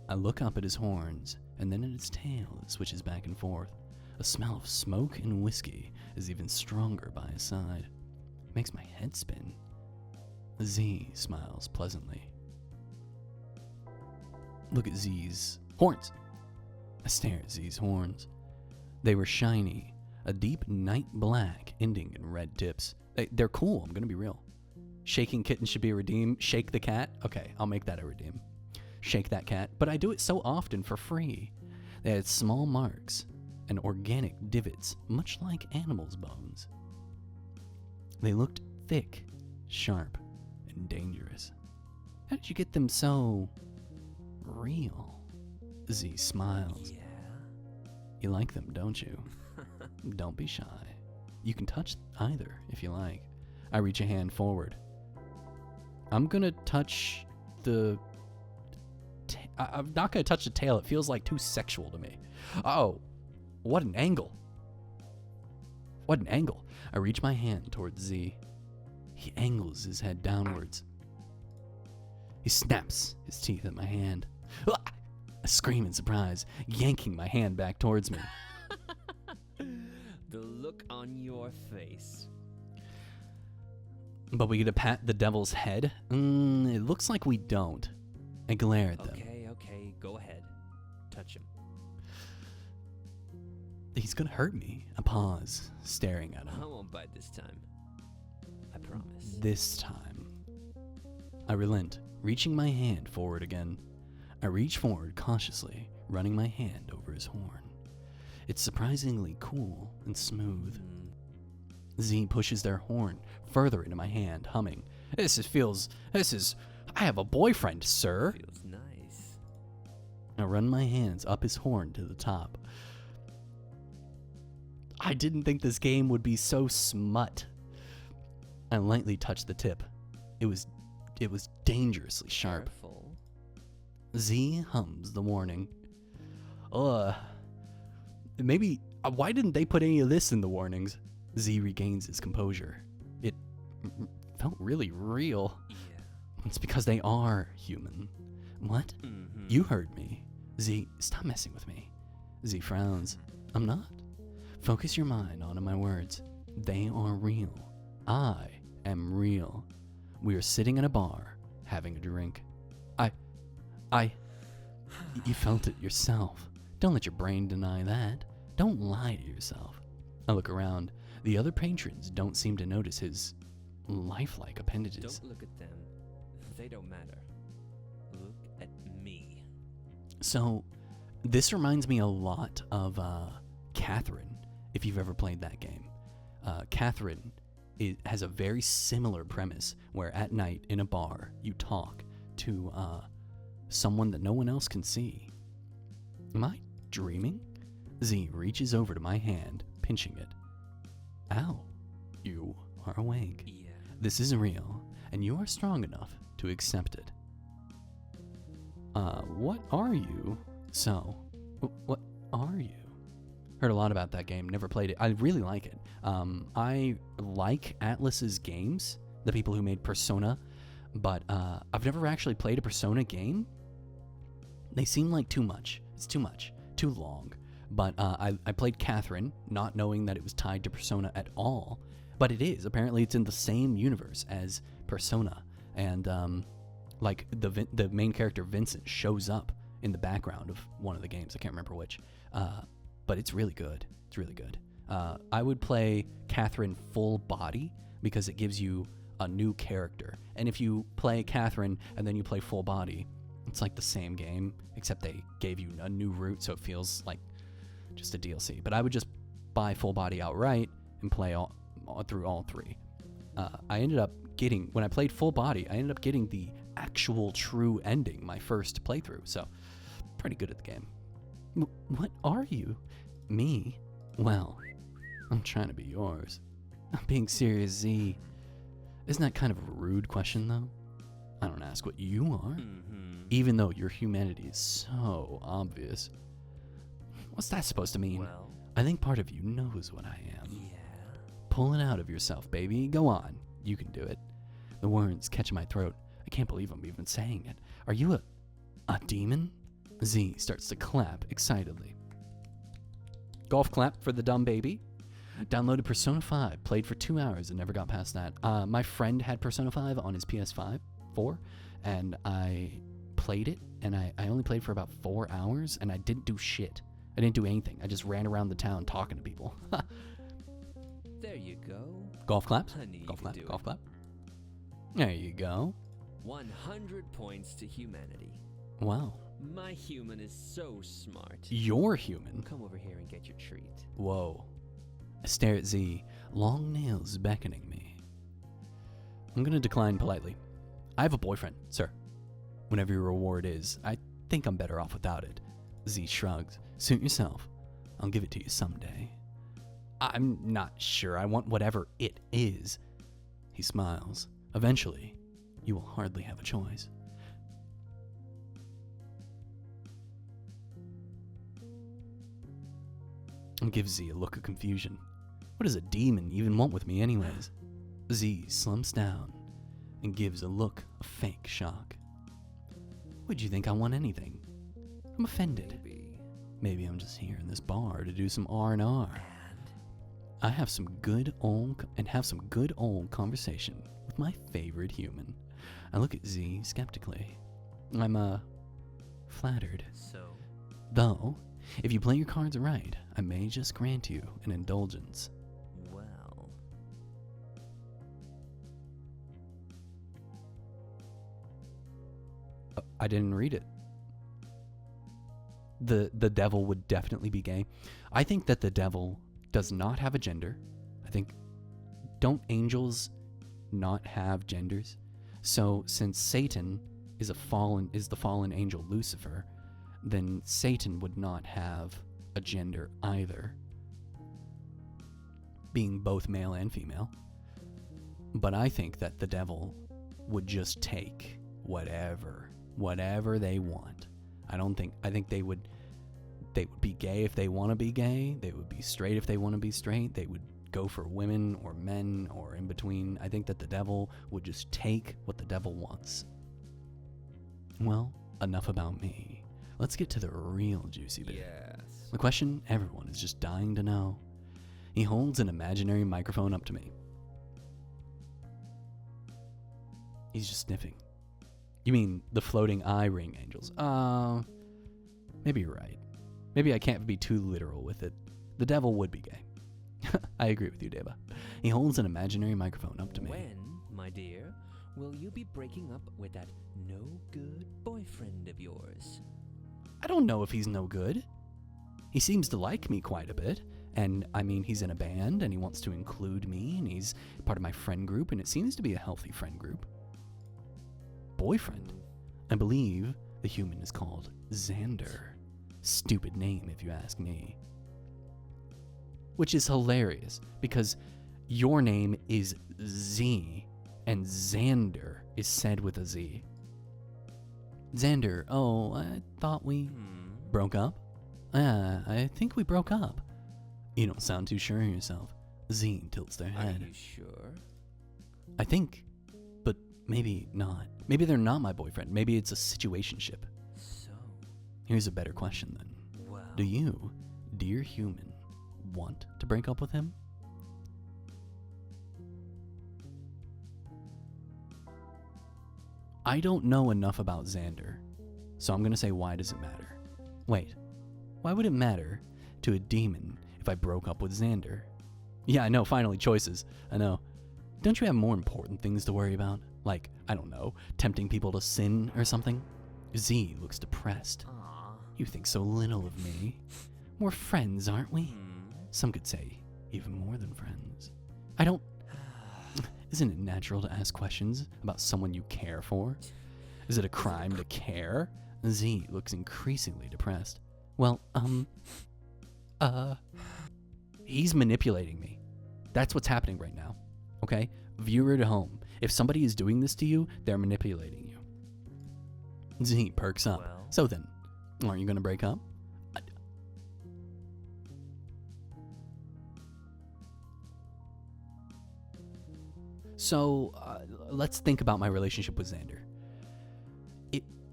I look up at his horns and then at his tail that switches back and forth. A smell of smoke and whiskey is even stronger by his side. It makes my head spin. Z smiles pleasantly. Look at Z's horns. I stare at Z's horns. They were shiny, a deep night black ending in red tips. They're cool, I'm gonna be real. Shaking kitten should be a redeem. Shake the cat? Okay, I'll make that a redeem. Shake that cat, but I do it so often for free. They had small marks and organic divots, much like animals' bones. They looked thick, sharp, and dangerous. How did you get them so real? Z smiles. Yeah. You like them, don't you? Don't be shy. You can touch either if you like. I reach a hand forward. I'm gonna touch the... I'm not gonna touch the tail. It feels like too sexual to me. Oh, what an angle. What an angle. I reach my hand towards Z. He angles his head downwards. He snaps his teeth at my hand. Ah! I scream in surprise, yanking my hand back towards me. The look on your face. But we get to pat the devil's head? It looks like we don't. I glare at them. Okay, go ahead. Touch him. He's gonna hurt me. I pause, staring at him. I won't bite this time. I promise. This time. I relent, reaching my hand forward again. I reach forward cautiously, running my hand over his horn. It's surprisingly cool and smooth. Z pushes their horn further into my hand, humming. I have a boyfriend, sir. Feels nice. I run my hands up his horn to the top. I didn't think this game would be so smut. I lightly touched the tip. It was dangerously sharp. Careful. Z hums the warning. Maybe, why didn't they put any of this in the warnings? Z regains his composure. It felt really real. Yeah. It's because they are human. What? Mm-hmm. You heard me. Z, stop messing with me. Z frowns. I'm not. Focus your mind onto my words. They are real. I am real. We are sitting in a bar, having a drink. You felt it yourself. Don't let your brain deny that. Don't lie to yourself. I look around. The other patrons don't seem to notice his lifelike appendages. Don't look at them. They don't matter. Look at me. So, this reminds me a lot of Catherine, if you've ever played that game. Catherine has a very similar premise where at night in a bar you talk to someone that no one else can see. Am I dreaming? Z reaches over to my hand, pinching it. Ow, you are awake. Yeah. This is real, and you are strong enough to accept it. What are you? So, what are you? Heard a lot about that game, never played it. I really like it. I like Atlus's games, the people who made Persona, but I've never actually played a Persona game. They seem like too much. It's too much, too long. But I played Catherine, not knowing that it was tied to Persona at all. But it is. Apparently it's in the same universe as Persona. And like the main character Vincent shows up in the background of one of the games. I can't remember which. But it's really good. It's really good. I would play Catherine full body because it gives you a new character. And if you play Catherine and then you play full body, it's like the same game, except they gave you a new route, so it feels like just a DLC. But I would just buy full body outright and play through all three. I ended up getting, when I played full body, I ended up getting the actual true ending my first playthrough. So pretty good at the game. What are you? Me? Well, I'm trying to be yours. I'm being serious, Z. Isn't that kind of a rude question, though? I don't ask what you are, even though your humanity is so obvious. What's that supposed to mean? Well, I think part of you knows what I am. yeah. Pull it out of yourself, baby. Go on. You can do it. The words catch in my throat. I can't believe I'm even saying it. Are you a demon? Z starts to clap excitedly. Golf clap for the dumb baby. Downloaded Persona 5, played for 2 hours and never got past that. My friend had Persona 5 on his PS4, and I played it, and I only played for about 4 hours, and I didn't do shit. I didn't do anything. I just ran around the town talking to people. There you go. Golf claps. Honey, you Golf can clap. do Golf it. clap. There you go. 100 points to humanity. Wow. My human is so smart. You're human. Come over here and get your treat. Whoa. I stare at Z, long nails beckoning me. I'm gonna decline politely. I have a boyfriend, sir. Whatever your reward is, I think I'm better off without it. Z shrugs. Suit yourself. I'll give it to you someday. I'm not sure I want whatever it is. He smiles. Eventually, you will hardly have a choice. I give Z a look of confusion. What does a demon even want with me anyways? Z slumps down and gives a look of fake shock. Would you think I want anything? I'm offended. Maybe I'm just here in this bar to do some R&R. I have some good old conversation with my favorite human. I look at Z skeptically. I'm flattered. So, Though, if you play your cards right, I may just grant you an indulgence. well, I didn't read it. The devil would definitely be gay. I think that the devil does not have a gender. I think, don't angels not have genders? So since Satan is the fallen angel Lucifer, then Satan would not have a gender either, being both male and female. But I think that the devil would just take whatever they want. I think they would be gay if they want to be gay. They would be straight if they want to be straight. They would go for women or men or in between. I think that the devil would just take what the devil wants. Well, enough about me. Let's get to the real juicy bit. yes. The question everyone is just dying to know. He holds an imaginary microphone up to me. He's just sniffing. You mean the floating eye ring angels? Maybe you're right. Maybe I can't be too literal with it. The devil would be gay. I agree with you, Deva. He holds an imaginary microphone up to me. When, my dear, will you be breaking up with that no-good boyfriend of yours? I don't know if he's no good. He seems to like me quite a bit. And, I mean, he's in a band, and he wants to include me, and he's part of my friend group, and it seems to be a healthy friend group. Boyfriend? I believe The human is called Xander. Stupid name, if you ask me. Which is hilarious, because your name is Z, and Xander is said with a Z. Xander, oh, I thought we broke up? I think we broke up. You don't sound too sure of yourself. Z tilts their head. Are you sure? I think, but maybe not. Maybe they're not my boyfriend. Maybe it's a situationship. So, Here's a better question then. well, Do you, dear human, want to break up with him? I don't know enough about Xander, so I'm gonna say, why does it matter? Wait, why would it matter to a demon if I broke up with Xander? Yeah, I know, finally, choices. I know. Don't you have more important things to worry about? Like, I don't know, tempting people to sin or something? Z looks depressed. aw, You think so little of me. We're friends, aren't we? Some could say even more than friends. I don't... Isn't it natural to ask questions about someone you care for? Is it a crime to care? Z looks increasingly depressed. Well, he's manipulating me. That's what's happening right now. Okay? Viewer at home. If somebody is doing this to you, they're manipulating you. Z perks up. Well. So then, aren't you gonna break up? So, let's think about my relationship with Xander.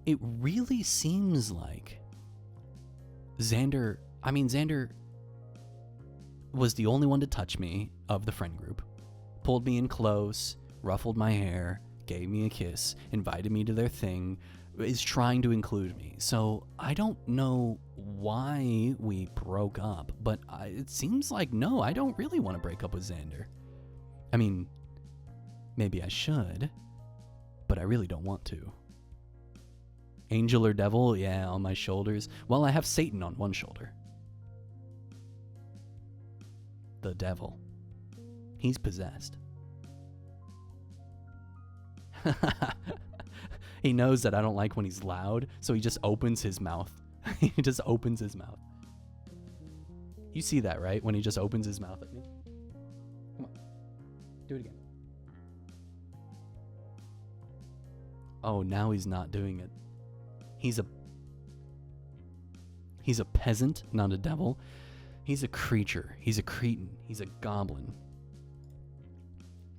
It really seems like Xander was the only one to touch me of the friend group, pulled me in close, ruffled my hair, gave me a kiss, invited me to their thing, is trying to include me. So I don't know why we broke up, but it seems like no, I don't really want to break up with Xander. I mean, maybe I should, but I really don't want to. Angel or devil? Yeah, on my shoulders. Well, I have Satan on one shoulder. The devil. He's possessed. He knows that I don't like when he's loud, so he just opens his mouth. He just opens his mouth. You see that, right? When he just opens his mouth at me? Come on. Do it again. Oh, now he's not doing it. He's a peasant, not a devil. He's a creature. He's a cretin. He's a goblin.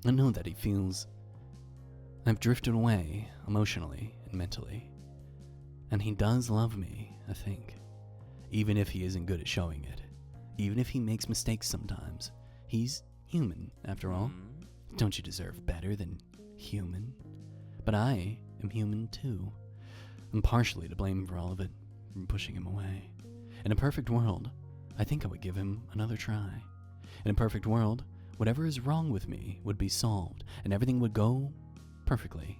I know that he feels... I've drifted away, emotionally and mentally. And he does love me, I think. Even if he isn't good at showing it. Even if he makes mistakes sometimes. He's human, after all. Don't you deserve better than human? But I am human too. I'm partially to blame for all of it, from pushing him away. In a perfect world, I think I would give him another try. In a perfect world, whatever is wrong with me would be solved, and everything would go perfectly.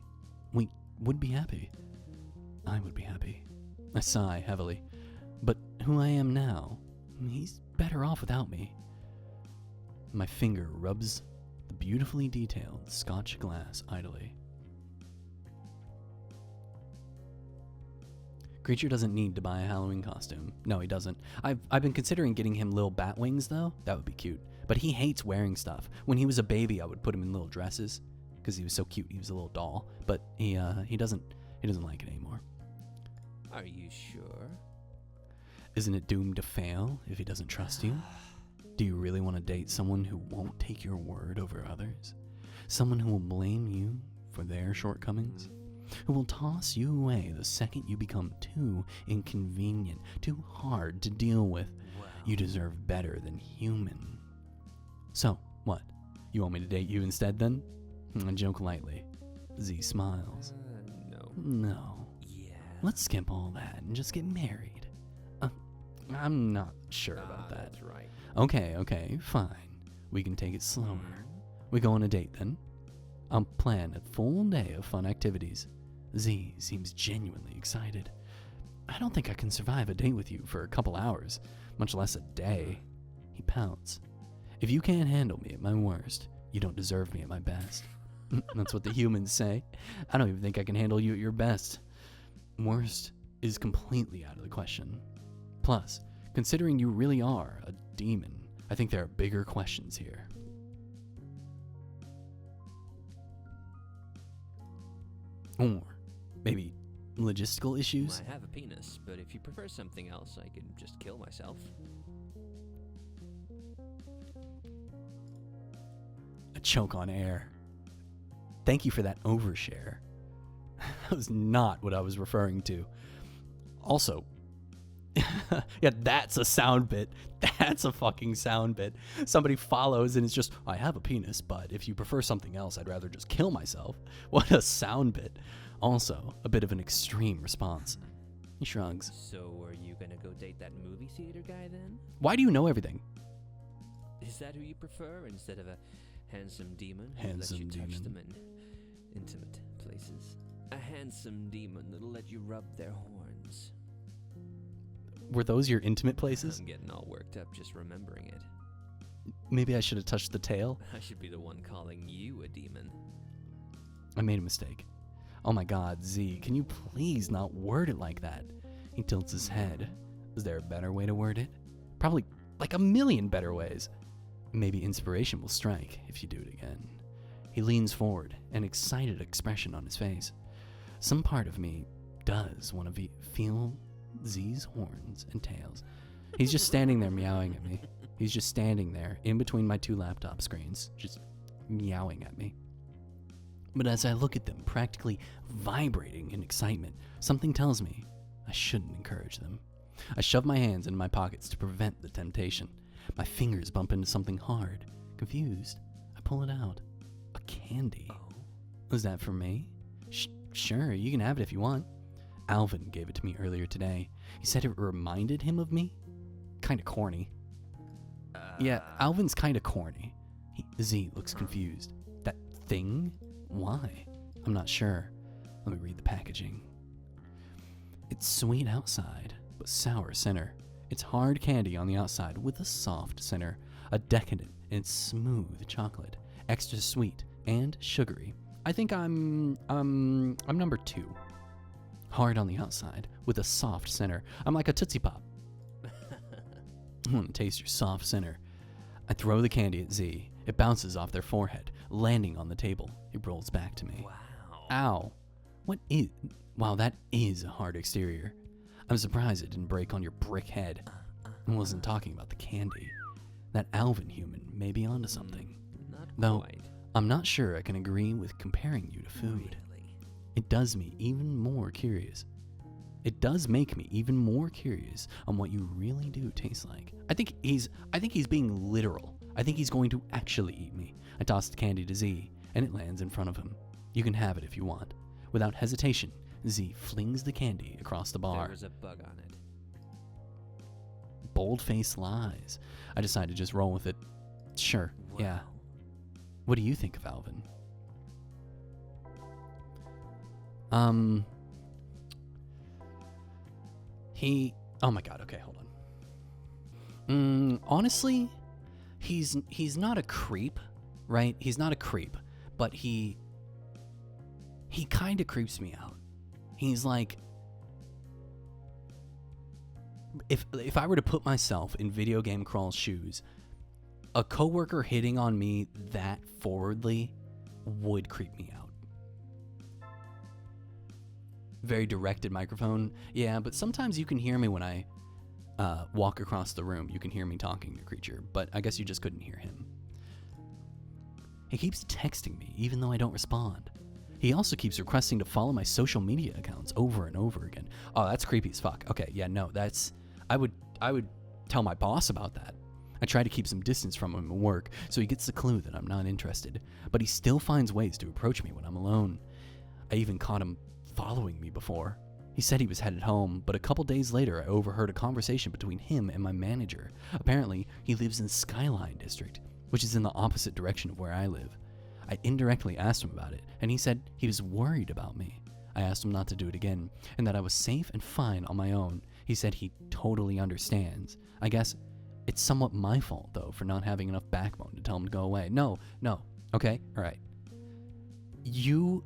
We would be happy. I would be happy. I sigh heavily. But who I am now, he's better off without me. My finger rubs the beautifully detailed Scotch glass idly. Creature doesn't need to buy a Halloween costume. No, he doesn't. I've been considering getting him little bat wings, though. That would be cute. But he hates wearing stuff. When he was a baby, I would put him in little dresses because he was so cute. He was a little doll. But he doesn't like it anymore. Are you sure? Isn't it doomed to fail if he doesn't trust you? Do you really want to date someone who won't take your word over others? Someone who will blame you for their shortcomings? Who will toss you away the second you become too inconvenient, too hard to deal with? Well, You deserve better than human. So, what? You want me to date you instead then? I joke lightly. Z smiles. no. No. Yeah. Let's skip all that and just get married. I'm not sure about that. That's right. Okay, fine. We can take it slower. We go on a date then. I'll plan a full day of fun activities. Z seems genuinely excited. I don't think I can survive a date with you for a couple hours, much less a day. He pouts. If you can't handle me at my worst, you don't deserve me at my best. That's what the humans say. I don't even think I can handle you at your best. Worst is completely out of the question. Plus, considering you really are a demon, I think there are bigger questions here. Or maybe logistical issues? I have a penis, but if you prefer something else, I can just kill myself. A choke on air. Thank you for that overshare. That was not what I was referring to. Also, yeah, that's a sound bit. That's a fucking sound bit. Somebody follows and it's just, I have a penis, but if you prefer something else, I'd rather just kill myself. What a sound bit. Also, a bit of an extreme response. He shrugs. So are you gonna go date that movie theater guy then? Why do you know everything? Is that who you prefer instead of a handsome demon who lets Handsome you touch demon. them in intimate places? A handsome demon that'll let you rub their horns. Were those your intimate places? I'm getting all worked up just remembering it. Maybe I should have touched the tail. I should be the one calling you a demon. I made a mistake. Oh my god, Z, can you please not word it like that? He tilts his head. Is there a better way to word it? Probably like a million better ways. Maybe inspiration will strike if you do it again. He leans forward, an excited expression on his face. Some part of me does want to feel Z's horns and tails. He's just standing there meowing at me. He's just standing there in between my two laptop screens, just meowing at me. But as I look at them, practically vibrating in excitement, something tells me I shouldn't encourage them. I shove my hands into my pockets to prevent the temptation. My fingers bump into something hard. Confused, I pull it out. A candy. Oh. Was that for me? Sure, you can have it if you want. Alvin gave it to me earlier today. He said it reminded him of me. Kinda corny. Yeah, Alvin's kinda corny. Z looks confused. That thing? Why? I'm not sure. Let me read the packaging. It's sweet outside, but sour center. It's hard candy on the outside with a soft center. A decadent and smooth chocolate. Extra sweet and sugary. I think I'm number 2. Hard on the outside with a soft center. I'm like a Tootsie Pop. I want to taste your soft center. I throw the candy at Z. It bounces off their forehead, landing on the table. It rolls back to me. Wow. Ow. Wow, that is a hard exterior. I'm surprised it didn't break on your brick head. I wasn't talking about the candy. That Alvin human may be onto something. Not Though, quite. I'm not sure I can agree with comparing you to food. Really? It does me even more curious. It does make me even more curious on what you really do taste like. I think he's being literal. I think he's going to actually eat me. I toss the candy to Z, and it lands in front of him. You can have it if you want. Without hesitation, Z flings the candy across the bar. There was a bug on it. Bold-faced lies. I decide to just roll with it. Sure, yeah. Wow. What do you think of Alvin? Oh my god, okay, hold on. Honestly, he's not a creep, right? He's not a creep, but he kind of creeps me out. He's like, if I were to put myself in Video Game Crawl's shoes, a coworker hitting on me that forwardly would creep me out. Very directed microphone. Yeah, but sometimes you can hear me when I walk across the room. You can hear me talking to Creature, but I guess you just couldn't hear him. He keeps texting me even though I don't respond. He also keeps requesting to follow my social media accounts over and over again. Oh, that's creepy as fuck. Okay, yeah, no, I would tell my boss about that. I try to keep some distance from him at work so he gets the clue that I'm not interested, but he still finds ways to approach me when I'm alone. I even caught him following me before. He said he was headed home, but a couple days later I overheard a conversation between him and my manager. Apparently, he lives in Skyline District, which is in the opposite direction of where I live. I indirectly asked him about it, and he said he was worried about me. I asked him not to do it again, and that I was safe and fine on my own. He said he totally understands. I guess it's somewhat my fault, though, for not having enough backbone to tell him to go away. No, okay, alright. You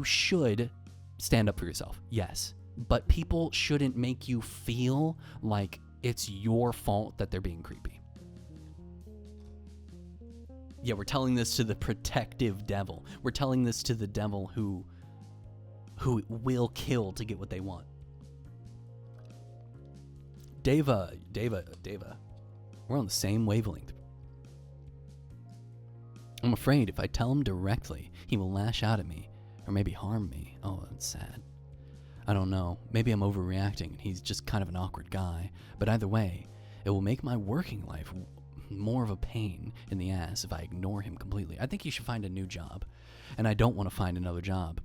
should stand up for yourself. Yes, but people shouldn't make you feel like it's your fault that they're being creepy. Yeah, we're telling this to the protective devil. We're telling this to the devil who will kill to get what they want. Deva. We're on the same wavelength. I'm afraid if I tell him directly, he will lash out at me, or maybe harm me. Oh, that's sad. I don't know. Maybe I'm overreacting and he's just kind of an awkward guy. But either way, it will make my working life more of a pain in the ass if I ignore him completely. I think he should find a new job. And I don't want to find another job.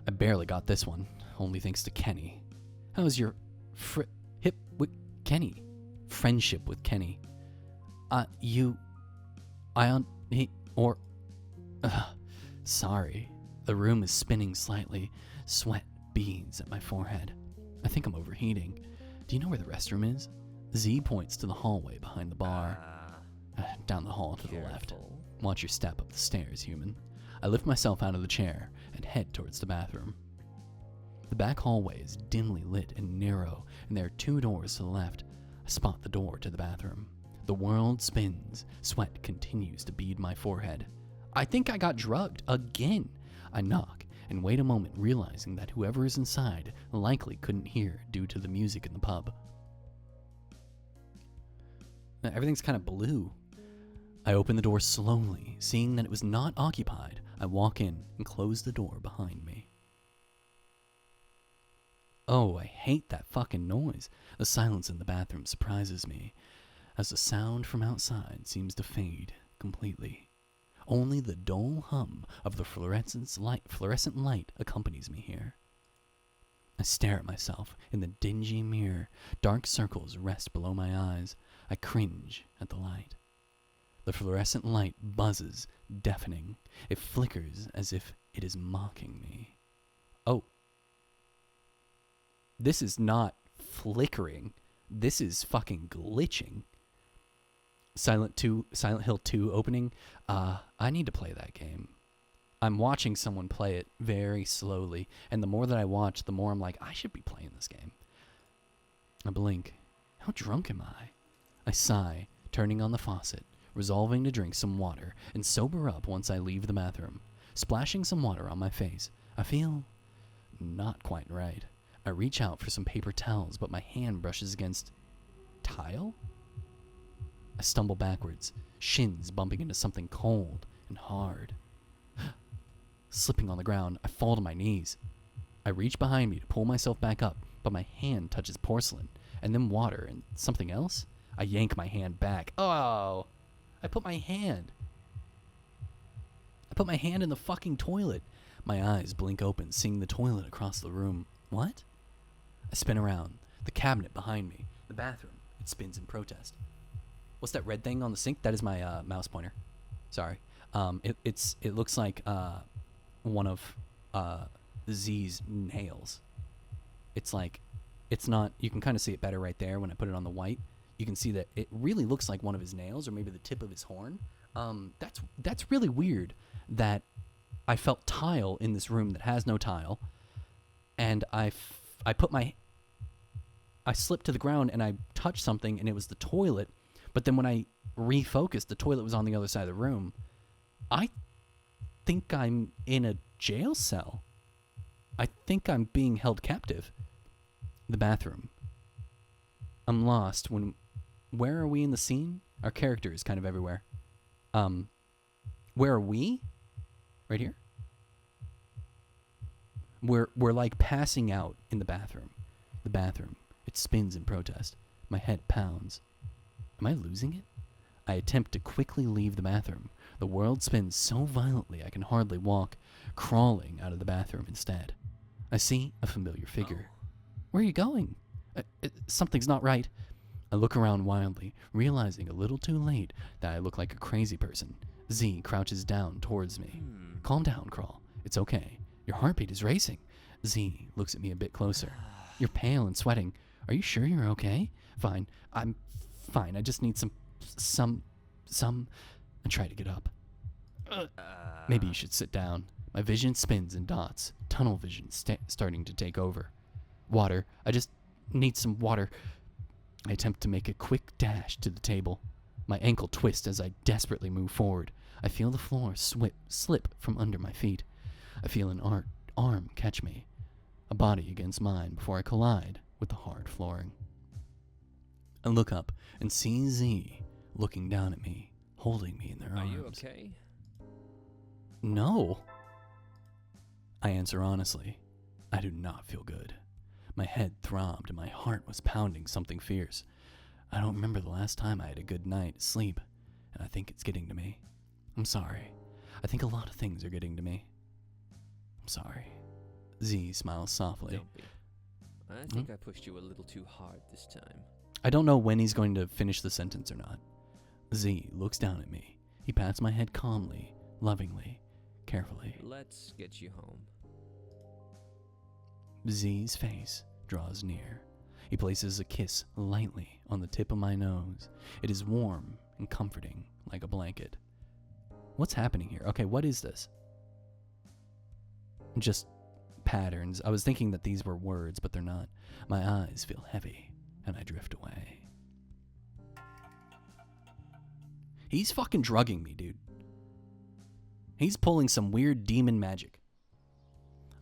I barely got this one, only thanks to Kenny. How's your Kenny? Friendship with Kenny. Sorry. The room is spinning slightly. Sweat beads at my forehead. I think I'm overheating. Do you know where the restroom is? Z points to the hallway behind the bar. Down the hall to the left. Watch your step up the stairs, human. I lift myself out of the chair and head towards the bathroom. The back hallway is dimly lit and narrow, and there are 2 doors to the left. I spot the door to the bathroom. The world spins. Sweat continues to bead my forehead. I think I got drugged again. I knock and wait a moment, realizing that whoever is inside likely couldn't hear due to the music in the pub. Everything's kind of blue. I open the door slowly, seeing that it was not occupied. I walk in and close the door behind me. Oh, I hate that fucking noise. The silence in the bathroom surprises me, as the sound from outside seems to fade completely. Only the dull hum of the fluorescent light accompanies me here. I stare at myself in the dingy mirror. Dark circles rest below my eyes. I cringe at the light. The fluorescent light buzzes, deafening. It flickers as if it is mocking me. Oh. This is not flickering. This is fucking glitching. Silent Hill 2 opening. I need to play that game. I'm watching someone play it very slowly, and the more that I watch, the more I'm like, I should be playing this game. I blink. How drunk am I? I sigh, turning on the faucet, resolving to drink some water and sober up once I leave the bathroom. Splashing some water on my face, I feel not quite right. I reach out for some paper towels, but my hand brushes against tile? I stumble backwards, shins bumping into something cold and hard. Slipping on the ground, I fall to my knees. I reach behind me to pull myself back up, but my hand touches porcelain, and then water, and something else. I yank my hand back. Oh! I put my hand in the fucking toilet. My eyes blink open, seeing the toilet across the room. What? I spin around. The cabinet behind me. The bathroom. It spins in protest. What's that red thing on the sink? That is my mouse pointer. Sorry. It looks like one of Z's nails. It's not. You can kind of see it better right there when I put it on the white. You can see that it really looks like one of his nails, or maybe the tip of his horn. That's really weird. That I felt tile in this room that has no tile, and I slipped to the ground and I touched something, and it was the toilet. But then when I refocused, the toilet was on the other side of the room. I think I'm in a jail cell. I think I'm being held captive. The bathroom. I'm lost. Where are we in the scene? Our character is kind of everywhere. Where are we? Right here? We're like passing out in the bathroom. The bathroom. It spins in protest. My head pounds. Am I losing it? I attempt to quickly leave the bathroom. The world spins so violently I can hardly walk, crawling out of the bathroom instead. I see a familiar figure. Where are you going? Something's not right. I look around wildly, realizing a little too late that I look like a crazy person. Z crouches down towards me. Calm down, Crawl. It's okay. Your heartbeat is racing. Z looks at me a bit closer. You're pale and sweating. Are you sure you're okay? Fine. I'm fine. I just need some. I try to get up. Maybe you should sit down. My vision spins in dots, tunnel vision starting to take over. Water. I just need some water. I attempt to make a quick dash to the table. My ankle twists as I desperately move forward. I feel the floor slip from under my feet. I feel an arm catch me, a body against mine before I collide with the hard flooring. I look up and see Z looking down at me, holding me in their arms. Are you okay? No. I answer honestly. I do not feel good. My head throbbed and my heart was pounding something fierce. I don't remember the last time I had a good night's sleep, and I think it's getting to me. I'm sorry. I think a lot of things are getting to me. I'm sorry. Z smiles softly. Don't be. I think I pushed you a little too hard this time. I don't know when he's going to finish the sentence or not. Z looks down at me. He pats my head calmly, lovingly, carefully. Let's get you home. Z's face draws near. He places a kiss lightly on the tip of my nose. It is warm and comforting, like a blanket. What's happening here? Okay, what is this? Just patterns. I was thinking that these were words, but they're not. My eyes feel heavy, and I drift away. He's fucking drugging me, dude. He's pulling some weird demon magic.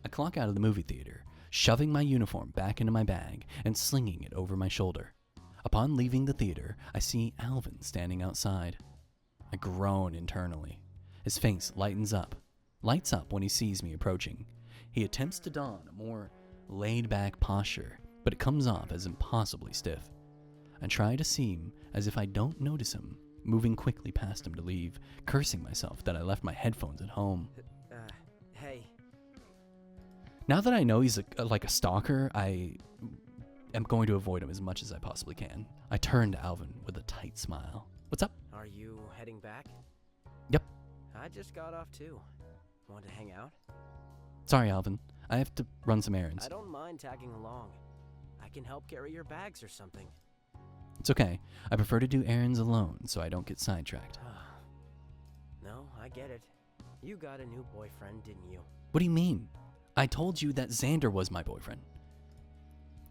I clock out of the movie theater, shoving my uniform back into my bag and slinging it over my shoulder. Upon leaving the theater, I see Alvin standing outside. I groan internally. His face lights up when he sees me approaching. He attempts to don a more laid-back posture, but it comes off as impossibly stiff. I try to seem as if I don't notice him, moving quickly past him to leave, cursing myself that I left my headphones at home. Hey. Now that I know he's like a stalker, I am going to avoid him as much as I possibly can. I turn to Alvin with a tight smile. What's up? Are you heading back? Yep. I just got off too. Want to hang out? Sorry, Alvin. I have to run some errands. I don't mind tagging along. I can help carry your bags or something. It's okay. I prefer to do errands alone so I don't get sidetracked. No, I get it. You got a new boyfriend, didn't you? What do you mean? I told you that Xander was my boyfriend.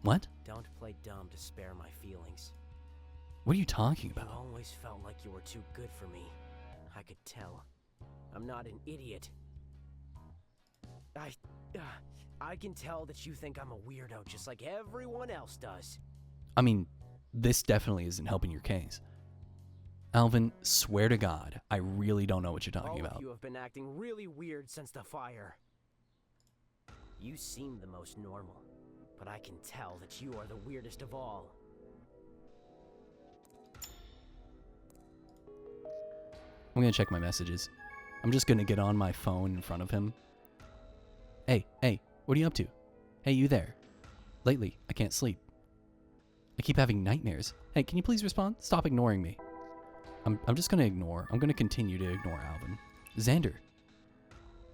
What? Don't play dumb to spare my feelings. What are you talking You about? always felt like you were too good for me. I could tell. I'm not an idiot. I can tell that you think I'm a weirdo just like everyone else does. I mean, this definitely isn't helping your case. Alvin, swear to God, I really don't know what you're talking All about. of you have been acting really weird since the fire. You seem the most normal, but I can tell that you are the weirdest of all. I'm gonna check my messages. I'm just gonna get on my phone in front of him. Hey, what are you up to? Hey, you there? Lately, I can't sleep. I keep having nightmares. Hey, can you please respond? Stop ignoring me. I'm just gonna ignore. I'm gonna continue to ignore Alvin. Xander.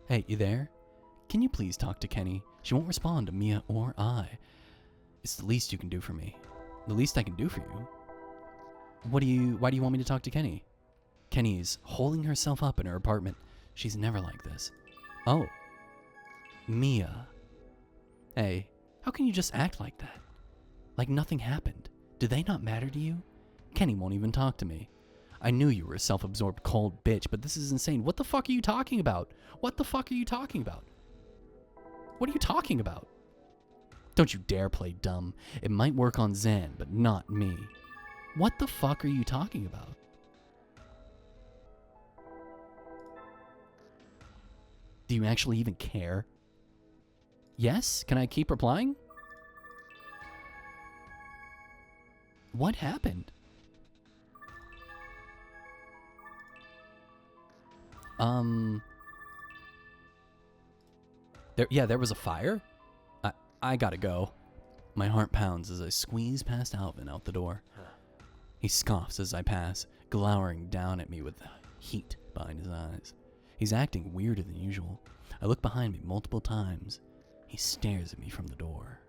Hey, you there? Can you please talk to Kenny? She won't respond to Mia or I. It's the least you can do for me. The least I can do for you. Why do you want me to talk to Kenny? Kenny's holding herself up in her apartment. She's never like this. Oh. Mia. Hey, how can you just act like that? Like nothing happened. Do they not matter to you? Kenny won't even talk to me. I knew you were a self-absorbed cold bitch, but this is insane. What the fuck are you talking about? What the fuck are you talking about? What are you talking about? Don't you dare play dumb. It might work on Zan, but not me. What the fuck are you talking about? Do you actually even care? Yes? Can I keep replying? What happened? There was a fire? I gotta go. My heart pounds as I squeeze past Alvin out the door. He scoffs as I pass, glowering down at me with heat behind his eyes. He's acting weirder than usual. I look behind me multiple times. He stares at me from the door.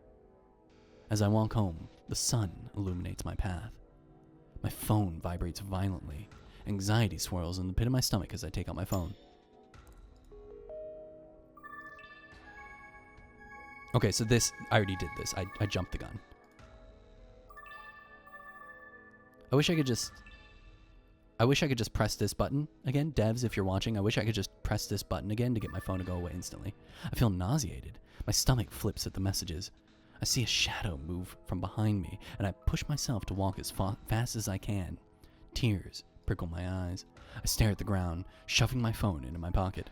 As I walk home, the sun illuminates my path. My phone vibrates violently. Anxiety swirls in the pit of my stomach as I take out my phone. Okay, so this, I already did this. I jumped the gun. I wish I could just press this button again. Devs, if you're watching, I wish I could just press this button again to get my phone to go away instantly. I feel nauseated. My stomach flips at the messages. I see a shadow move from behind me, and I push myself to walk as fast as I can. Tears prickle my eyes. I stare at the ground, shoving my phone into my pocket.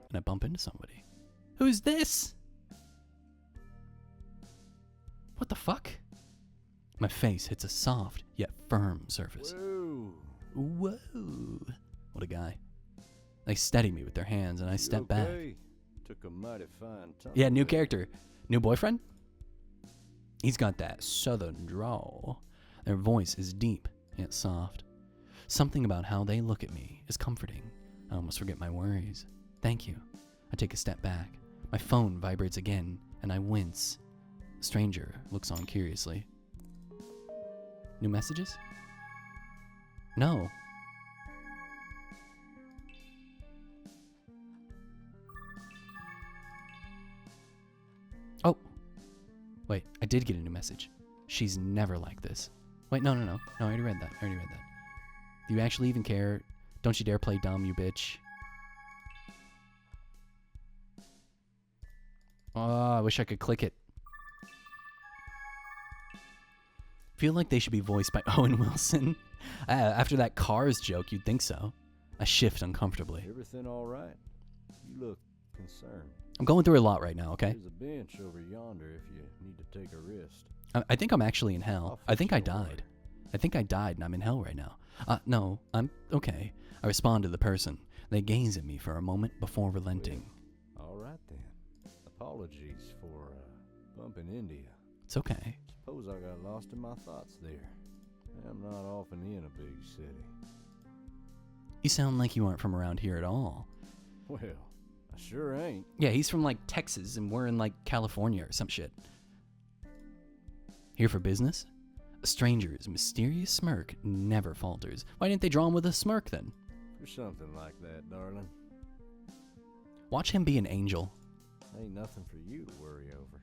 And I bump into somebody. Who's this? What the fuck? My face hits a soft, yet firm surface. Whoa. Whoa. What a guy. They steady me with their hands, and I step back. Took a mighty fine time. Yeah, new character. New boyfriend? He's got that southern drawl. Their voice is deep, yet soft. Something about how they look at me is comforting. I almost forget my worries. Thank you. I take a step back. My phone vibrates again, and I wince. The stranger looks on curiously. New messages? No. Oh. Wait, I did get a new message. She's never like this. Wait, no. No, I already read that. Do you actually even care? Don't you dare play dumb, you bitch. Oh, I wish I could click it. Feel like they should be voiced by Owen Wilson. After that Cars joke, you'd think so. I shift uncomfortably. Everything all right? You look concerned. I'm going through a lot right now, okay? There's a bench over yonder if you need to take a rest. I think I'm actually in hell. I think I Sure. died. I think I died and I'm in hell right now. No, I'm okay. I respond to the person. They gaze at me for a moment before relenting. All right then. Apologies for bumping into you. It's okay. Suppose I got lost in my thoughts there. I'm not often in a big city. You sound like you aren't from around here at all. Well, I sure ain't. Yeah, he's from like Texas and we're in like California or some shit. Here for business? A stranger's mysterious smirk never falters. Why didn't they draw him with a smirk then? For something like that, darling. Watch him be an angel. Ain't nothing for you to worry over.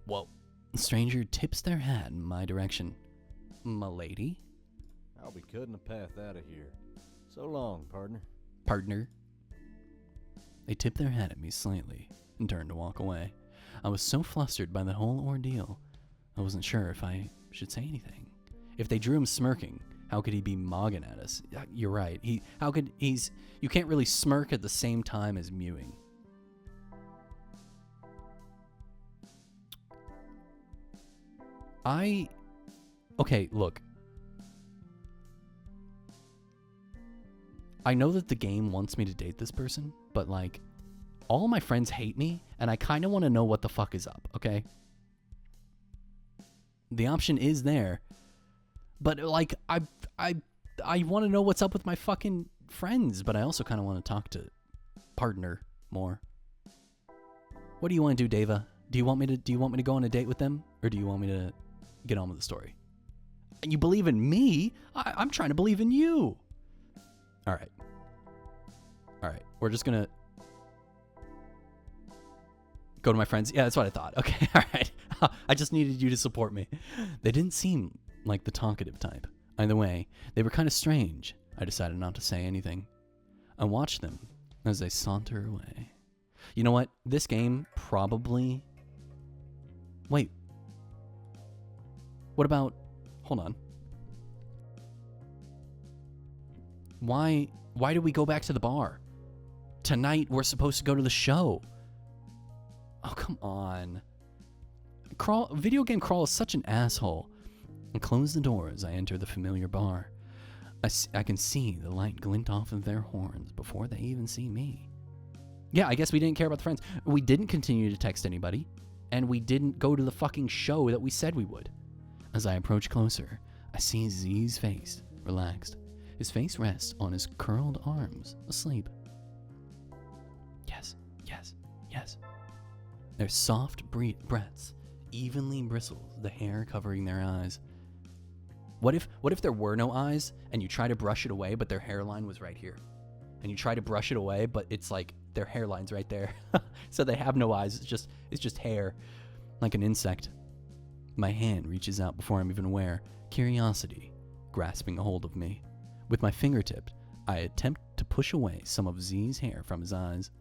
Whoa. The stranger tips their hat in my direction. M'lady? I'll be cutting a path out of here. So long, partner. Partner? They tip their hat at me slightly and turn to walk away. I was so flustered by the whole ordeal, I wasn't sure if I should say anything. If they drew him smirking, how could he be mogging at us? You're right. You can't really smirk at the same time as mewing. Okay, look. I know that the game wants me to date this person, but like, all my friends hate me, and I kind of want to know what the fuck is up, okay? The option is there, but like, I want to know what's up with my fucking friends, but I also kind of want to talk to partner more. What do you want to do, Deva? Do you want me to go on a date with them, or do you want me to get on with the story? You believe in me? I'm trying to believe in you. All right. We're just gonna go to my friends. Yeah, that's what I thought. Okay, all right. I just needed you to support me. They didn't seem like the talkative type. Either way, they were kind of strange. I decided not to say anything. I watched them as they saunter away. You know what? This game probably... Wait. What about... Hold on. Why did we go back to the bar? Tonight we're supposed to go to the show. Oh, come on. Video Game Crawl is such an asshole. I close the door as I enter the familiar bar. I can see the light glint off of their horns before they even see me. Yeah, I guess we didn't care about the friends. We didn't continue to text anybody. And we didn't go to the fucking show that we said we would. As I approach closer, I see Z's face, relaxed. His face rests on his curled arms, asleep. Yes. Their soft breaths evenly bristles the hair covering their eyes. What if there were no eyes and you try to brush it away, but their hairline was right here? And you try to brush it away, but it's like their hairline's right there. So they have no eyes. It's just hair, like an insect. My hand reaches out before I'm even aware, curiosity grasping a hold of me. With my fingertip, I attempt to push away some of Z's hair from his eyes.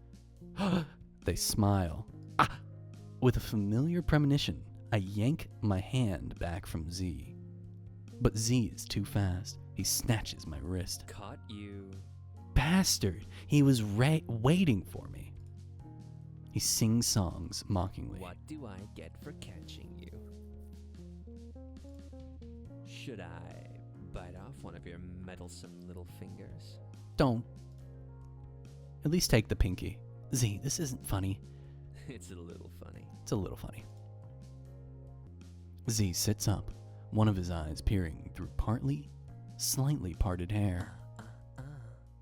They smile. Ah! With a familiar premonition, I yank my hand back from Z. But Z is too fast. He snatches my wrist. Caught you. Bastard! He was waiting for me. He sings songs mockingly. What do I get for catching you? Should I bite off one of your meddlesome little fingers? Don't. At least take the pinky. Z, this isn't funny. It's a little funny. It's a little funny. Z sits up, one of his eyes peering through slightly parted hair.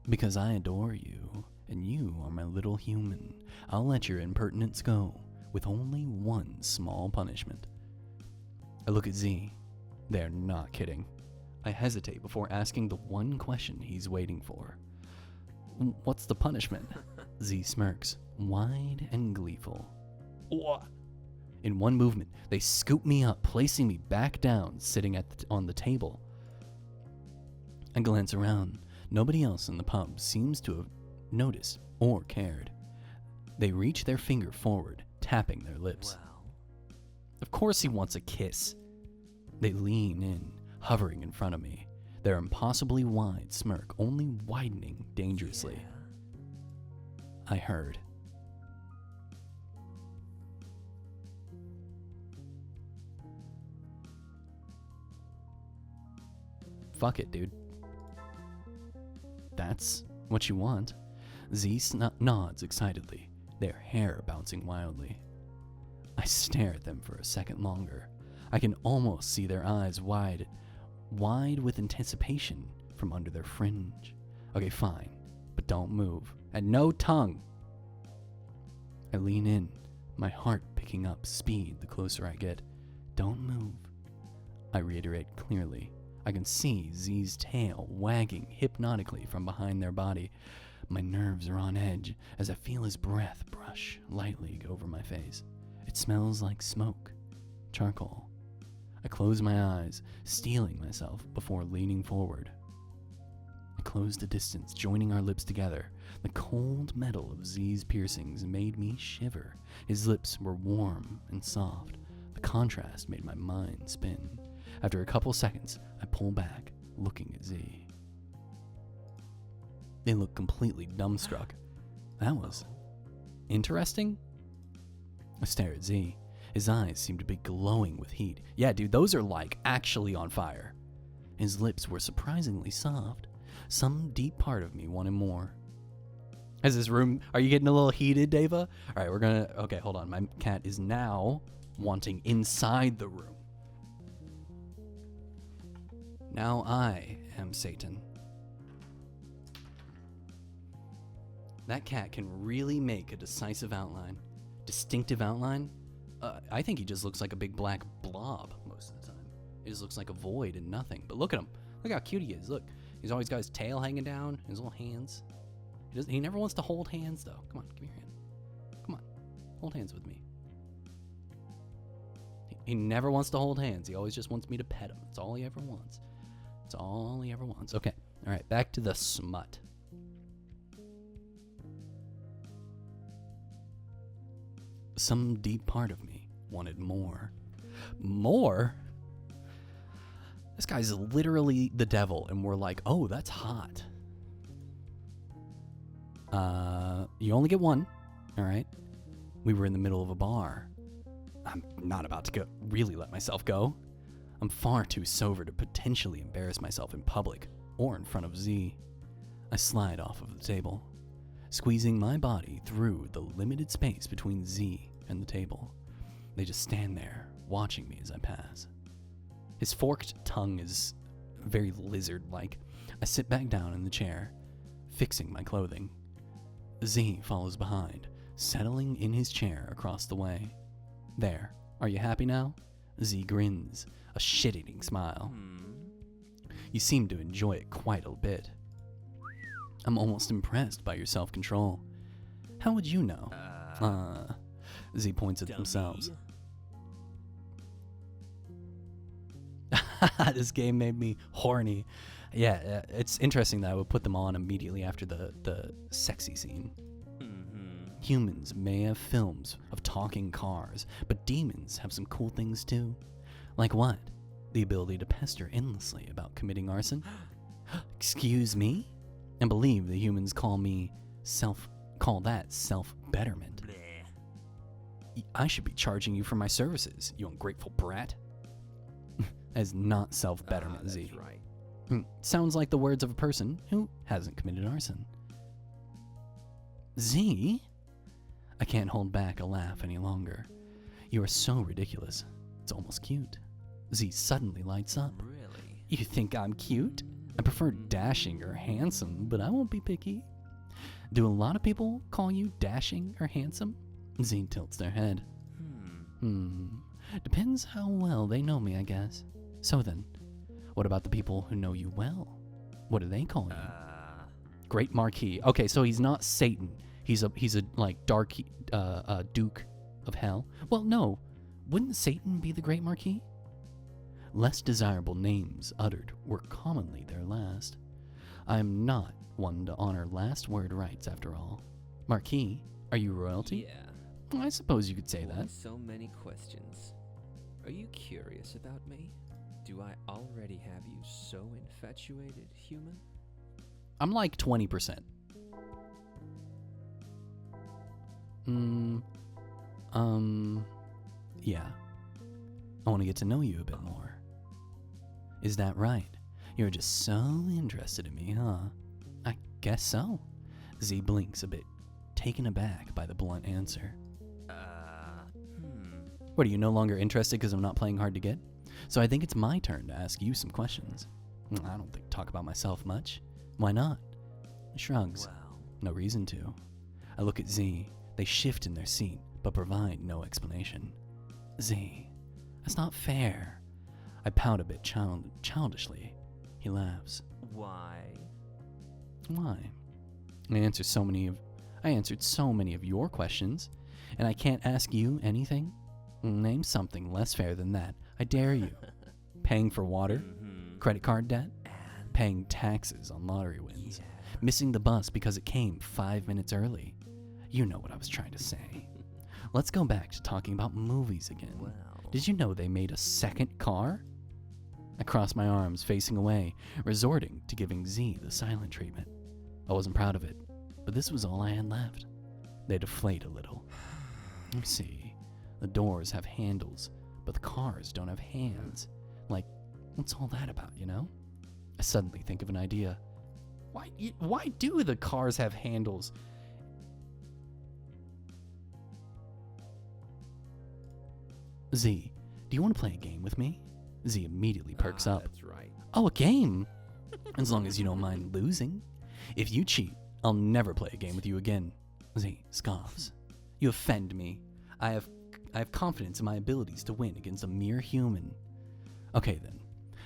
Because I adore you, and you are my little human, I'll let your impertinence go, with only one small punishment. I look at Z. They're not kidding. I hesitate before asking the one question he's waiting for. What's the punishment? Z smirks, wide and gleeful. What? In one movement, they scoop me up, placing me back down, sitting on the table. I glance around. Nobody else in the pub seems to have noticed or cared. They reach their finger forward, tapping their lips. Well, Of course he wants a kiss. They lean in, hovering in front of me, their impossibly wide smirk only widening dangerously. I heard. Fuck it, dude. That's what you want? Z nods excitedly, their hair bouncing wildly. I stare at them for a second longer. I can almost see their eyes wide with anticipation from under their fringe. Okay, fine, but don't move. And no tongue. I lean in, my heart picking up speed the closer I get. Don't move. I reiterate clearly. I can see Z's tail wagging hypnotically from behind their body. My nerves are on edge as I feel his breath brush lightly over my face. It smells like smoke, charcoal. I close my eyes, steeling myself before leaning forward. I closed the distance, joining our lips together. The cold metal of Z's piercings made me shiver. His lips were warm and soft. The contrast made my mind spin. After a couple seconds, I pull back, looking at Z. They look completely dumbstruck. That was interesting. I stare at Z. His eyes seem to be glowing with heat. Yeah, dude, those are like actually on fire. His lips were surprisingly soft. Some deep part of me wanted more. Is this room, are you getting a little heated, Deva? All right, okay, hold on. My cat is now wanting inside the room. Now I am Satan. That cat can really make a decisive outline. Distinctive outline. I think he just looks like a big black blob most of the time. He just looks like a void and nothing. But look at him. Look how cute he is. Look, he's always got his tail hanging down, his little hands. He never wants to hold hands, though. Come on, give me your hand. Come on, hold hands with me. He never wants to hold hands. He always just wants me to pet him. That's all he ever wants. That's all he ever wants. Okay, all right, back to the smut. Some deep part of me wanted more. More? This guy's literally the devil, and we're like, oh, that's hot. You only get one, all right? We were in the middle of a bar. I'm not about to really let myself go. I'm far too sober to potentially embarrass myself in public or in front of Z. I slide off of the table, squeezing my body through the limited space between Z and the table. They just stand there, watching me as I pass. His forked tongue is very lizard-like. I sit back down in the chair, fixing my clothing. Z follows behind, settling in his chair across the way. There, are you happy now? Z grins, a shit-eating smile. You seem to enjoy it quite a bit. I'm almost impressed by your self-control. How would you know? Z points at themselves. This game made me horny. Yeah, it's interesting that I would put them on immediately after the sexy scene. Humans may have films of talking cars, but demons have some cool things too. Like what? The ability to pester endlessly about committing arson? Excuse me? And believe the humans call that self-betterment. I should be charging you for my services, you ungrateful brat. As not self-betterment, Z. That's right. Sounds like the words of a person who hasn't committed arson. Z? I can't hold back a laugh any longer. You are so ridiculous. It's almost cute. Z suddenly lights up. Really? You think I'm cute? I prefer dashing or handsome, but I won't be picky. Do a lot of people call you dashing or handsome? Z tilts their head. Depends how well they know me, I guess. So then, what about the people who know you well? What do they call you? Great Marquis. Okay, so he's not Satan. He's a like dark Duke of Hell. Well, no. Wouldn't Satan be the Great Marquis? Less desirable names uttered were commonly their last. I am not one to honor last word rights, after all. Marquis, are you royalty? Yeah. Well, I suppose you could say Why that. so many questions? Are you curious about me? Do I already have you so infatuated, human? I'm like 20%. Yeah. I want to get to know you a bit more. Is that right? You're just so interested in me, huh? I guess so. Z blinks a bit, taken aback by the blunt answer. What, are you no longer interested because I'm not playing hard to get? So I think it's my turn to ask you some questions. I don't talk about myself much. Why not? Shrugs. Well, No reason to. I look at Z. They shift in their seat, but provide no explanation. Z, that's not fair. I pout a bit childishly. He laughs. why? Why? I answered so many of your questions, and I can't ask you anything? Name something less fair than that. I dare you. Paying for water? Credit card debt? Paying taxes on lottery wins? Missing the bus because it came 5 minutes early? You know what I was trying to say. Let's go back to talking about movies again. Well, Did you know they made a second car? I crossed my arms, facing away, resorting to giving Z the silent treatment. I wasn't proud of it, but this was all I had left. They deflate a little. You see, the doors have handles, but the cars don't have hands. Like, what's all that about, you know? I suddenly think of an idea. Why do the cars have handles? Z, do you want to play a game with me? Z immediately perks up. That's right. Oh, a game? As long as you don't mind losing. If you cheat, I'll never play a game with you again. Z scoffs. You offend me. I have confidence in my abilities to win against a mere human. Okay then.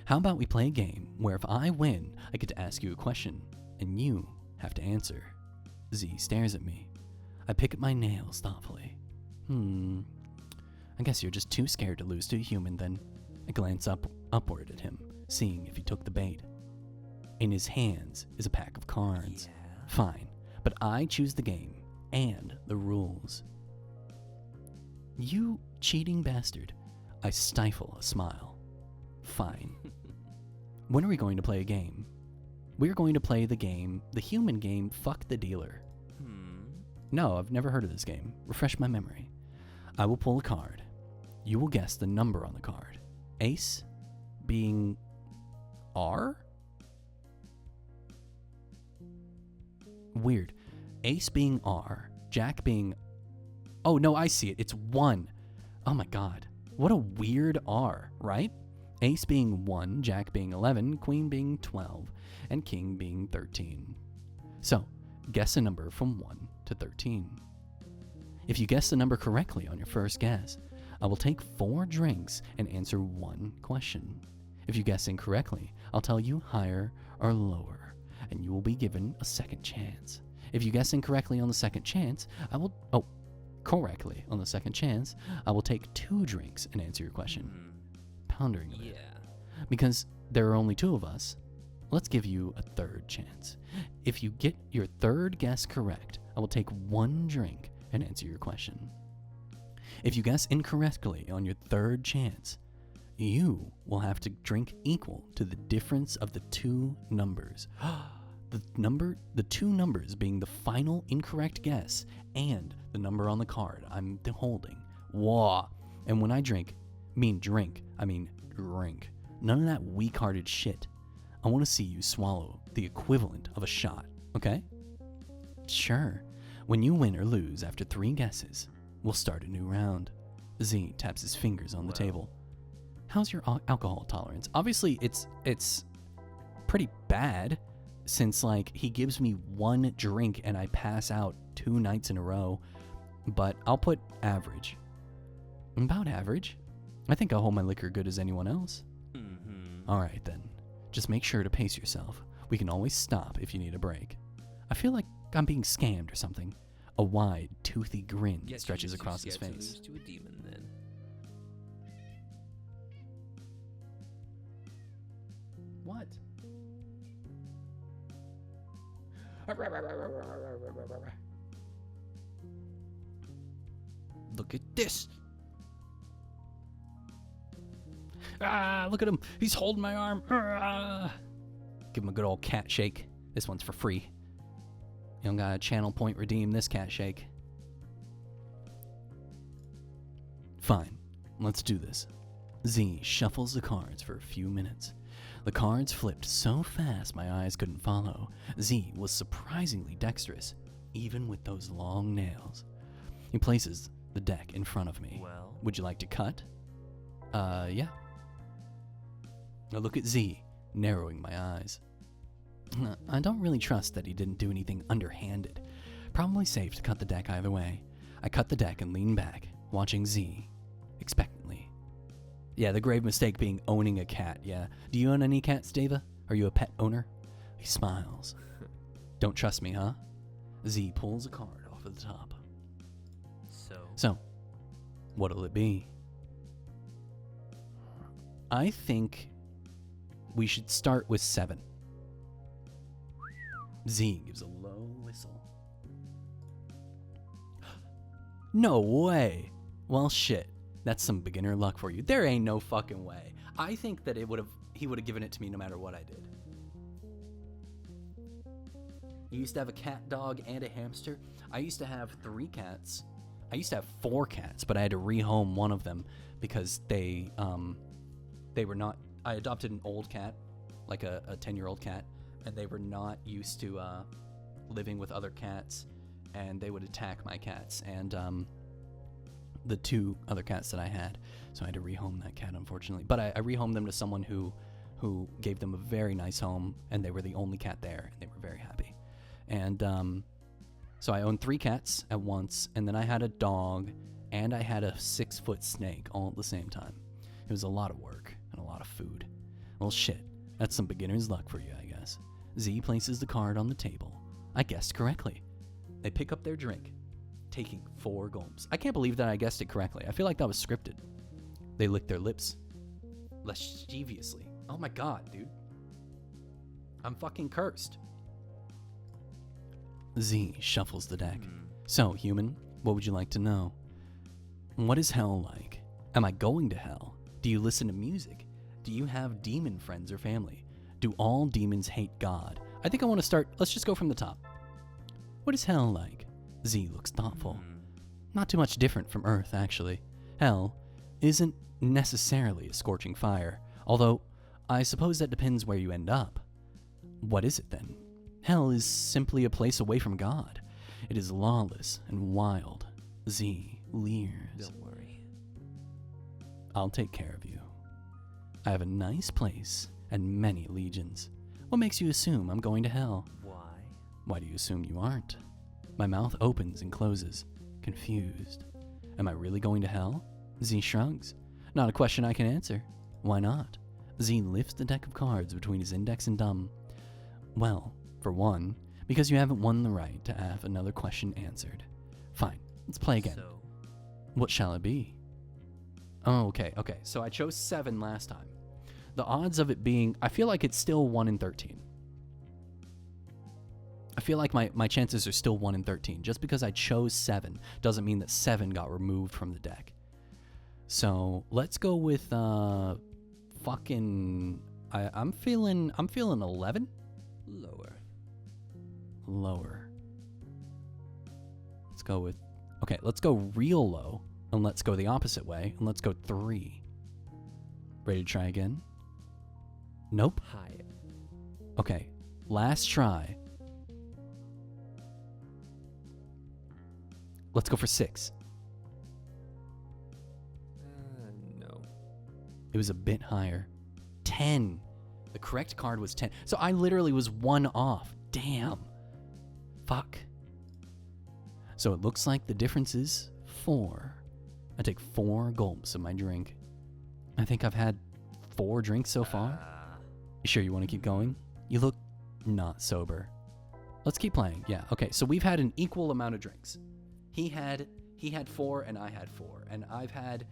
How about we play a game where if I win, I get to ask you a question, and you have to answer. Z stares at me. I pick at my nails thoughtfully. I guess you're just too scared to lose to a human then. I glance upward at him, seeing if he took the bait. In his hands is a pack of cards. Fine, but I choose the game and the rules. You cheating bastard. I stifle a smile. Fine. When are we going to play a game? We're going to play the human game, Fuck the Dealer. No, I've never heard of this game. Refresh my memory. I will pull a card. You will guess the number on the card. Ace being R? Weird. Ace being R, Jack being... Oh, no, I see it. It's 1. Oh my god. What a weird R, right? Ace being 1, Jack being 11, Queen being 12, and King being 13. So, guess a number from 1 to 13. If you guess the number correctly on your first guess, I will take 4 drinks and answer 1 question. If you guess incorrectly, I'll tell you higher or lower, and you will be given a second chance. If you guess incorrectly on the second chance, correctly on the second chance, I will take 2 drinks and answer your question. Pondering a bit. Yeah. Because there are only 2 of us, let's give you a 3rd chance. If you get your 3rd guess correct, I will take 1 drink and answer your question. If you guess incorrectly on your 3rd chance, you will have to drink equal to the difference of the 2 numbers. The 2 numbers being the final incorrect guess and the number on the card I'm holding. Whoa. And when I drink, I mean drink. None of that weak-hearted shit. I want to see you swallow the equivalent of a shot, okay? Sure. When you win or lose after 3 guesses, we'll start a new round. Z taps his fingers on the table. How's your alcohol tolerance? Obviously, it's pretty bad, since like he gives me 1 drink and I pass out 2 nights in a row. But I'll put average. About average. I think I'll hold my liquor good as anyone else. All right then. Just make sure to pace yourself. We can always stop if you need a break. I feel like I'm being scammed or something. A wide, toothy grin stretches across his face. To a demon, then. What? Look at this. Look at him. He's holding my arm. Give him a good old cat shake. This one's for free. You don't gotta channel point redeem this cat shake. Fine. Let's do this. Z shuffles the cards for a few minutes. The cards flipped so fast my eyes couldn't follow. Z was surprisingly dexterous, even with those long nails. He places the deck in front of me. Well, Would you like to cut? Yeah. I look at Z, narrowing my eyes. I don't really trust that he didn't do anything underhanded. Probably safe to cut the deck either way. I cut the deck and lean back, watching Z expectantly. Yeah, the grave mistake being owning a cat, yeah. Do you own any cats, Deva? Are you a pet owner? He smiles. Don't trust me, huh? Z pulls a card off of the top. So, what'll it be? I think we should start with 7. Z gives a low whistle. No way. Well, shit. That's some beginner luck for you. There ain't no fucking way. I think that he would have given it to me no matter what I did. You used to have a cat, dog, and a hamster. I used to have 3 cats. I used to have 4 cats, but I had to rehome one of them because they were not. I adopted an old cat, like a 10-year-old cat, and they were not used to living with other cats, and they would attack my cats and the 2 other cats that I had. So I had to rehome that cat, unfortunately. But I rehomed them to someone who gave them a very nice home, and they were the only cat there, and they were very happy. And so I owned 3 cats at once, and then I had a dog, and I had a 6-foot snake all at the same time. It was a lot of work and a lot of food. Well, shit. That's some beginner's luck for you, I guess. Z places the card on the table. I guessed correctly. They pick up their drink, taking 4 gulps. I can't believe that I guessed it correctly. I feel like that was scripted. They lick their lips lasciviously. Oh my god, dude. I'm fucking cursed. Z shuffles the deck. So, human, what would you like to know? What is hell like? Am I going to hell? Do you listen to music? Do you have demon friends or family? Do all demons hate God? I think I want to start. Let's just go from the top. What is hell like? Z looks thoughtful. Not too much different from Earth, actually. Hell isn't necessarily a scorching fire, although I suppose that depends where you end up. What is it then? Hell is simply a place away from God. It is lawless and wild. Z leers. Don't worry. I'll take care of you. I have a nice place and many legions. What makes you assume I'm going to hell? Why? Why do you assume you aren't? My mouth opens and closes, confused. Am I really going to hell? Z shrugs. Not a question I can answer. Why not? Z lifts the deck of cards between his index and thumb. Well, for one, Because you haven't won the right to have another question answered. Fine, let's play again. So, What shall it be? Oh, okay. So I chose 7 last time. The odds of it being, I feel like it's still 1 in 13. I feel like my chances are still 1 in 13. Just because I chose 7 doesn't mean that 7 got removed from the deck. So let's go with fucking. I'm feeling 11. Lower. Let's go with. Okay, let's go real low, and let's go the opposite way, and let's go 3. Ready to try again? Nope. higher. Okay, last try. Let's go for 6. No. It was a bit higher. 10. The correct card was 10. So I literally was 1 off. Damn. Fuck. So it looks like the difference is 4. I take 4 gulps of my drink. I think I've had 4 drinks so far. You sure you want to keep going? You look not sober. Let's keep playing. Yeah, okay. So we've had an equal amount of drinks. He had 4 and I had 4. And I've had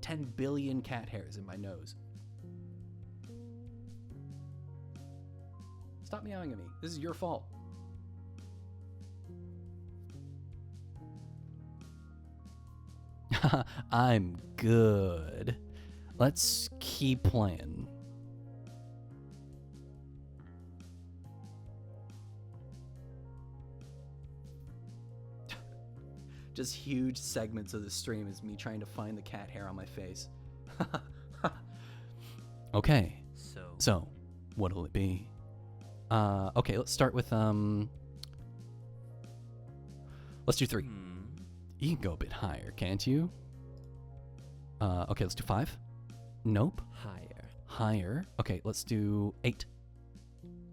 10 billion cat hairs in my nose. Stop meowing at me. This is your fault. I'm good. Let's keep playing. Just huge segments of the stream is me trying to find the cat hair on my face. Okay. So, what'll it be? Okay, let's start with let's do 3. You can go a bit higher, can't you? Okay, let's do 5. Nope. Higher. Okay, let's do 8.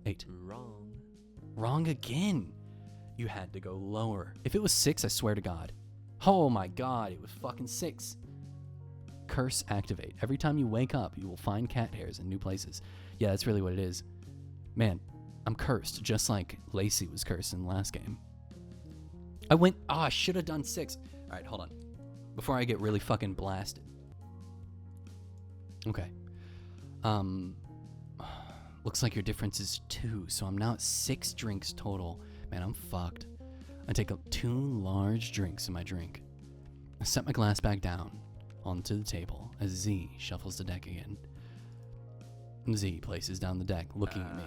8. Wrong again. You had to go lower. If it was 6, I swear to God. Oh my God, it was fucking 6. Curse activate. Every time you wake up, you will find cat hairs in new places. Yeah, that's really what it is. Man, I'm cursed, just like Lacey was cursed in the last game. I should have done 6. All right, hold on. Before I get really fucking blasted. Okay. Looks like your difference is 2, so I'm now at 6 drinks total. Man, I'm fucked. I take up 2 large drinks in my drink. I set my glass back down onto the table as Z shuffles the deck again. Z places down the deck, looking at me.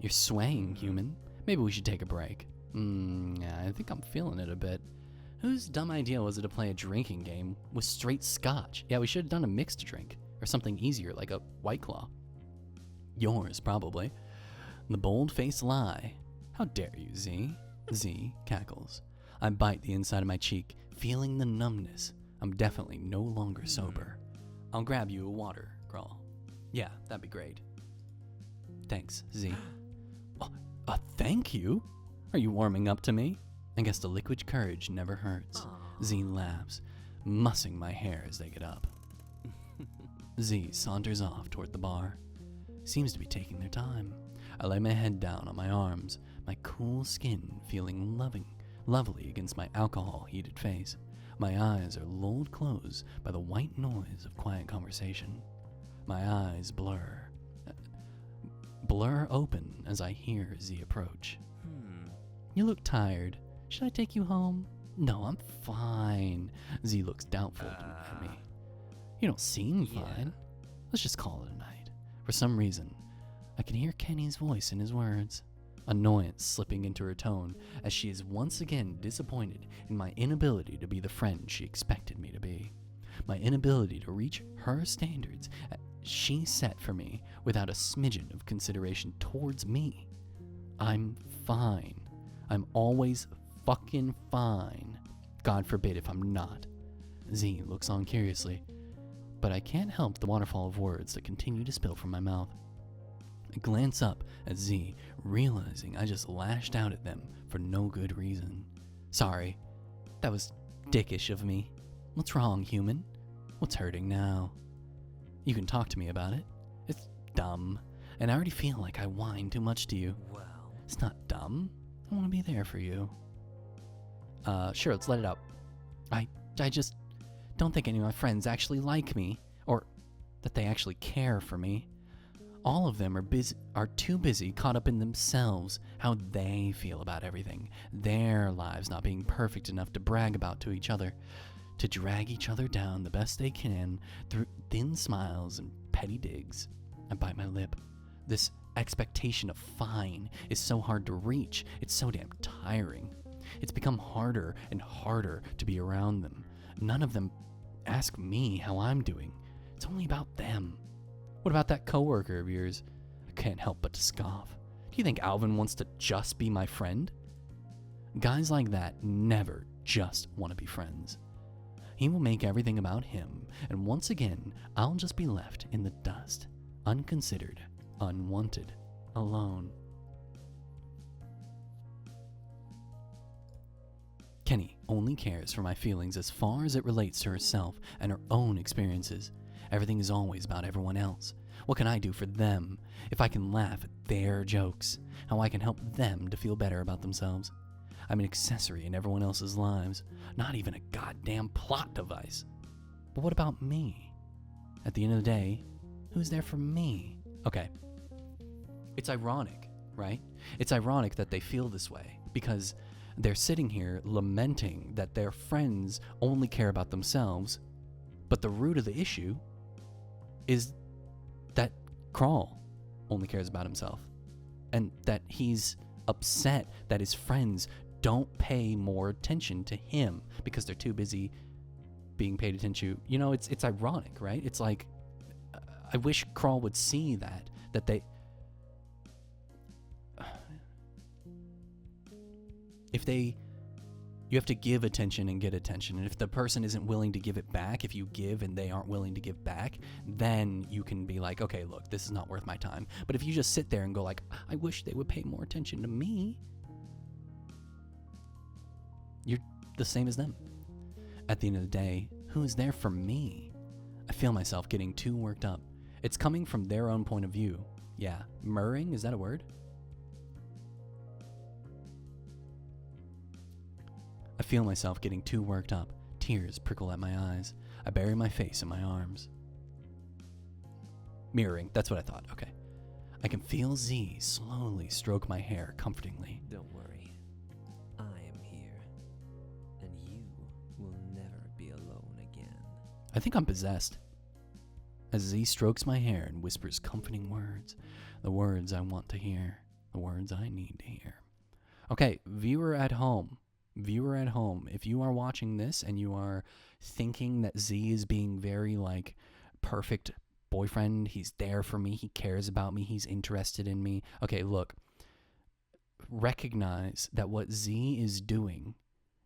You're swaying, human. Maybe we should take a break. Yeah, I think I'm feeling it a bit. Whose dumb idea was it to play a drinking game with straight scotch? Yeah, we should have done a mixed drink, or something easier like a White Claw. Yours, probably. The bold-faced lie. How dare you, Z? Z cackles. I bite the inside of my cheek, feeling the numbness. I'm definitely no longer sober. I'll grab you a water, Grawl. Yeah, that'd be great. Thanks, Z. Thank you? Are you warming up to me? I guess the liquid courage never hurts. Z laughs, mussing my hair as they get up. Z saunters off toward the bar. Seems to be taking their time. I lay my head down on my arms, my cool skin feeling lovely against my alcohol-heated face. My eyes are lulled close by the white noise of quiet conversation. My eyes blur open as I hear Z approach. You look tired. Should I take you home? No, I'm fine. Z looks doubtful for me. You don't seem fine. Let's just call it a night. For some reason, I can hear Kenny's voice in his words. Annoyance slipping into her tone as she is once again disappointed in my inability to be the friend she expected me to be. My inability to reach her standards she set for me without a smidgen of consideration towards me. I'm fine. I'm always fucking fine. God forbid if I'm not. Z looks on curiously, but I can't help the waterfall of words that continue to spill from my mouth. I glance up at Z, realizing I just lashed out at them for no good reason. Sorry, that was dickish of me. What's wrong, human? What's hurting now? You can talk to me about it. It's dumb, and I already feel like I whine too much to you. Well, It's not dumb. I want to be there for you. Sure, let's let it out. I just don't think any of my friends actually like me, or that they actually care for me. All of them are too busy, caught up in themselves, how they feel about everything, their lives not being perfect enough to brag about to each other, to drag each other down the best they can through thin smiles and petty digs. I bite my lip. This expectation of fine is so hard to reach. It's so damn tiring. It's become harder and harder to be around them. None of them ask me how I'm doing. It's only about them. What about that coworker of yours? I can't help but to scoff. Do you think Alvin wants to just be my friend? Guys like that never just want to be friends. He will make everything about him, and once again, I'll just be left in the dust, unconsidered, unwanted, alone. Kenny only cares for my feelings as far as it relates to herself and her own experiences. Everything is always about everyone else. What can I do for them? If I can laugh at their jokes, how I can help them to feel better about themselves. I'm an accessory in everyone else's lives, not even a goddamn plot device. But what about me? At the end of the day, who's there for me? Okay. It's ironic, right? It's ironic that they feel this way because they're sitting here lamenting that their friends only care about themselves, but the root of the issue is that Crawl only cares about himself, and that he's upset that his friends don't pay more attention to him because they're too busy being paid attention to. You know, it's ironic, right? It's like, I wish Crawl would see that they... You have to give attention and get attention. And if the person isn't willing to give it back, if you give and they aren't willing to give back, then you can be like, okay, look, this is not worth my time. But if you just sit there and go like, I wish they would pay more attention to me, you're the same as them. At the end of the day, who is there for me? I feel myself getting too worked up. It's coming from their own point of view. Yeah, murring, is that a word? I feel myself getting too worked up. Tears prickle at my eyes. I bury my face in my arms. Mirroring, that's what I thought, okay. I can feel Z slowly stroke my hair comfortingly. Don't worry. I am here. And you will never be alone again. I think I'm possessed. As Z strokes my hair and whispers comforting words, the words I want to hear, the words I need to hear. Okay, viewer at home, if you are watching this and you are thinking that Z is being very like perfect boyfriend, he's there for me, he cares about me, he's interested in me. Okay, look, recognize that what Z is doing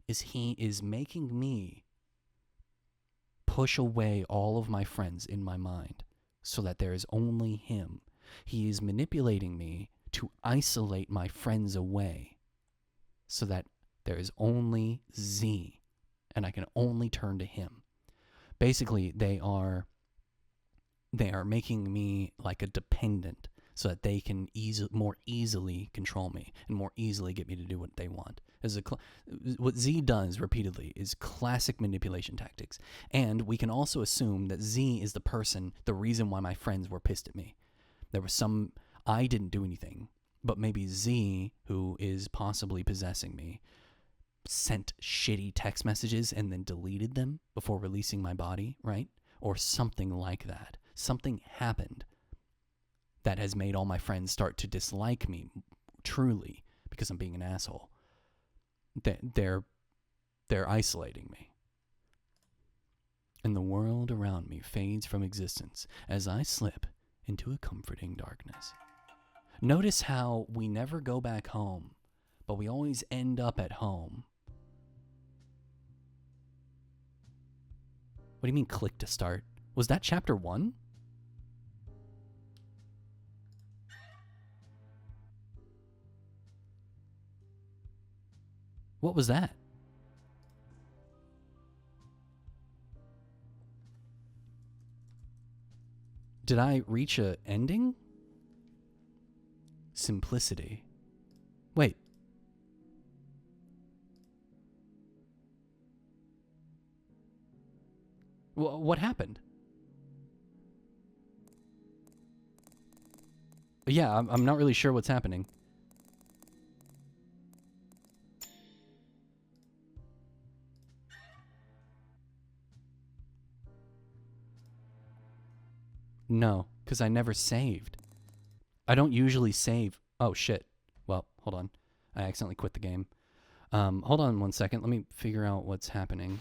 is he is making me push away all of my friends in my mind so that there is only him. He is manipulating me to isolate my friends away so that there is only Z, and I can only turn to him. Basically, they are making me like a dependent so that they can more easily control me and more easily get me to do what they want. What Z does repeatedly is classic manipulation tactics. And we can also assume that Z is the reason why my friends were pissed at me. I didn't do anything, but maybe Z, who is possibly possessing me, sent shitty text messages and then deleted them before releasing my body, right? Or something like that. Something happened that has made all my friends start to dislike me truly because I'm being an asshole. They're isolating me. And the world around me fades from existence as I slip into a comforting darkness. Notice how we never go back home, but we always end up at home. What do you mean click to start? Was that chapter 1? What was that? Did I reach a ending? Simplicity. Wait. What happened? Yeah, I'm not really sure what's happening. No, because I never saved. I don't usually save. Oh, shit. Well, hold on. I accidentally quit the game. Hold on 1 second. Let me figure out what's happening.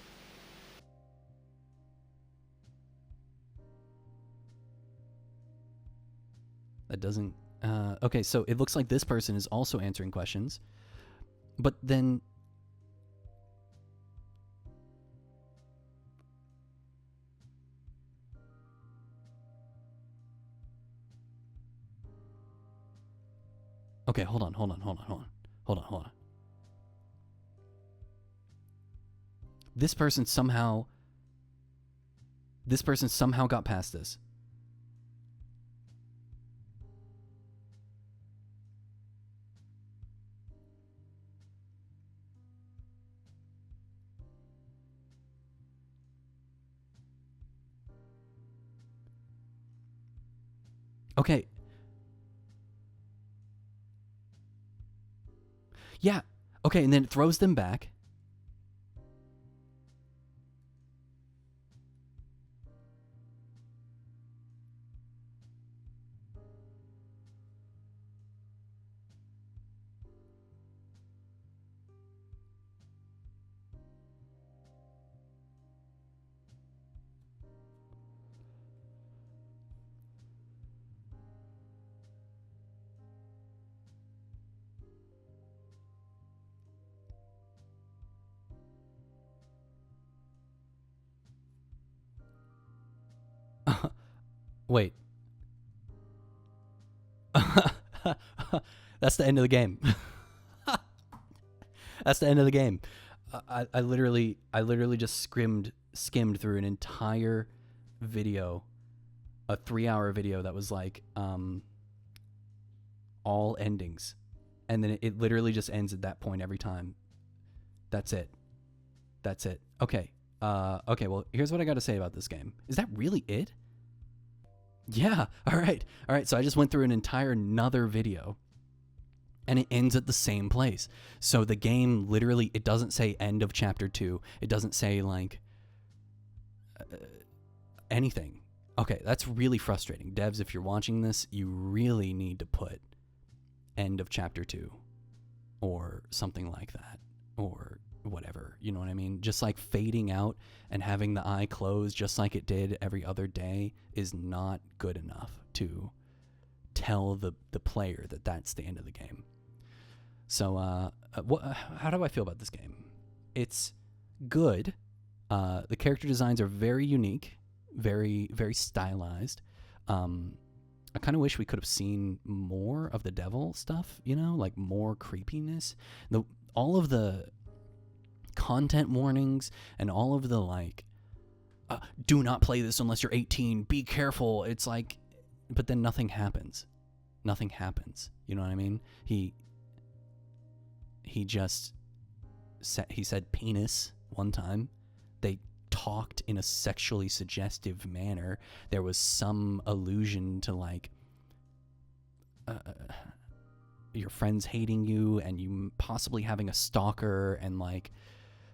That doesn't... okay, so it looks like this person is also answering questions. But then... Okay, hold on. This person somehow got past this. Okay. Yeah. Okay, and then it throws them back. Wait. That's the end of the game. That's the end of the game. I literally just skimmed through an entire video, a 3-hour video that was like all endings, and then it literally just ends at that point every time. That's it. Okay. Okay. Well, here's what I got to say about this game. Is that really it? Yeah. All right. So I just went through an entire another video, and it ends at the same place. So the game literally, it doesn't say end of chapter 2. It doesn't say like anything. Okay, that's really frustrating. Devs, if you're watching this, you really need to put end of chapter 2 or something like that, or whatever, you know what I mean? Just like fading out and having the eye closed just like it did every other day is not good enough to tell the player that that's the end of the game. So how do I feel about this game? It's good. The character designs are very unique, very, very stylized. I kind of wish we could have seen more of the devil stuff, you know, like more creepiness. All of the content warnings and all of the like, do not play this unless you're 18, be careful. It's like, but then nothing happens. Nothing happens. You know what I mean? He said penis one time. They talked in a sexually suggestive manner. There was some allusion to like your friends hating you and you possibly having a stalker, and like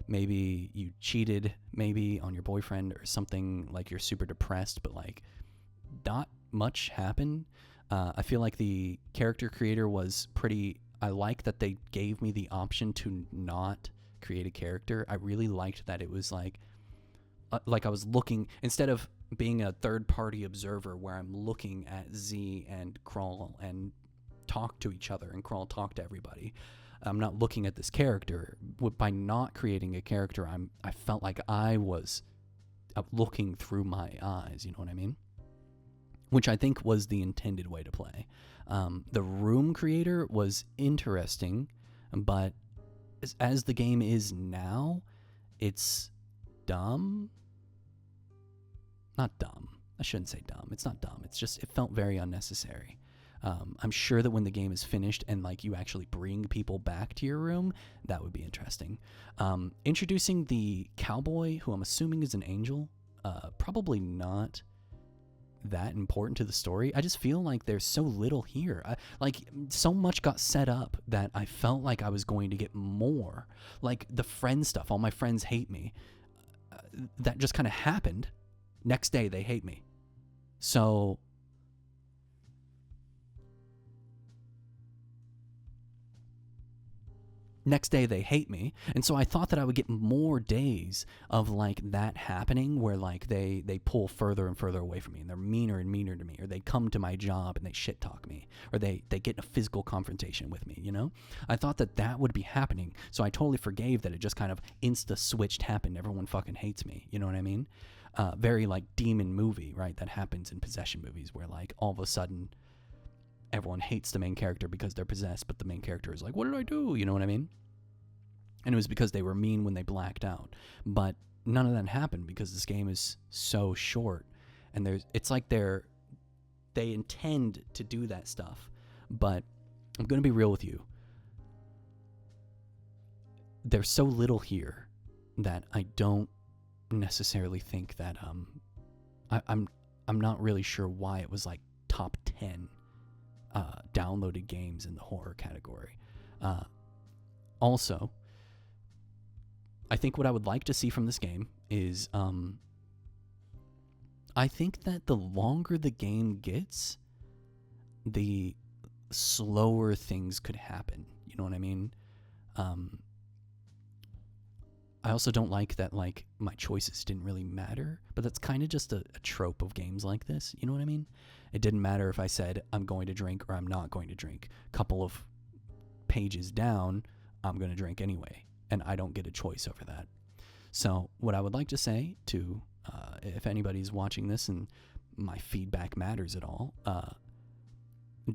maybe you cheated maybe on your boyfriend or something, like you're super depressed, but like not much happened. I feel like the character creator was pretty... I like that they gave me the option to not create a character. I really liked that it was like I was looking, instead of being a third-party observer where I'm looking at Z and Crawl and talk to each other and Crawl talk to everybody. I'm not looking at this character. By not creating a character, I felt like I was looking through my eyes, you know what I mean? Which I think was the intended way to play. The room creator was interesting, but as the game is now, it's dumb. Not dumb. I shouldn't say dumb. It's not dumb. It's just, it felt very unnecessary. I'm sure that when the game is finished and like you actually bring people back to your room, that would be interesting. Introducing the cowboy, who I'm assuming is an angel, probably not that important to the story. I just feel like there's so little here. Like so much got set up that I felt like I was going to get more. Like the friend stuff, all my friends hate me. That just kind of happened. Next day they hate me. So next day they hate me, and so I thought that I would get more days of like that happening where like they pull further and further away from me and they're meaner and meaner to me, or they come to my job and they shit talk me, or they get in a physical confrontation with me, you know? I thought that that would be happening, so I totally forgave that it just kind of insta switched happened. Everyone fucking hates me, you know what I mean? Very like demon movie, right? That happens in possession movies where like all of a sudden everyone hates the main character because they're possessed, but the main character is like, what did I do? You know what I mean? And it was because they were mean when they blacked out. But none of that happened because this game is so short. And it's like they intend to do that stuff. But I'm going to be real with you. There's so little here that I don't necessarily think that I'm not really sure why it was like top 10 downloaded games in the horror category. Also, I think what I would like to see from this game is I think that the longer the game gets, the slower things could happen. You know what I mean? I also don't like that like my choices didn't really matter, but that's kind of just a trope of games like this. You know what I mean? It didn't matter if I said I'm going to drink or I'm not going to drink. Couple of pages down, I'm going to drink anyway, and I don't get a choice over that. So what I would like to say to, if anybody's watching this and my feedback matters at all,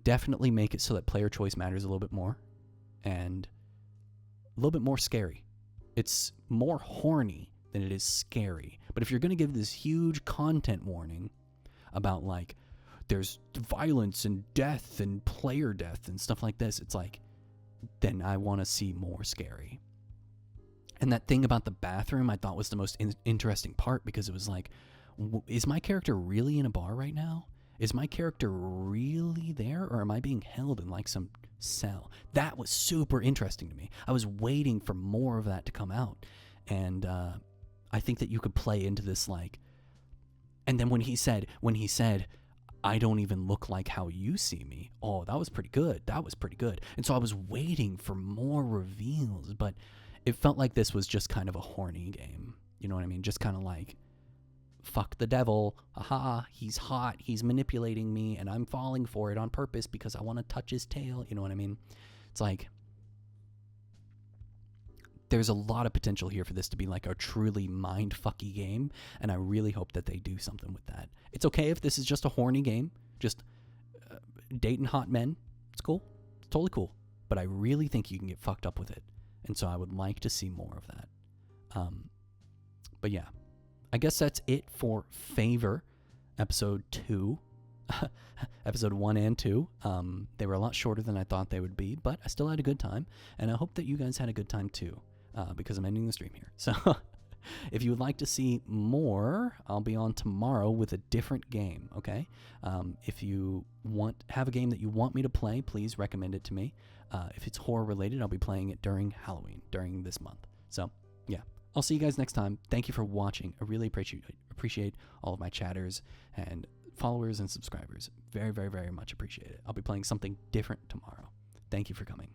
definitely make it so that player choice matters a little bit more and a little bit more scary. It's more horny than it is scary. But if you're going to give this huge content warning about like there's violence and death and player death and stuff like this, it's like, then I want to see more scary. And that thing about the bathroom I thought was the most interesting part, because it was like, is my character really in a bar right now? Is my character really there, or am I being held in like some cell? That was super interesting to me. I was waiting for more of that to come out. And I think that you could play into this like, and then when he said, I don't even look like how you see me. Oh, that was pretty good. That was pretty good. And so I was waiting for more reveals, but it felt like this was just kind of a horny game. You know what I mean? Just kind of like, fuck the devil. Aha, he's hot. He's manipulating me, and I'm falling for it on purpose because I want to touch his tail. You know what I mean? It's like, there's a lot of potential here for this to be like a truly mind-fucky game, and I really hope that they do something with that. It's okay if this is just a horny game, just dating hot men. It's cool. It's totally cool. But I really think you can get fucked up with it, and so I would like to see more of that. But yeah, I guess that's it for Favor, episode 2. Episode 1 and 2. They were a lot shorter than I thought they would be, but I still had a good time, and I hope that you guys had a good time too, because I'm ending the stream here. So if you would like to see more, I'll be on tomorrow with a different game, okay? If you have a game that you want me to play, please recommend it to me. If it's horror related, I'll be playing it during Halloween, during this month. So yeah, I'll see you guys next time. Thank you for watching. I really appreciate all of my chatters and followers and subscribers. Very, very, very much appreciate it. I'll be playing something different tomorrow. Thank you for coming.